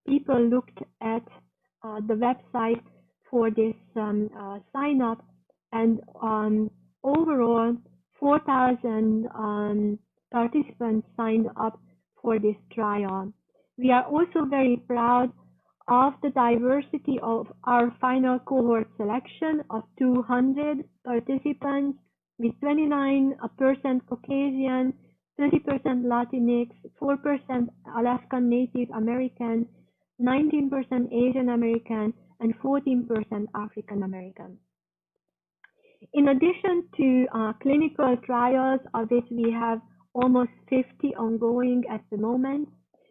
people looked at the website for this sign up, and overall 4,000 participants signed up for this trial. We are also very proud of the diversity of our final cohort selection of 200 participants, with 29% Caucasian, 30% Latinx, 4% Alaskan Native American, 19% Asian American, and 14% African American. In addition to clinical trials, of which we have almost 50 ongoing at the moment,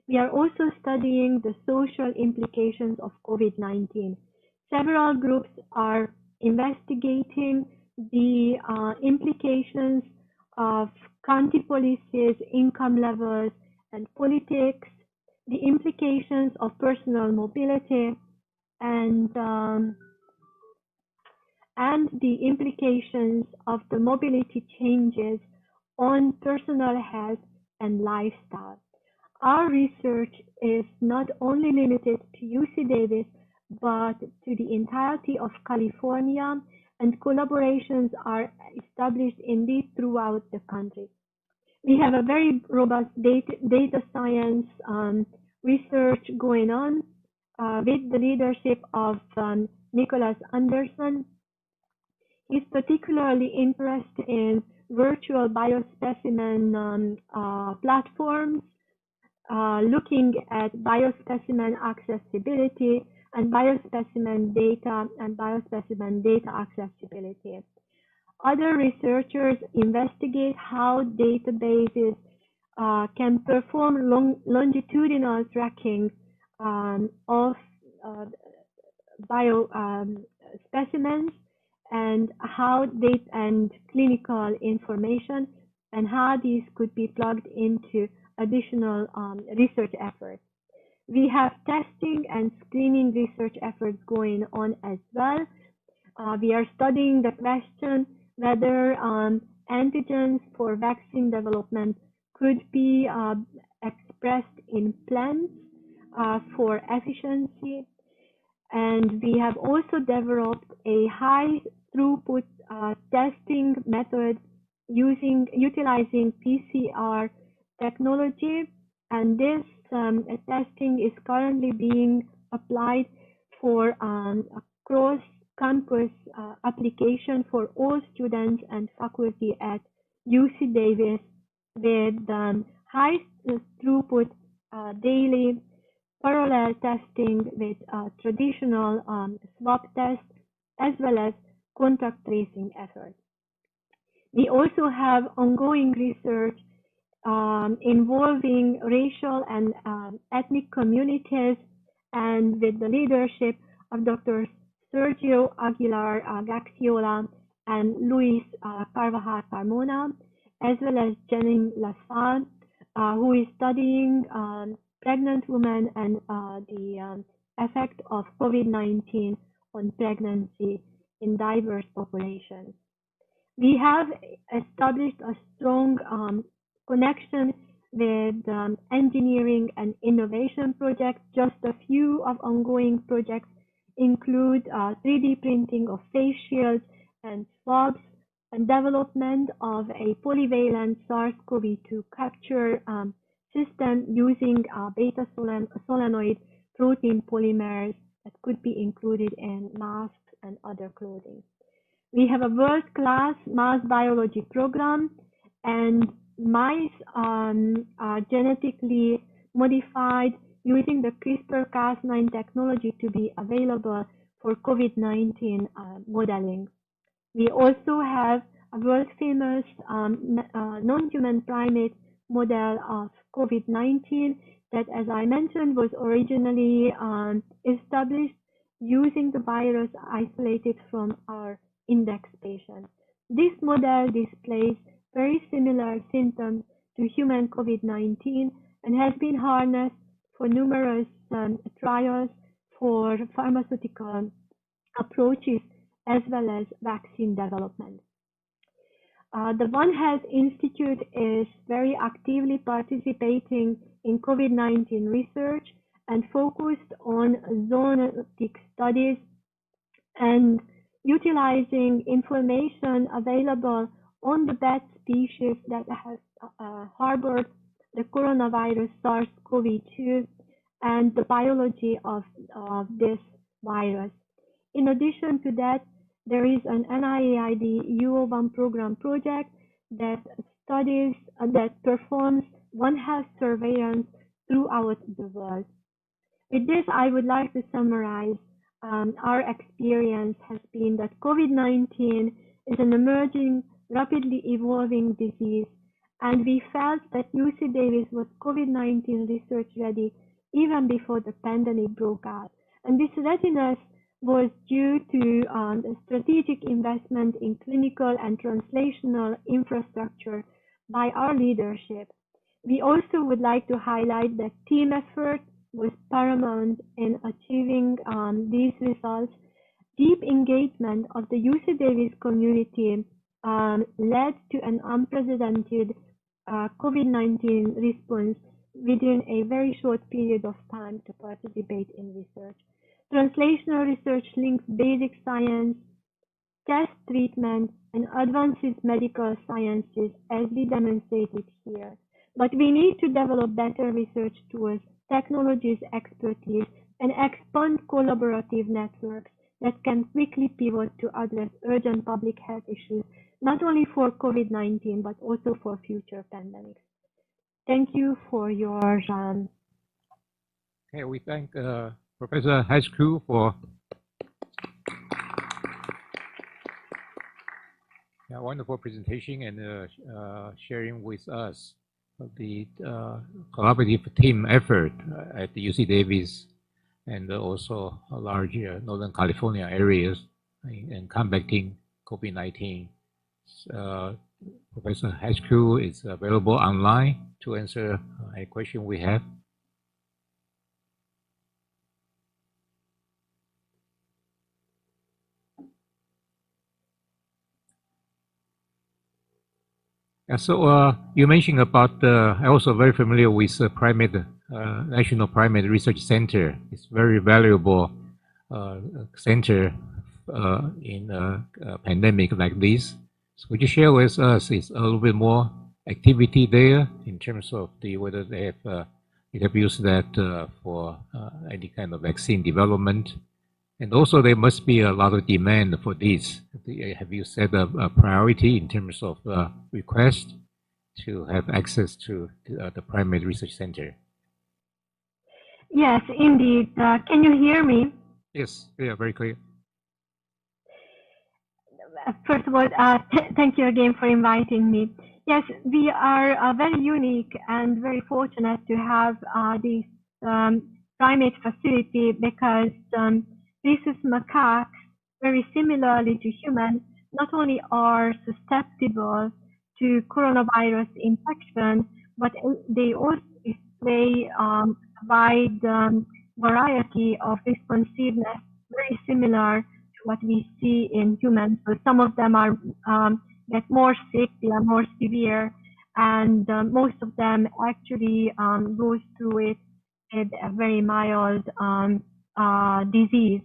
we are also studying the social implications of COVID-19. Several groups are investigating the implications of county policies, income levels, and politics, the implications of personal mobility, and the implications of the mobility changes on personal health and lifestyle. Our research is not only limited to UC Davis, but to the entirety of California, and collaborations are established indeed throughout the country. We have a very robust data science research going on with the leadership of Nicholas Anderson. He's particularly interested in virtual biospecimen platforms, looking at biospecimen accessibility and biospecimen data accessibility. Other researchers investigate how databases can perform longitudinal tracking of bio specimens and how data and clinical information and how these could be plugged into additional research efforts. We have testing and screening research efforts going on as well. We are studying the question whether antigens for vaccine development could be expressed in plants for efficiency. And we have also developed a high throughput testing method utilizing PCR technology. And this testing is currently being applied for a cross-campus application for all students and faculty at UC Davis with high throughput daily parallel testing with traditional swab tests as well as contact tracing efforts. We also have ongoing research involving racial and ethnic communities, and with the leadership of Dr. Sergio Aguilar Gaxiola and Luis Carvajal Carmona, as well as Janine Lasfan, who is studying pregnant women and the effect of COVID-19 on pregnancy in diverse populations. We have established a strong connection with engineering and innovation projects. Just a few of ongoing projects include 3D printing of face shields and swabs, and development of a polyvalent SARS-CoV-2 capture system using beta solenoid protein polymers that could be included in masks and other clothing. We have a world-class mass biology program, and mice are genetically modified using the CRISPR-Cas9 technology to be available for COVID-19 modeling. We also have a world-famous non-human primate model of COVID-19 that, as I mentioned, was originally established using the virus isolated from our index patients. This model displays very similar symptoms to human COVID-19 and has been harnessed for numerous trials for pharmaceutical approaches as well as vaccine development. The One Health Institute is very actively participating in COVID-19 research and focused on zoonotic studies and utilizing information available on the bat species that has harbored the coronavirus SARS-CoV-2 and the biology of this virus. In addition to that, there is an NIAID UO1 program project that studies, that performs One Health surveillance throughout the world. With this, I would like to summarize our experience has been that COVID-19 is an emerging, rapidly evolving disease, and we felt that UC Davis was COVID-19 research ready even before the pandemic broke out. And this readiness was due to the strategic investment in clinical and translational infrastructure by our leadership. We also would like to highlight that team effort was paramount in achieving these results. Deep engagement of the UC Davis community led to an unprecedented COVID-19 response within a very short period of time to participate in research. Translational research links basic science, test treatment, and advanced medical sciences as we demonstrated here. But we need to develop better research tools, technologies, expertise, and expand collaborative networks that can quickly pivot to address urgent public health issues, not only for COVID-19, but also for future pandemics. Thank you for your Okay, we thank Professor Haczku for Yeah, wonderful presentation and sharing with us the collaborative team effort at the UC Davis and also larger Northern California areas in combating COVID-19. Professor Haczku is available online to answer a question we have. Yeah, so you mentioned about, I'm also very familiar with primate, National Primate Research Center. It's very valuable center in a pandemic like this. So could you share with us a little bit more activity there in terms of whether they have used that for any kind of vaccine development? And also there must be a lot of demand for this. Have you set a priority in terms of request to have access to the Primate Research Center? Yes, indeed. Can you hear me? Yes, yeah, very clear. First of all, thank you again for inviting me. Yes, we are very unique and very fortunate to have this primate facility because rhesus macaques, very similarly to humans, not only are susceptible to coronavirus infection, but they also display a wide variety of responsiveness, very similar to what we see in humans. So some of them are get more sick, they are more severe, and most of them actually go through it with a very mild disease.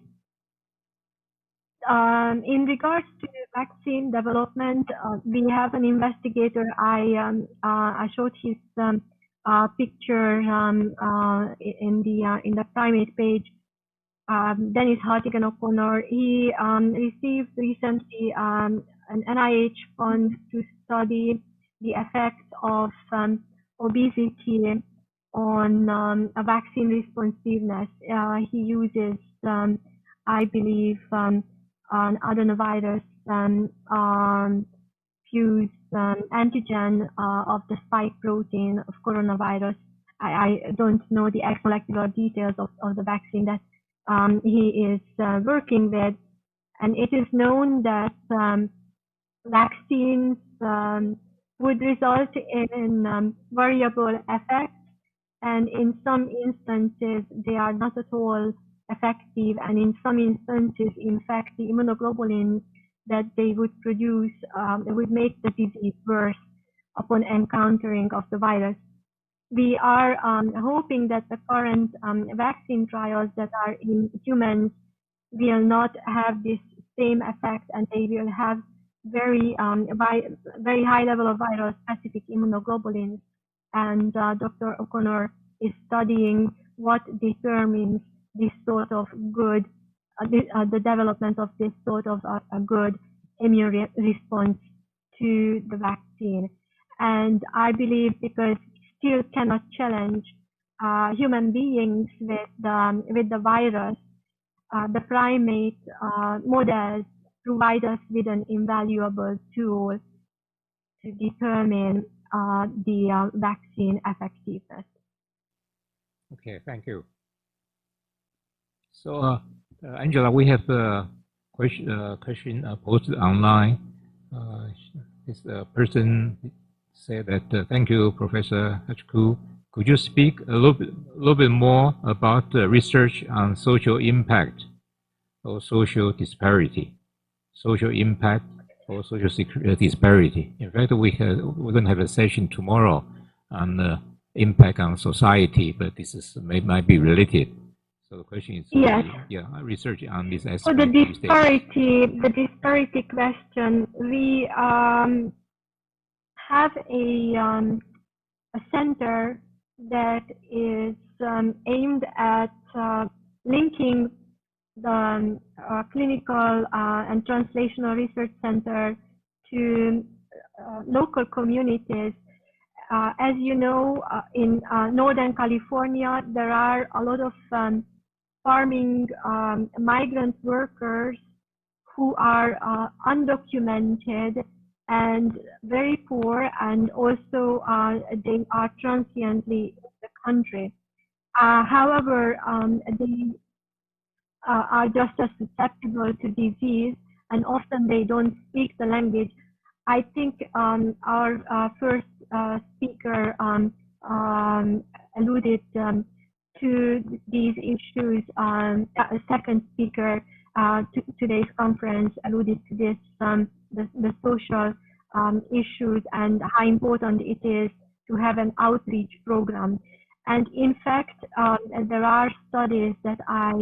In regards to vaccine development, we have an investigator. I showed his picture in the primate page. Dennis Hartigan-O'Connor. He received recently an NIH fund to study the effects of obesity on a vaccine responsiveness. He uses, I believe, an adenovirus fused antigen of the spike protein of coronavirus. I don't know the exact molecular details of the vaccine that he is working with, and it is known that vaccines would result in variable effects, and in some instances they are not at all effective, and in some instances, in fact, the immunoglobulins that they would produce would make the disease worse upon encountering of the virus. We are hoping that the current vaccine trials that are in humans will not have this same effect, and they will have very high level of viral specific immunoglobulins. And Dr. O'Connor is studying what determines this sort of good, the development of this sort of a good immune response to the vaccine. And I believe because still cannot challenge human beings with the virus, the primate models provide us with an invaluable tool to determine the vaccine effectiveness. Okay, thank you. So, Angela, we have a question posted online. This person said that thank you, Professor Haczku. Could you speak a little bit more about the research on social impact or social disparity? Social impact or social disparity. In fact, we're going to have a session tomorrow on the impact on society, but this is might be related. So the question is, yes, research on this aspect. So the disparity question, we have a center that is aimed at linking the clinical and translational research center to local communities. As you know, in Northern California, there are a lot of farming migrant workers who are undocumented, and very poor, and also they are transiently in the country. However, they are just as susceptible to disease, and often they don't speak the language. I think our first speaker alluded to these issues. Second speaker to today's conference alluded to this, the social issues and how important it is to have an outreach program. And in fact, there are studies that I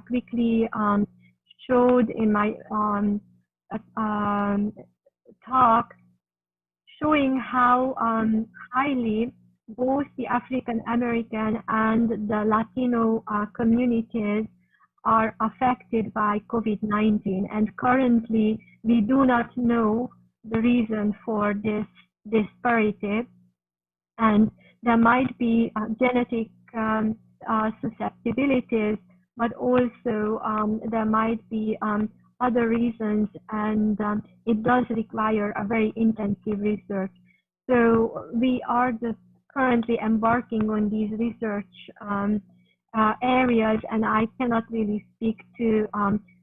quickly showed in my talk, showing how highly both the African American and the Latino communities are affected by COVID-19. And currently, we do not know the reason for this disparity. And there might be genetic susceptibilities, but also there might be other reasons, and it does require a very intensive research. So we are just currently embarking on these research areas, and I cannot really speak to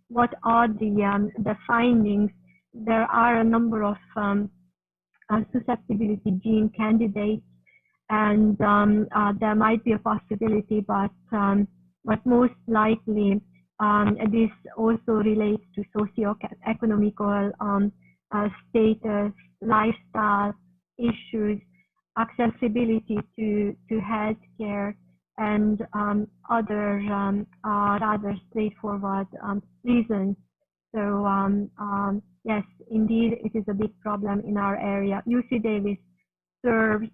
what are the findings. There are a number of susceptibility gene candidates, and there might be a possibility, but most likely this also relates to socio-economical status, lifestyle issues, accessibility to healthcare, and other rather straightforward reasons. So yes, indeed, it is a big problem in our area. UC Davis serves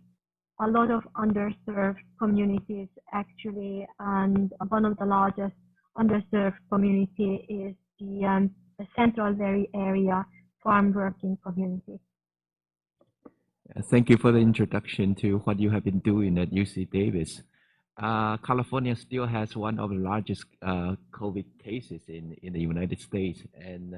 a lot of underserved communities, actually, and one of the largest underserved community is the Central Valley area farm working community. Thank you for the introduction to what you have been doing at UC Davis. California still has one of the largest COVID cases in the United States, and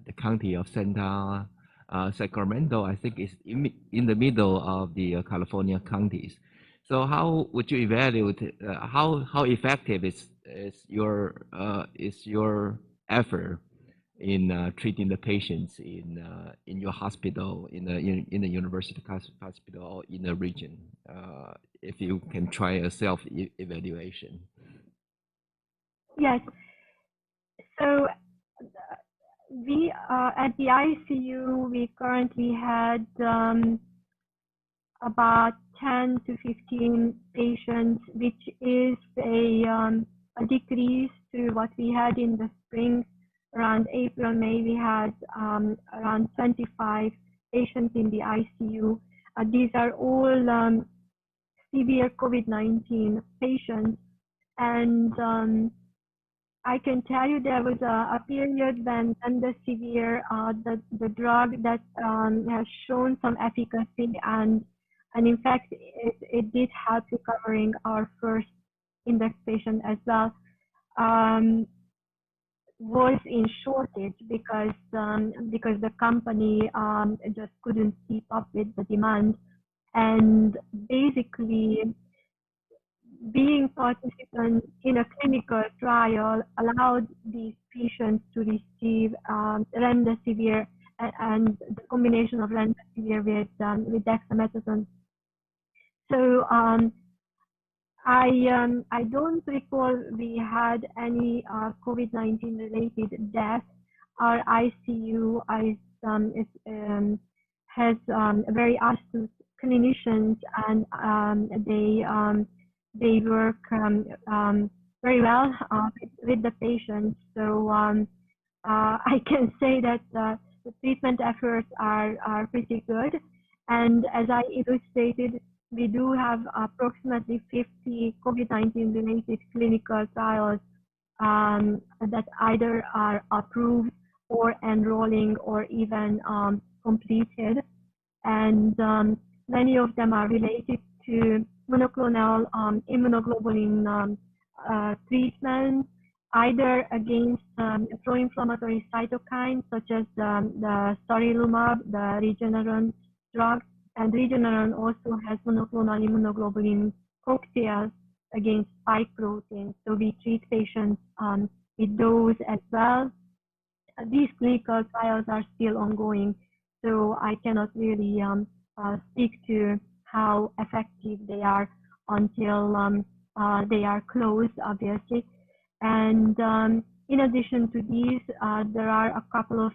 the county of Sacramento, I think, is in the middle of the California counties. So how would you evaluate how effective is your effort in treating the patients in your hospital, in the university hospital, or in the region? If you can try a self-evaluation. Yes. So we at the ICU, we currently had about 10 to 15 patients, which is a decrease to what we had in the spring. Around April, May, we had around 25 patients in the ICU. These are all severe COVID-19 patients, and I can tell you there was a period when remdesivir, the drug that has shown some efficacy, and in fact it did help recovering our first index patient as well, was in shortage because the company just couldn't keep up with the demand. And basically, being participants in a clinical trial allowed these patients to receive remdesivir and the combination of remdesivir with dexamethasone. So I don't recall we had any COVID-19 related deaths. Our ICU has very astute clinicians, and they work very well with the patients. So I can say that the treatment efforts are pretty good. And as I illustrated, we do have approximately 50 COVID-19 related clinical trials that either are approved or enrolling or even completed. And many of them are related to monoclonal immunoglobulin treatment either against pro-inflammatory cytokines such as the storilumab, the Regeneron drug, and Regeneron also has monoclonal immunoglobulin cocktails against spike proteins. So we treat patients with those as well. These clinical trials are still ongoing, so I cannot really speak to how effective they are until they are closed, obviously. And in addition to these, there are a couple of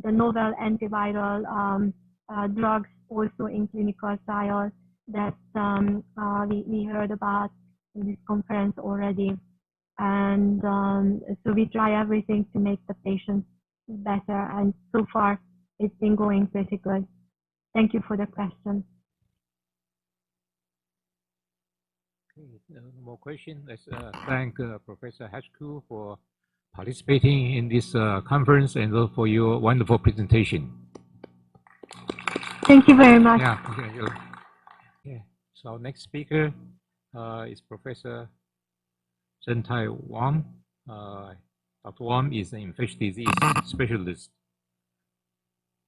the novel antiviral drugs also in clinical trials that we heard about in this conference already. And so we try everything to make the patients better. And so far, it's been going pretty good. Thank you for the question. Okay, no more questions. Let's thank Professor Haczku for participating in this conference and for your wonderful presentation. Thank you very much. Yeah, okay, yeah. So our next speaker is Professor Jann-Tay Wang. Dr. Wang is an infectious disease specialist.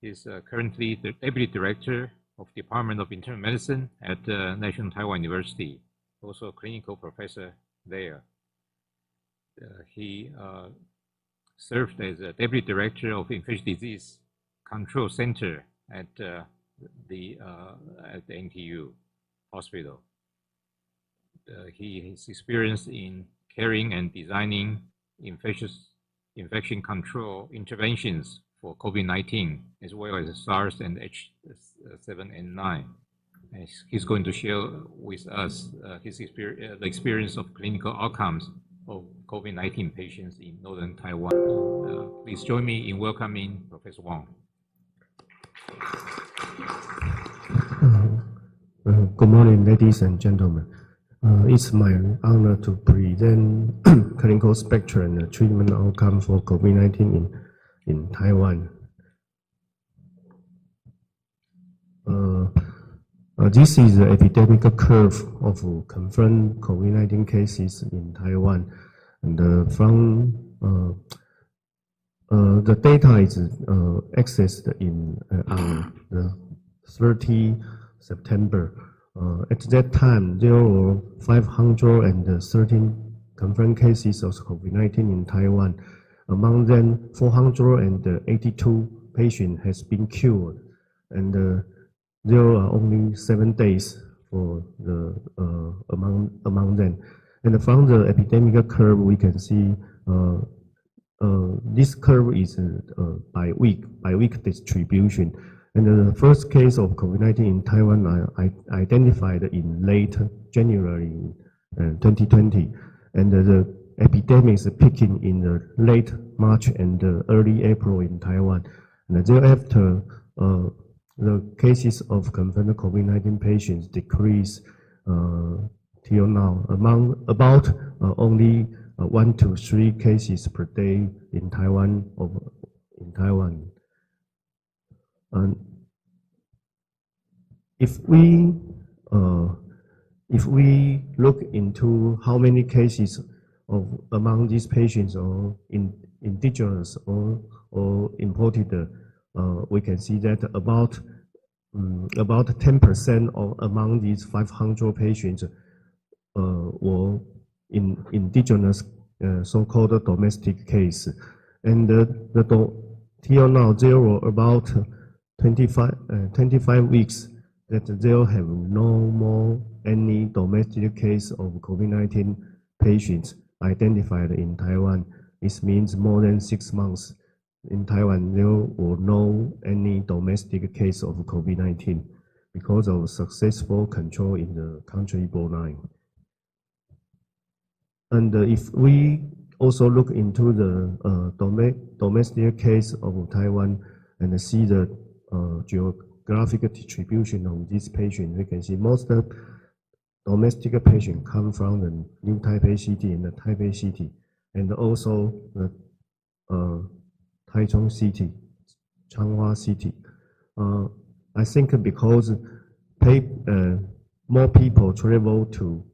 He's currently the Deputy Director of Department of Internal Medicine at National Taiwan University, also a clinical professor there. He served as a Deputy Director of Infectious Disease Control Center at the NTU Hospital. He has experience in carrying and designing infection control interventions for COVID-19, as well as SARS and H7N9. And he's going to share with us his experience, the experience of clinical outcomes of COVID-19 patients in northern Taiwan. Please join me in welcoming Professor Wang. Good morning, ladies and gentlemen. It's my honor to present clinical spectrum and treatment outcome for COVID-19 in Taiwan. This is the epidemic curve of confirmed COVID-19 cases in Taiwan. And from the data is accessed on the 30 September. At that time, there were 513 confirmed cases of COVID-19 in Taiwan. Among them, 482 patients has been cured, and there are only 7 days for the among them. And from the epidemic curve, we can see this curve is by week distribution. And the first case of COVID-19 in Taiwan I identified in late January 2020, and the epidemic is peaking in the late March and early April in Taiwan. And thereafter, the cases of confirmed COVID-19 patients decrease till now, among about only 1 to 3 cases per day in Taiwan. And if we look into how many cases of among these patients are indigenous or imported, we can see that about 10% of among these 500 patients were indigenous, so-called domestic case, and till now there were about 25 weeks that there have no more any domestic case of COVID-19 patients identified in Taiwan. This means more than 6 months in Taiwan there were no any domestic case of COVID-19 because of successful control in the country borderline. And if we also look into the domestic case of Taiwan and see the geographic distribution of these patients, we can see most of domestic patients come from the New Taipei City and the Taipei City, and also the Taichung City, Changhua City. I think because more people travel to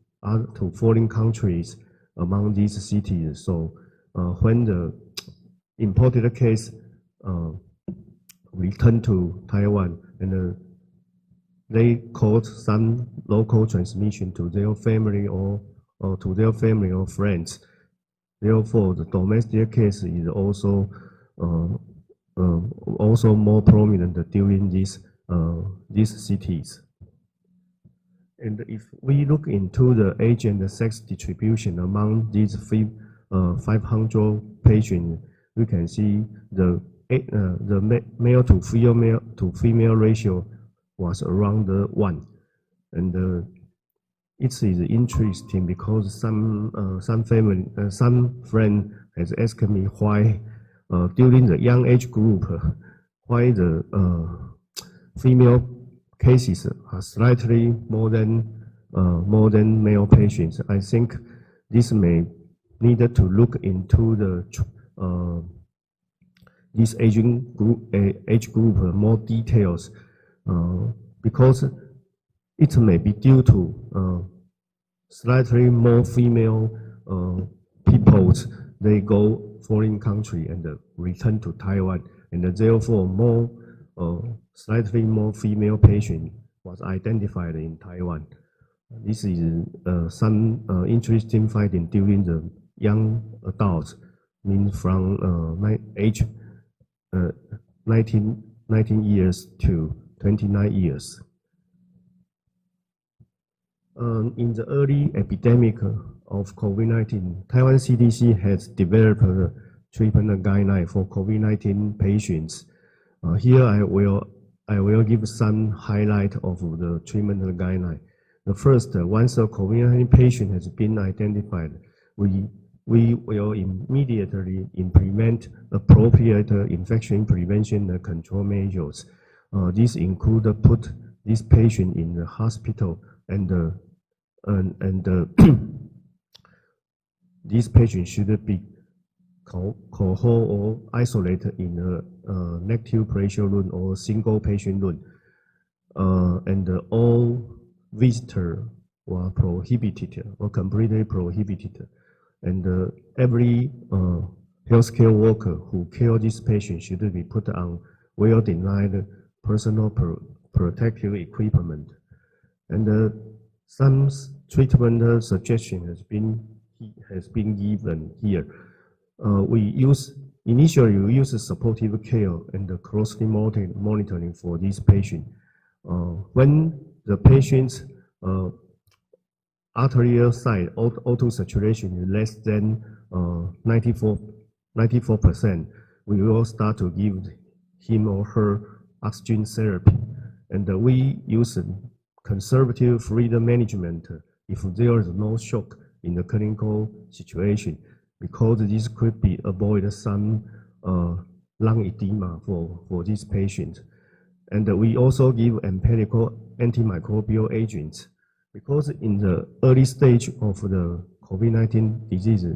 foreign countries, among these cities. So when the imported case returned to Taiwan, and they caused some local transmission to their family or to their family or friends. Therefore, the domestic case is also more prominent during these cities. And if we look into the age and the sex distribution among these 500 patients, we can see the male to female ratio was around 1, and it is interesting because some friend has asked me why during the young age group why the female cases are slightly more than male patients. I think this may need to look into the this age group more details, because it may be due to slightly more female people, they go foreign country and return to Taiwan, and therefore slightly more female patient was identified in Taiwan. This is some interesting finding during the young adults, means from age 19 years to 29 years. In the early epidemic of COVID-19, Taiwan CDC has developed a treatment guideline for COVID-19 patients. Here I will give some highlight of the treatment guideline. The first, once a COVID-19 patient has been identified, we will immediately implement appropriate infection prevention and control measures. This includes put this patient in the hospital, and this patient should be cohort or isolated in a negative pressure room or single patient room, and all visitors were prohibited or completely prohibited, and every healthcare worker who care this patient should be put on well-designed personal protective equipment. And some treatment suggestion has been given here. We initially use supportive care and closely monitoring for this patient. When the patient's arterial side O2 saturation is less than 94%, we will start to give him or her oxygen therapy. And we use conservative fluid management if there is no shock in the clinical situation, because this could be avoid some lung edema for this patient. And we also give empirical antimicrobial agents, because in the early stage of the COVID-19 disease,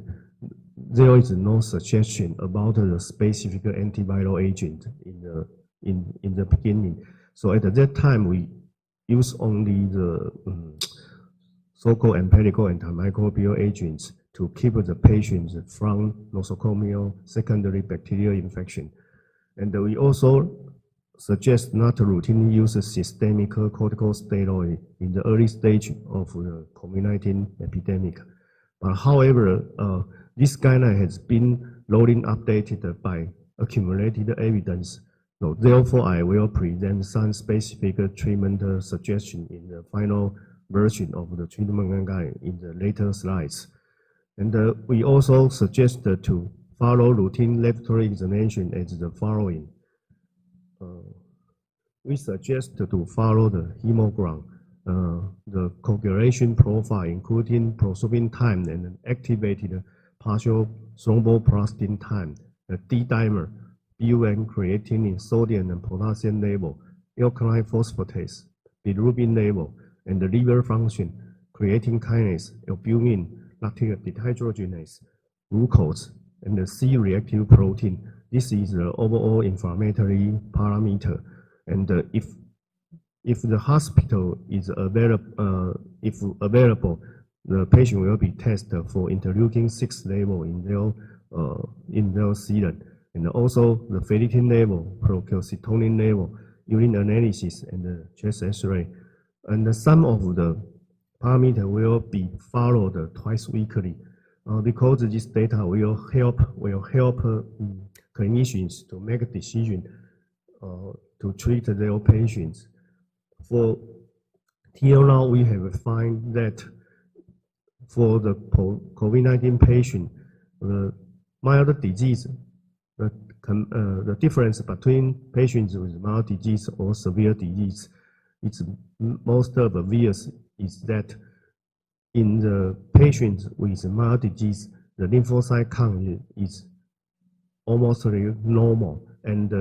there is no suggestion about the specific antiviral agent in the beginning. So at that time, we use only the so-called empirical antimicrobial agents to keep the patients from nosocomial secondary bacterial infection. And we also suggest not to routinely use systemic corticosteroid in the early stage of the COVID-19 epidemic. But however, this guideline has been rolling updated by accumulated evidence. So therefore, I will present some specific treatment suggestion in the final version of the treatment guideline in the later slides. And we also suggest to follow routine laboratory examination as the following. We suggest to follow the hemogram, the coagulation profile, including prosorbing time and activated partial thromboplastin time, the D-dimer, BUN, creatinine, sodium and potassium level, alkaline phosphatase, bilirubin level, and the liver function, creatine kinase, albumin, lactic dehydrogenase, glucose, and the C-reactive protein. This is the overall inflammatory parameter. And if the hospital is available, the patient will be tested for interleukin-6 level in their serum, and also the ferritin level, procalcitonin level, urine analysis, and the chest X-ray. And some of the parameters will be followed twice weekly, because this data will help clinicians to make a decision to treat their patients. For till now, we have found that for the COVID-19 patient, the mild disease, the difference between patients with mild disease or severe disease, it's most obvious is that in the patients with mild disease, the lymphocyte count is almost normal, and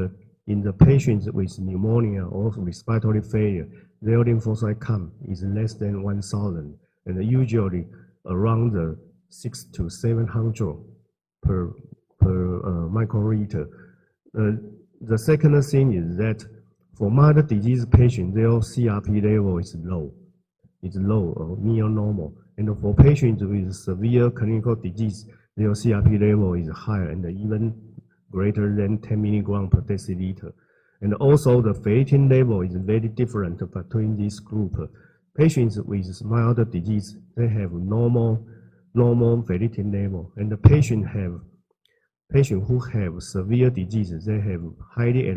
in the patients with pneumonia or respiratory failure, their lymphocyte count is less than 1,000, and usually around 600 to 700 per microliter. The second thing is that for mild disease patients, their CRP level is low. It's low or near normal. And for patients with severe clinical disease, their CRP level is higher and even greater than 10 milligrams per deciliter. And also the ferritin level is very different between this group. Patients with mild disease, they have normal ferritin level, and the patients who have severe disease, they have highly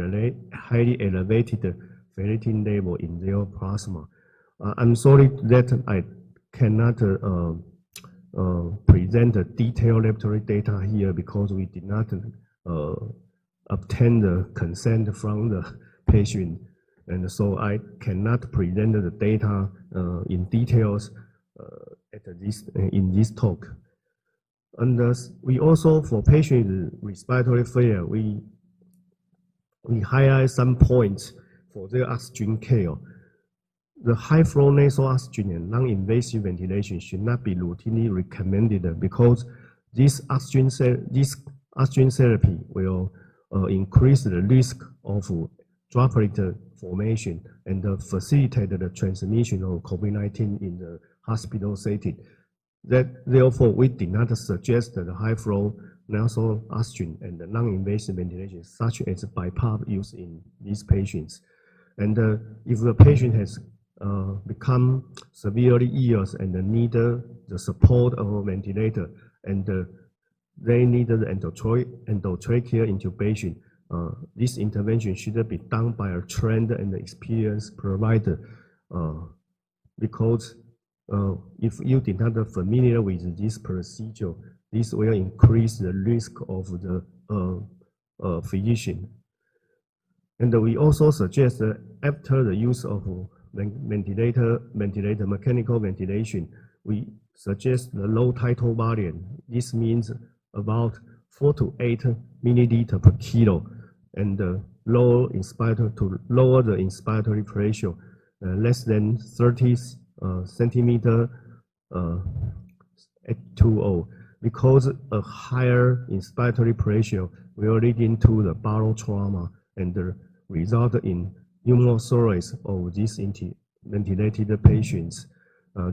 elevated ferritin level in their plasma. I'm sorry that I cannot present the detailed laboratory data here because we did not obtain the consent from the patient, and so I cannot present the data in details in this talk. And we also, for patients with respiratory failure, we highlight some points for their oxygen care. The high flow nasal oxygen and non-invasive ventilation should not be routinely recommended because this oxygen therapy will increase the risk of droplet formation and facilitate the transmission of COVID-19 in the hospital setting. Therefore, we did not suggest the high flow nasal oxygen and the non-invasive ventilation, such as BiPAP, use in these patients. And if the patient has become severely ill and need the support of a ventilator, and they need the endotracheal intubation, this intervention should be done by a trained and experienced provider, because if you did not familiar with this procedure, this will increase the risk of the physician. And we also suggest that after the use of ventilator, mechanical ventilation, we suggest the low tidal volume. This means about 4 to 8 milliliter per kilo, and lower the inspiratory pressure less than 30 centimeter H2O, because a higher inspiratory pressure will lead into the bowel trauma and result in pneumothorax of these ventilated patients.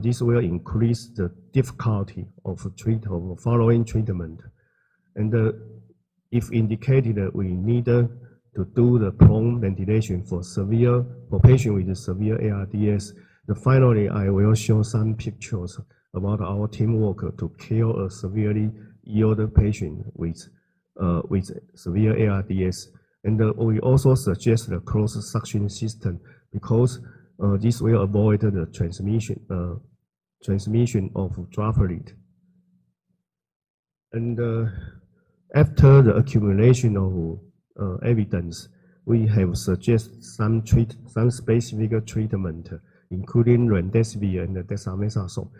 This will increase the difficulty of following treatment. And if indicated, we need to do the prone ventilation for patients with severe ARDS. Finally, I will show some pictures about our teamwork to care a severely ill patient with severe ARDS. And we also suggest the closed suction system because this will avoid the transmission of droplet. And after the accumulation of evidence, we have suggested some specific treatment, including remdesivir and dexamethasone.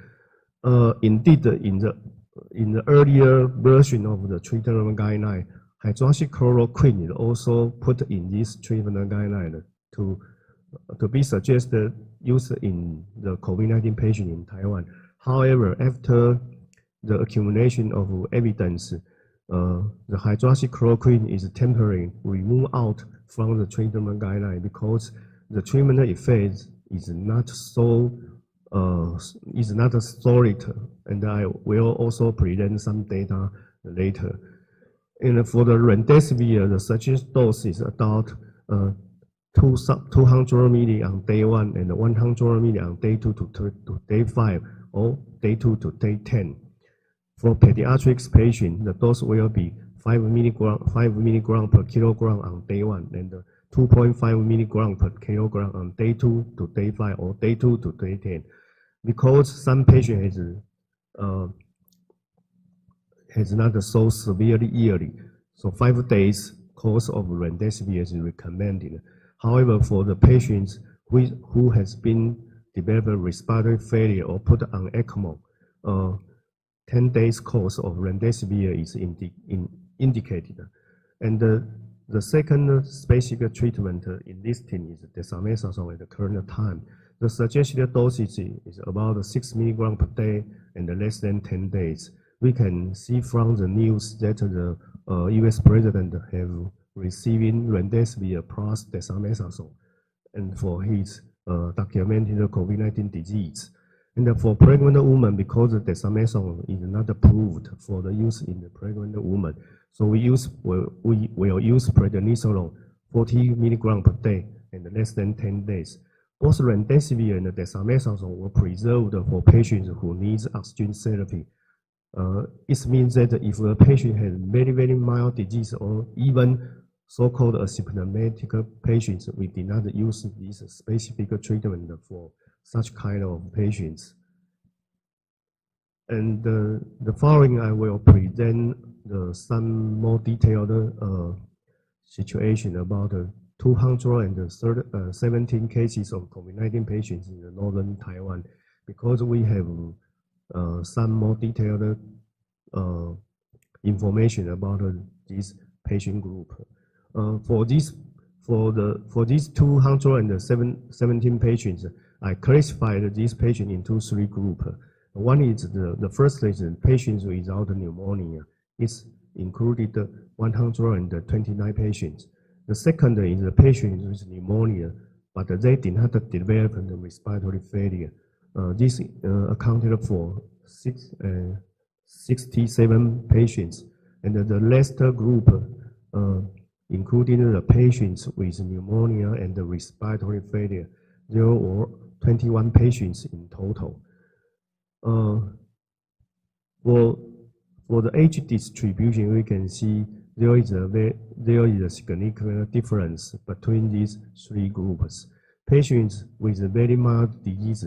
Indeed, in the earlier version of the treatment guideline, hydroxychloroquine is also put in this treatment guideline to be suggested use in the COVID-19 patient in Taiwan. However, after the accumulation of evidence, the hydroxychloroquine is temporarily removed out from the treatment guideline because the treatment effect is not so is not solid, and I will also present some data later. And for the remdesivir, the suggested dose is about 200 ml on day 1 and 100 ml on day 2 to day 5 or day 2 to day 10. For pediatrics patient, the dose will be 5 milligram per kilogram on day 1 and 2.5 milligram per kilogram on day 2 to day 5 or day 2 to day 10. Because some patient has not so severely ill, so 5 days course of remdesivir is recommended. However, for the patients who has been developed respiratory failure or put on ECMO, 10 days course of remdesivir is indicated. And the second specific treatment in this team is dexamethasone at the current time. The suggested dosage is about 6 milligrams per day and less than 10 days. We can see from the news that the US president have receiving remdesivir plus dexamethasone and for his documented COVID-19 disease. And for pregnant women, because the dexamethasone is not approved for the use in the pregnant woman, so we will use prednisolone 40 milligrams per day and less than 10 days. Both remdesivir and dexamethasone were preserved for patients who need oxygen therapy. It means that if a patient has very, very mild disease or even so-called asymptomatic patients, we did not use this specific treatment for such kind of patients. And the following, I will present some more detailed situation about 217 cases of COVID-19 patients in the northern Taiwan, because we have some more detailed information about this patient group. For these 217 patients, I classified these patients into 3 groups. One is the first is patients without pneumonia. It's included 129 patients. The second is the patients with pneumonia, but they did not develop the respiratory failure. This accounted for 67 patients. And the last group, including the patients with pneumonia and the respiratory failure, there were 21 patients in total. For the age distribution, we can see there is a significant difference between these 3 groups. Patients with a very mild disease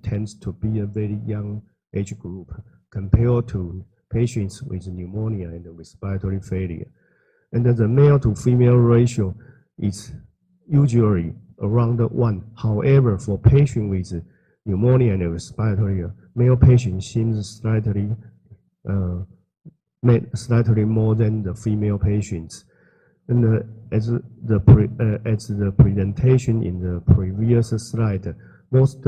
tends to be a very young age group compared to patients with pneumonia and respiratory failure. And the male to female ratio is usually around 1. However, for patients with pneumonia and respiratory, male patient seems slightly more than the female patients. And as the presentation in the previous slide, most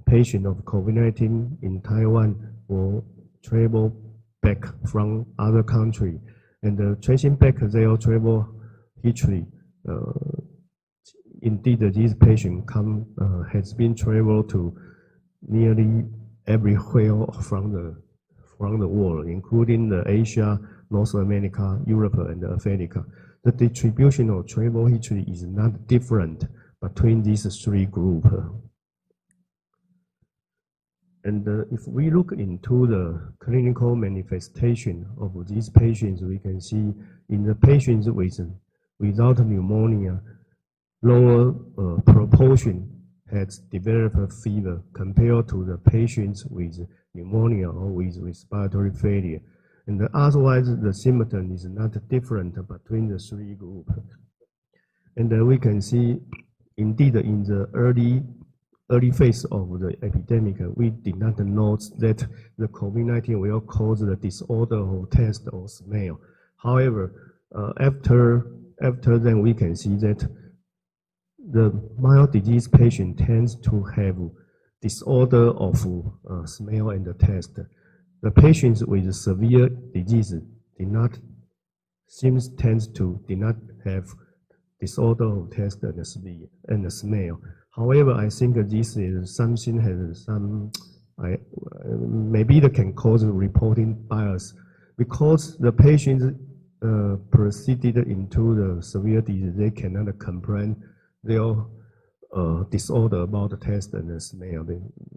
patients of COVID-19 in Taiwan will travel back from other countries. And tracing back their travel history, indeed, these patients has been traveled to nearly everywhere from the world, including the Asia, North America, Europe, and Africa. The distribution of travel history is not different between these 3 groups. And if we look into the clinical manifestation of these patients, we can see in the patients without pneumonia, lower proportion has developed fever compared to the patients with pneumonia or with respiratory failure. And otherwise, the symptom is not different between the 3 groups. And we can see, indeed, in the early phase of the epidemic, we did not know that the COVID-19 will cause the disorder of taste or smell. However, after then, we can see that the mild disease patient tends to have disorder of smell and taste. The patients with severe disease did not have disorder of taste and the smell. However, I think this is something has some, maybe that can cause reporting bias because the patients proceeded into the severe disease, they cannot complain their disorder about the taste and the smell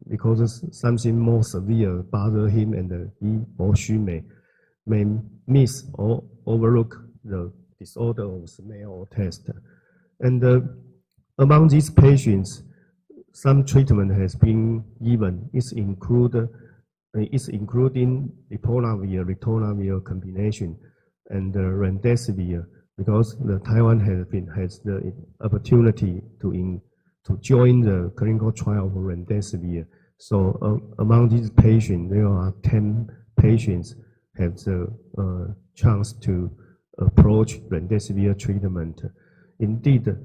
because something more severe bother him and he or she may miss or overlook the disorder of smell or taste. And among these patients, some treatment has been given. It's including ritonavir combination and remdesivir because the Taiwan has the opportunity to join the clinical trial for remdesivir. So among these patients, there are 10 patients have the chance to approach remdesivir treatment. Indeed,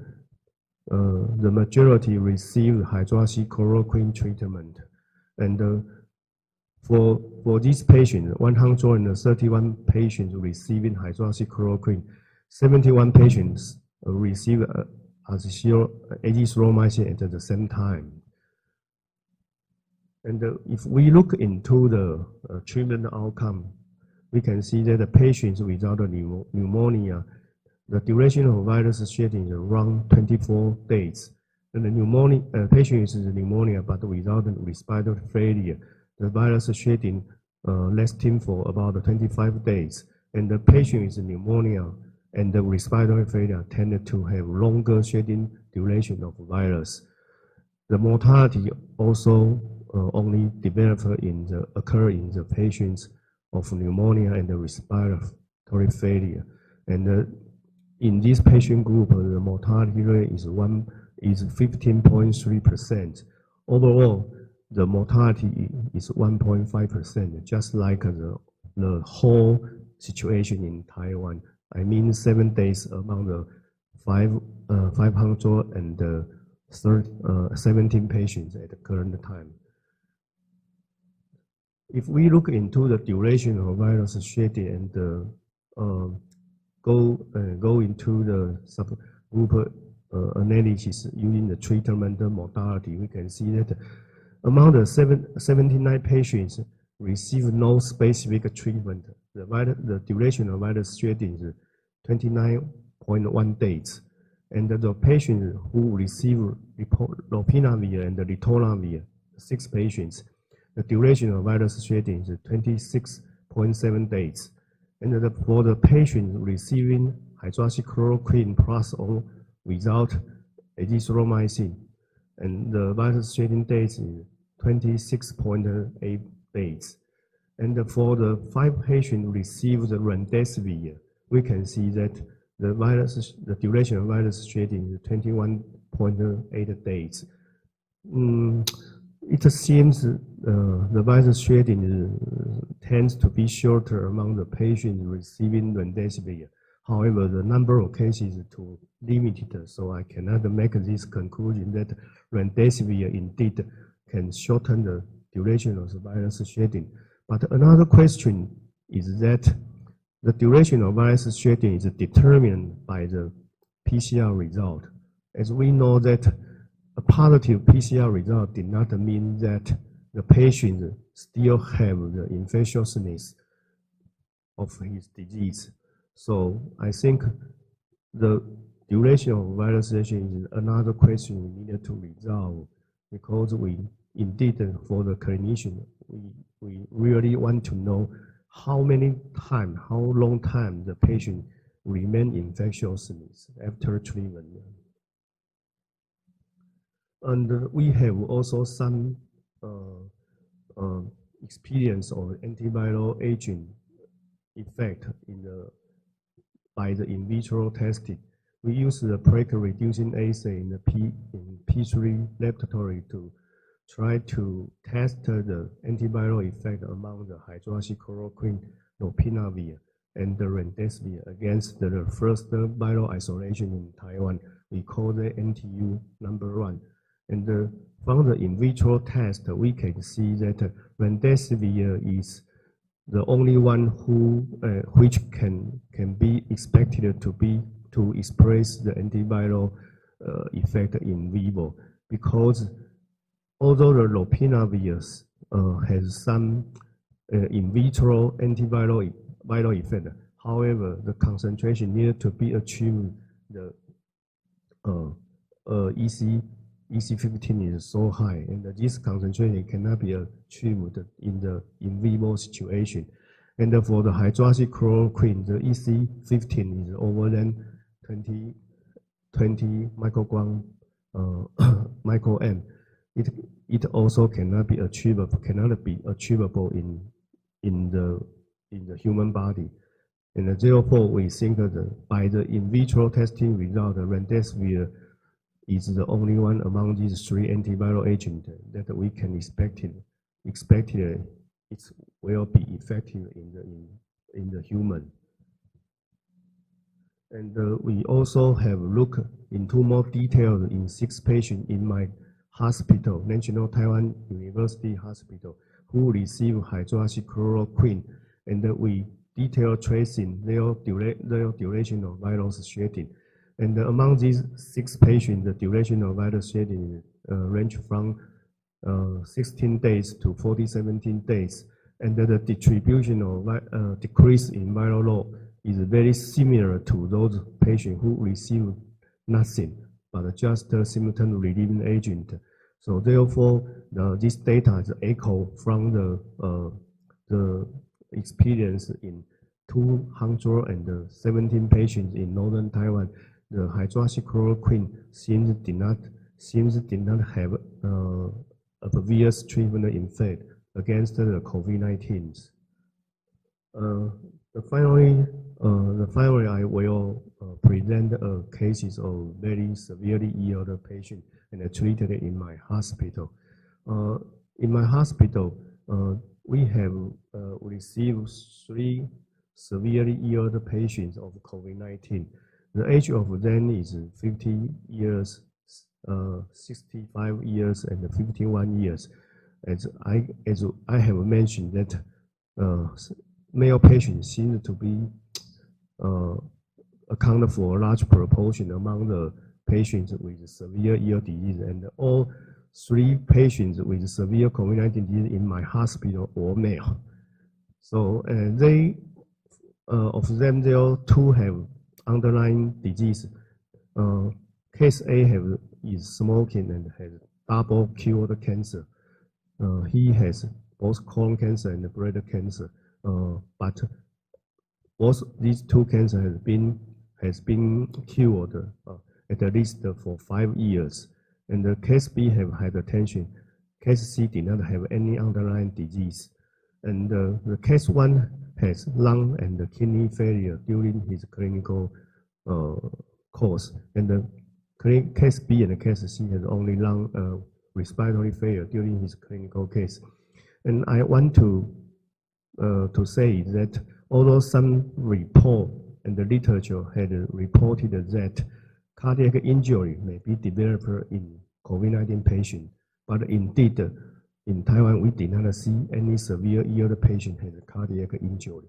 the majority received hydroxychloroquine treatment. And for these patients, 131 patients receiving hydroxychloroquine, 71 patients received azithromycin at the same time. And if we look into the treatment outcome, we can see that the patients without pneumonia, the duration of virus shedding is around 24 days. And the pneumonia, patient is pneumonia but without respiratory failure, the virus shedding lasting for about 25 days. And the patient is pneumonia and the respiratory failure tended to have longer shedding duration of virus. The mortality also only occur in the patients of pneumonia and the respiratory failure. And in this patient group, the mortality rate is 15.3%. Overall, the mortality is 1.5%, just like the whole situation in Taiwan. I mean, 7 days among the 517 patients at the current time. If we look into the duration of virus shedding and go into the subgroup analysis using the treatment modality, we can see that among the 79 patients received no specific treatment. The duration of virus shedding is 29.1 days. And the patients who received lopinavir and ritonavir, 6 patients, the duration of virus shedding is 26.7 days. And for the patient receiving hydroxychloroquine plus or without azithromycin, and the virus shedding days is 26.8 days. And for the 5 patients received the remdesivir, we can see that the duration of virus shedding is 21.8 days. It seems the virus shedding tends to be shorter among the patients receiving remdesivir. However, the number of cases is too limited, so I cannot make this conclusion that remdesivir indeed can shorten the duration of the virus shedding. But another question is that the duration of virus shedding is determined by the PCR result. As we know that a positive PCR result did not mean that the patient still have the infectiousness of his disease. So I think the duration of virus shedding is another question we needed to resolve, because we indeed, for the clinician, we really want to know how long time the patient remain infectious after treatment. And we have also some experience of antiviral agent effect by the in vitro testing. We use the plaque reducing assay in P3 laboratory to try to test the antiviral effect among the hydroxychloroquine, lopinavir, and the remdesivir against the first viral isolation in Taiwan. We call the NTU #1. And from the in vitro test, we can see that remdesivir is the only one which can be expected to be to express the antiviral effect in vivo, because although the lopinavir has some in vitro antiviral effect, however, the concentration needed to be achieved, the EC15 is so high, and this concentration cannot be achieved in the in vivo situation. And for the hydroxychloroquine, the EC15 is over than 20 microgram microM. It also cannot be achievable in the human body. And therefore, we think that by the in vitro testing result, the remdesivir is the only one among these three antiviral agents that we can expect it will be effective in the human. And we also have looked into more details in 6 patients in my hospital, National Taiwan University Hospital, who received hydroxychloroquine, and we detail tracing their duration of virus shedding. And among these 6 patients, the duration of virus shedding range from 16 days to 17 days. And the distribution of decrease in viral load is very similar to those patients who receive nothing but just a symptom relieving agent. So therefore, this data is echo from the experience in 217 patients in northern Taiwan. The hydroxychloroquine seems did not have obvious treatment effect against the COVID-19. Finally, I will present cases of very severely ill patients and treated in my hospital. In my hospital, we have received 3 severely ill patients of COVID-19. The age of them is 50 years, 65 years, and 51 years. As I have mentioned that male patients seem to be accounted for a large proportion among the patients with severe ear disease, and all 3 patients with severe COVID-19 disease in my hospital were male. So they, of them, there are 2 have underlying disease. Case A is smoking and has double cured cancer. He has both colon cancer and bladder cancer, but both these 2 cancers has been cured at least for 5 years. And the case B have hypertension. Case C did not have any underlying disease. And the case 1 has lung and kidney failure during his clinical course. And the case B and case C has only lung respiratory failure during his clinical case. And I want to say that although some report and the literature had reported that cardiac injury may be developed in COVID-19 patients, but indeed in Taiwan we did not see any severe ill patient has cardiac injury.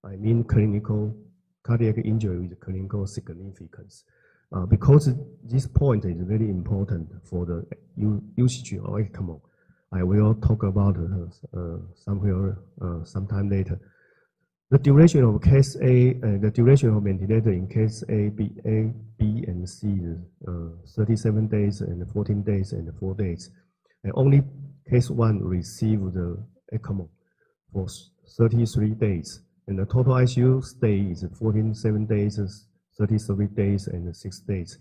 I mean clinical cardiac injury with clinical significance. Because this point is very important for the usage of ECMO. I will talk about sometime later. The duration of case A, the duration of ventilator in case A, B, and C is 37 days and 14 days and 4 days. And only case 1 received the ECMO for 33 days. And the total ICU stay is 7 days, 33 days, and 6 days.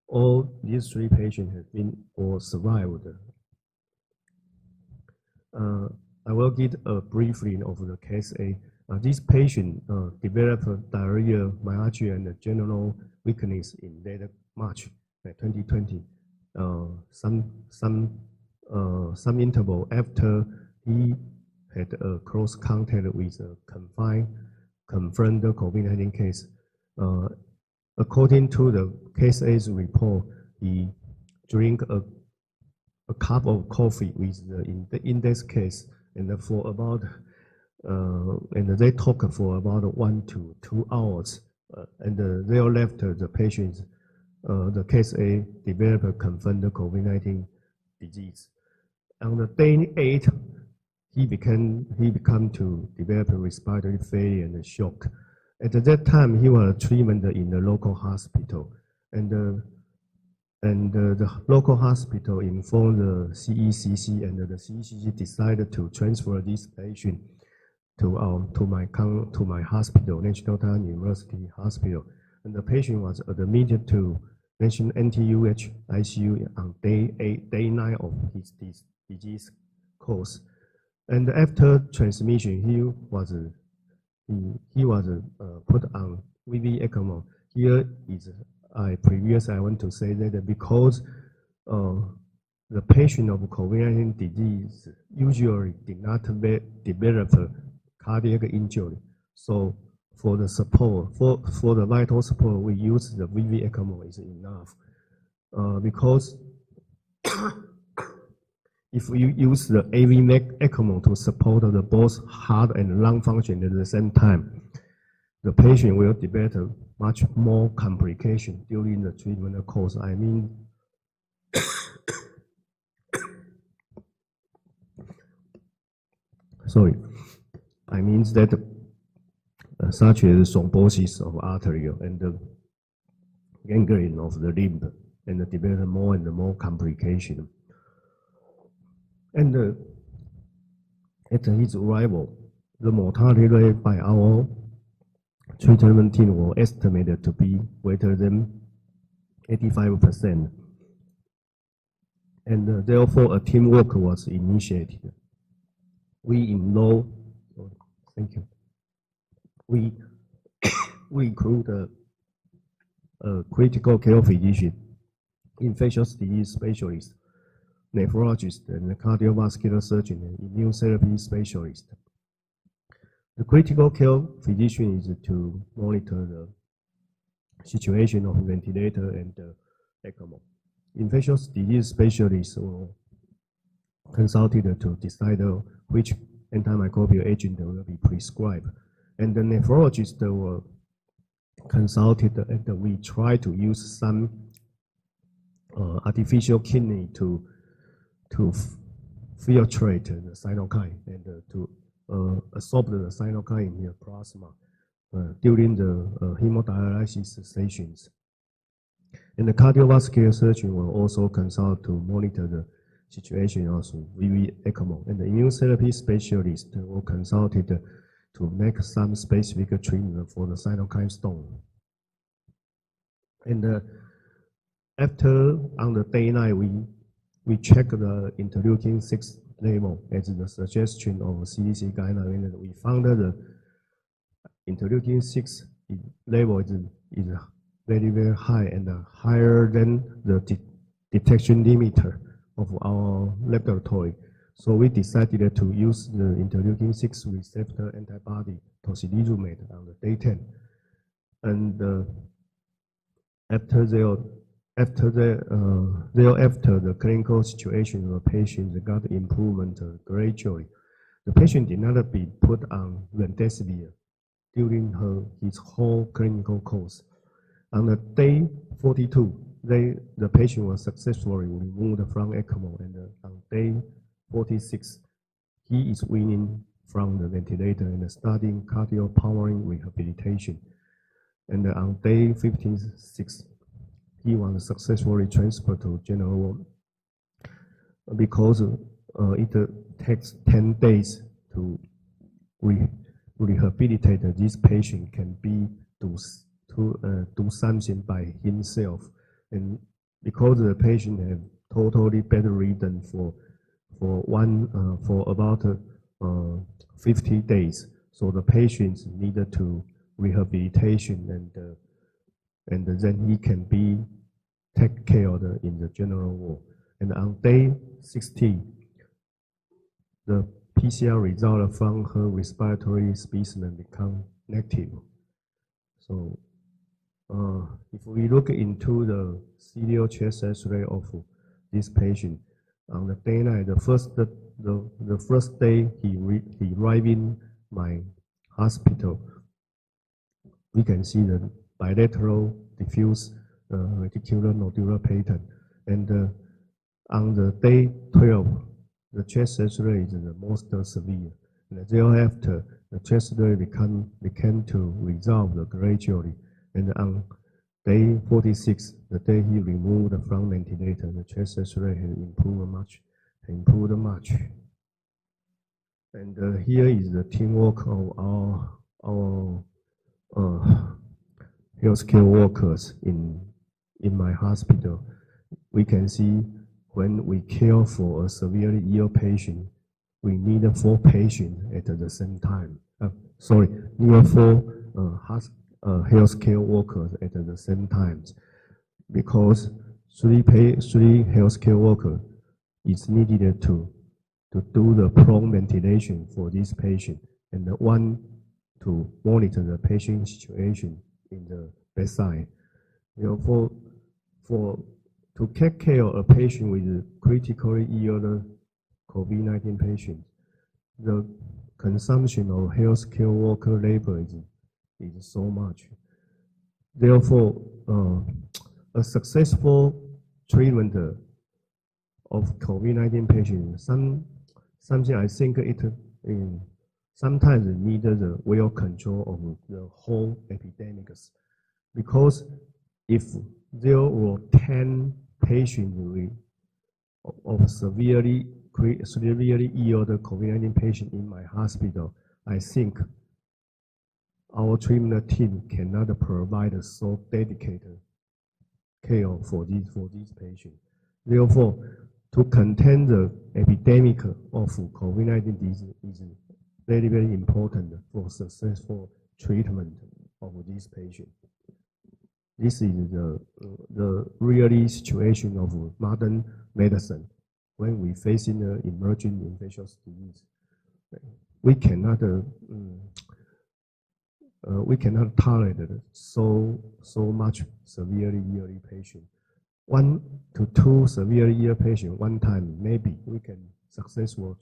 All these 3 patients have been or survived. I will give a briefing of the case A. This patient developed diarrhea, myalgia, and general weakness in late March 2020. Some interval after he had a close contact with a confirmed COVID-19 case. According to the case A's report, he drank a cup of coffee with the index case, and for about and they talked for about 1 to 2 hours and they all left the patients, the case A developed confirmed COVID-19 disease. On the day 8, he began to develop respiratory failure and shock. At that time, he was treated in the local hospital, and the local hospital informed the CECC, and the CECC decided to transfer this patient to my hospital, National Taiwan University Hospital, and the patient was admitted to National NTUH ICU on day 9 of his disease course. And after transmission, he was put on VV ECMO. Here is I want to say that because the patient of COVID-19 disease usually did not develop cardiac injury, so for the support, for the vital support, we use the VV ECMO is enough. Because if you use the AV ECMO to support the both heart and lung function at the same time, the patient will develop much more complication during the treatment course. I mean, sorry, I mean that such as thrombosis of artery and the gangrene of the limb, and develop more and more complication. And at his arrival, the mortality rate by our treatment team was estimated to be greater than 85%. And therefore, a teamwork was initiated. We enroll, thank you. We include a critical care physician, infectious disease specialist, nephrologist, and a cardiovascular surgeon, and immune therapy specialist. The critical care physician is to monitor the situation of ventilator and ECMO. Infectious disease specialists were consulted to decide which antimicrobial agent will be prescribed. And the nephrologists were consulted, and we try to use some artificial kidney to filtrate the cytokine and to absorb the cytokine in the plasma during the hemodialysis sessions. And the cardiovascular surgeon will also consult to monitor the situation of VV ECMO. And the immune therapy specialist will consulted to make some specific treatment for the cytokine storm. And after, on the day 9, we check the interleukin-6 level as the suggestion of CDC guideline, and we found that the interleukin-6 level is very, very high, and higher than the detection limiter of our laboratory. So we decided to use the interleukin-6 receptor antibody tocilizumab on the day 10. And after the clinical situation of the patient got improvement gradually, the patient did not be put on remdesivir during his whole clinical course. On the day 42, the patient was successfully removed from ECMO, and on day 46, he is weaning from the ventilator and starting cardiopulmonary rehabilitation. And on day 56, he was successfully transferred to general ward because it takes 10 days to rehabilitate this patient can be to do something by himself. And because the patient have totally bedridden for about 50 days, so the patient needed to rehabilitation, and then he can be taken care of in the general ward. And on day 16, the PCR result from her respiratory specimen become negative. So if we look into the serial chest X-ray of this patient, on the day 9, the first day he arrived in my hospital, we can see the bilateral diffuse reticular nodular pattern. And on the day 12, the chest X-ray is the most severe. And thereafter, the chest X-ray began to resolve gradually. And on day 46, the day he removed from ventilator, the chest X-ray had improved much. And here is the teamwork of our healthcare workers in my hospital. We can see when we care for a severely ill patient, we need 4 patients at the same time. Need 4 healthcare workers at the same time, because 3 healthcare workers is needed to do the prone ventilation for this patient, and 1 to monitor the patient situation in the bedside. To take care of a patient with critically ill COVID-19 patient, the consumption of healthcare worker labor is so much. Therefore, a successful treatment of COVID-19 patients, something I think it sometimes needed the well control of the whole epidemics, because if there were 10 patients of severely ill COVID-19 patient in my hospital, I think our treatment team cannot provide so dedicated care for these patients. Therefore, to contain the epidemic of COVID-19 disease is very, very important for successful treatment of these patients. This is the really situation of modern medicine when we facing the emerging infectious disease. We cannot tolerate so much severely ill patient. 1 to 2 severely ill patients one time, maybe we can successfully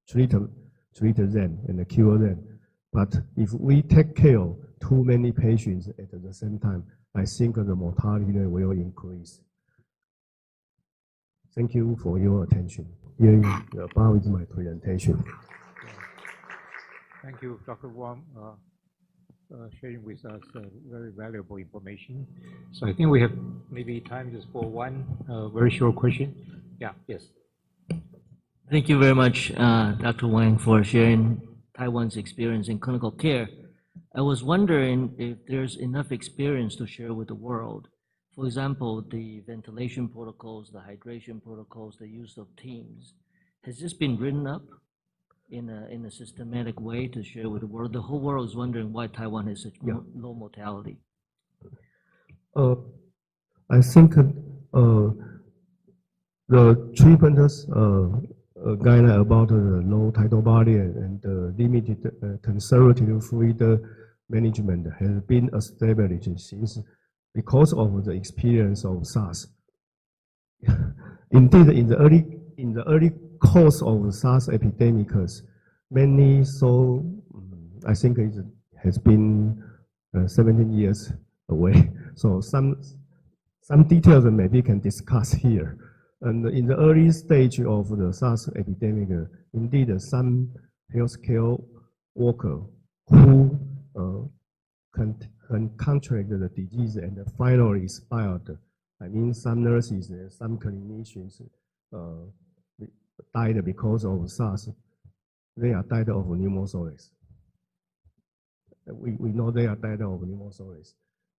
treat them and cure them. But if we take care of too many patients at the same time, I think the mortality rate will increase. Thank you for your attention. Here above is my presentation. Thank you, Dr. Wang, sharing with us very valuable information. So I think we have maybe time just for one very short question. Yeah, yes. Thank you very much, Dr. Wang, for sharing Taiwan's experience in clinical care. I was wondering if there's enough experience to share with the world. For example, the ventilation protocols, the hydration protocols, the use of teams. Has this been written up in a systematic way to share with the world? The whole world is wondering why Taiwan has such low mortality. I think the treatment guideline about the low tidal body and limited conservative fluid management has been established since because of the experience of SARS. Indeed, in the early course of the SARS epidemics, many I think it has been 17 years away. So some details maybe can discuss here. And in the early stage of the SARS epidemic, indeed some healthcare worker who contract the disease and finally expired. I mean, some nurses, some clinicians died because of SARS. They are died of pneumothorax. We know they are died of pneumothorax.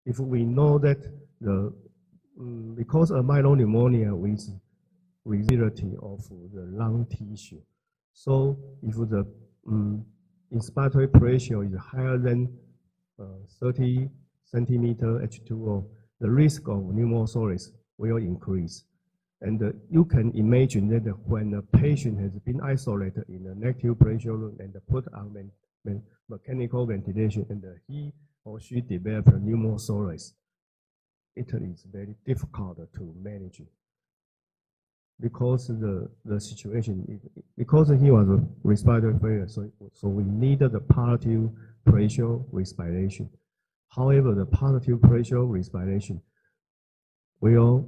If we know that because of myelopneumonia with rigidity of the lung tissue, so if the inspiratory pressure is higher than 30 centimeter H2O, the risk of pneumothorax will increase. And you can imagine that when a patient has been isolated in a negative pressure room and put on mechanical ventilation and he or she develops pneumothorax, it is very difficult to manage because the situation, because he was a respiratory failure, so we needed the palliative pressure respiration. However, the positive pressure respiration will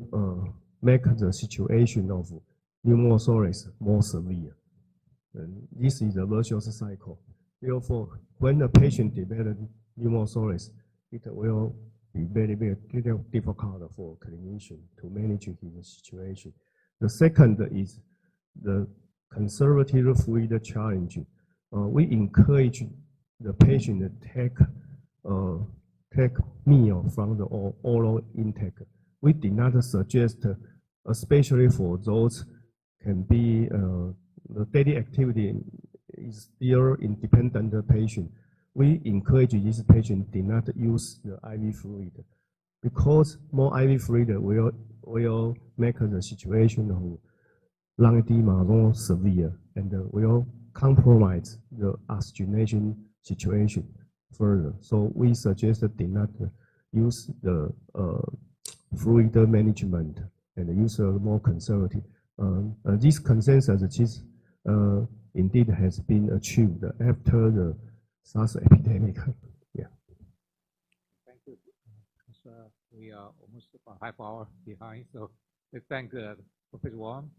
make the situation of pneumothorax more severe. And this is a virtuous cycle. Therefore, when the patient develops pneumothorax, it will be very, very difficult for clinician to manage his situation. The second is the conservative fluid challenge. We encourage the patient to take meal from the oral intake. We did not suggest, especially for those can be the daily activity is still independent patient. We encourage this patient did not use the IV fluid because more IV fluid will make the situation of lung edema more severe and will compromise the oxygenation situation further. So we suggest did not use the fluid management and use a more conservative. This consensus is indeed has been achieved after the SARS epidemic. Yeah. Thank you. We are almost about half hour behind, so we thank Professor Wang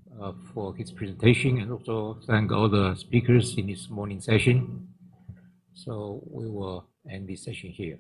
for his presentation and also thank all the speakers in this morning session. So we will end this session here.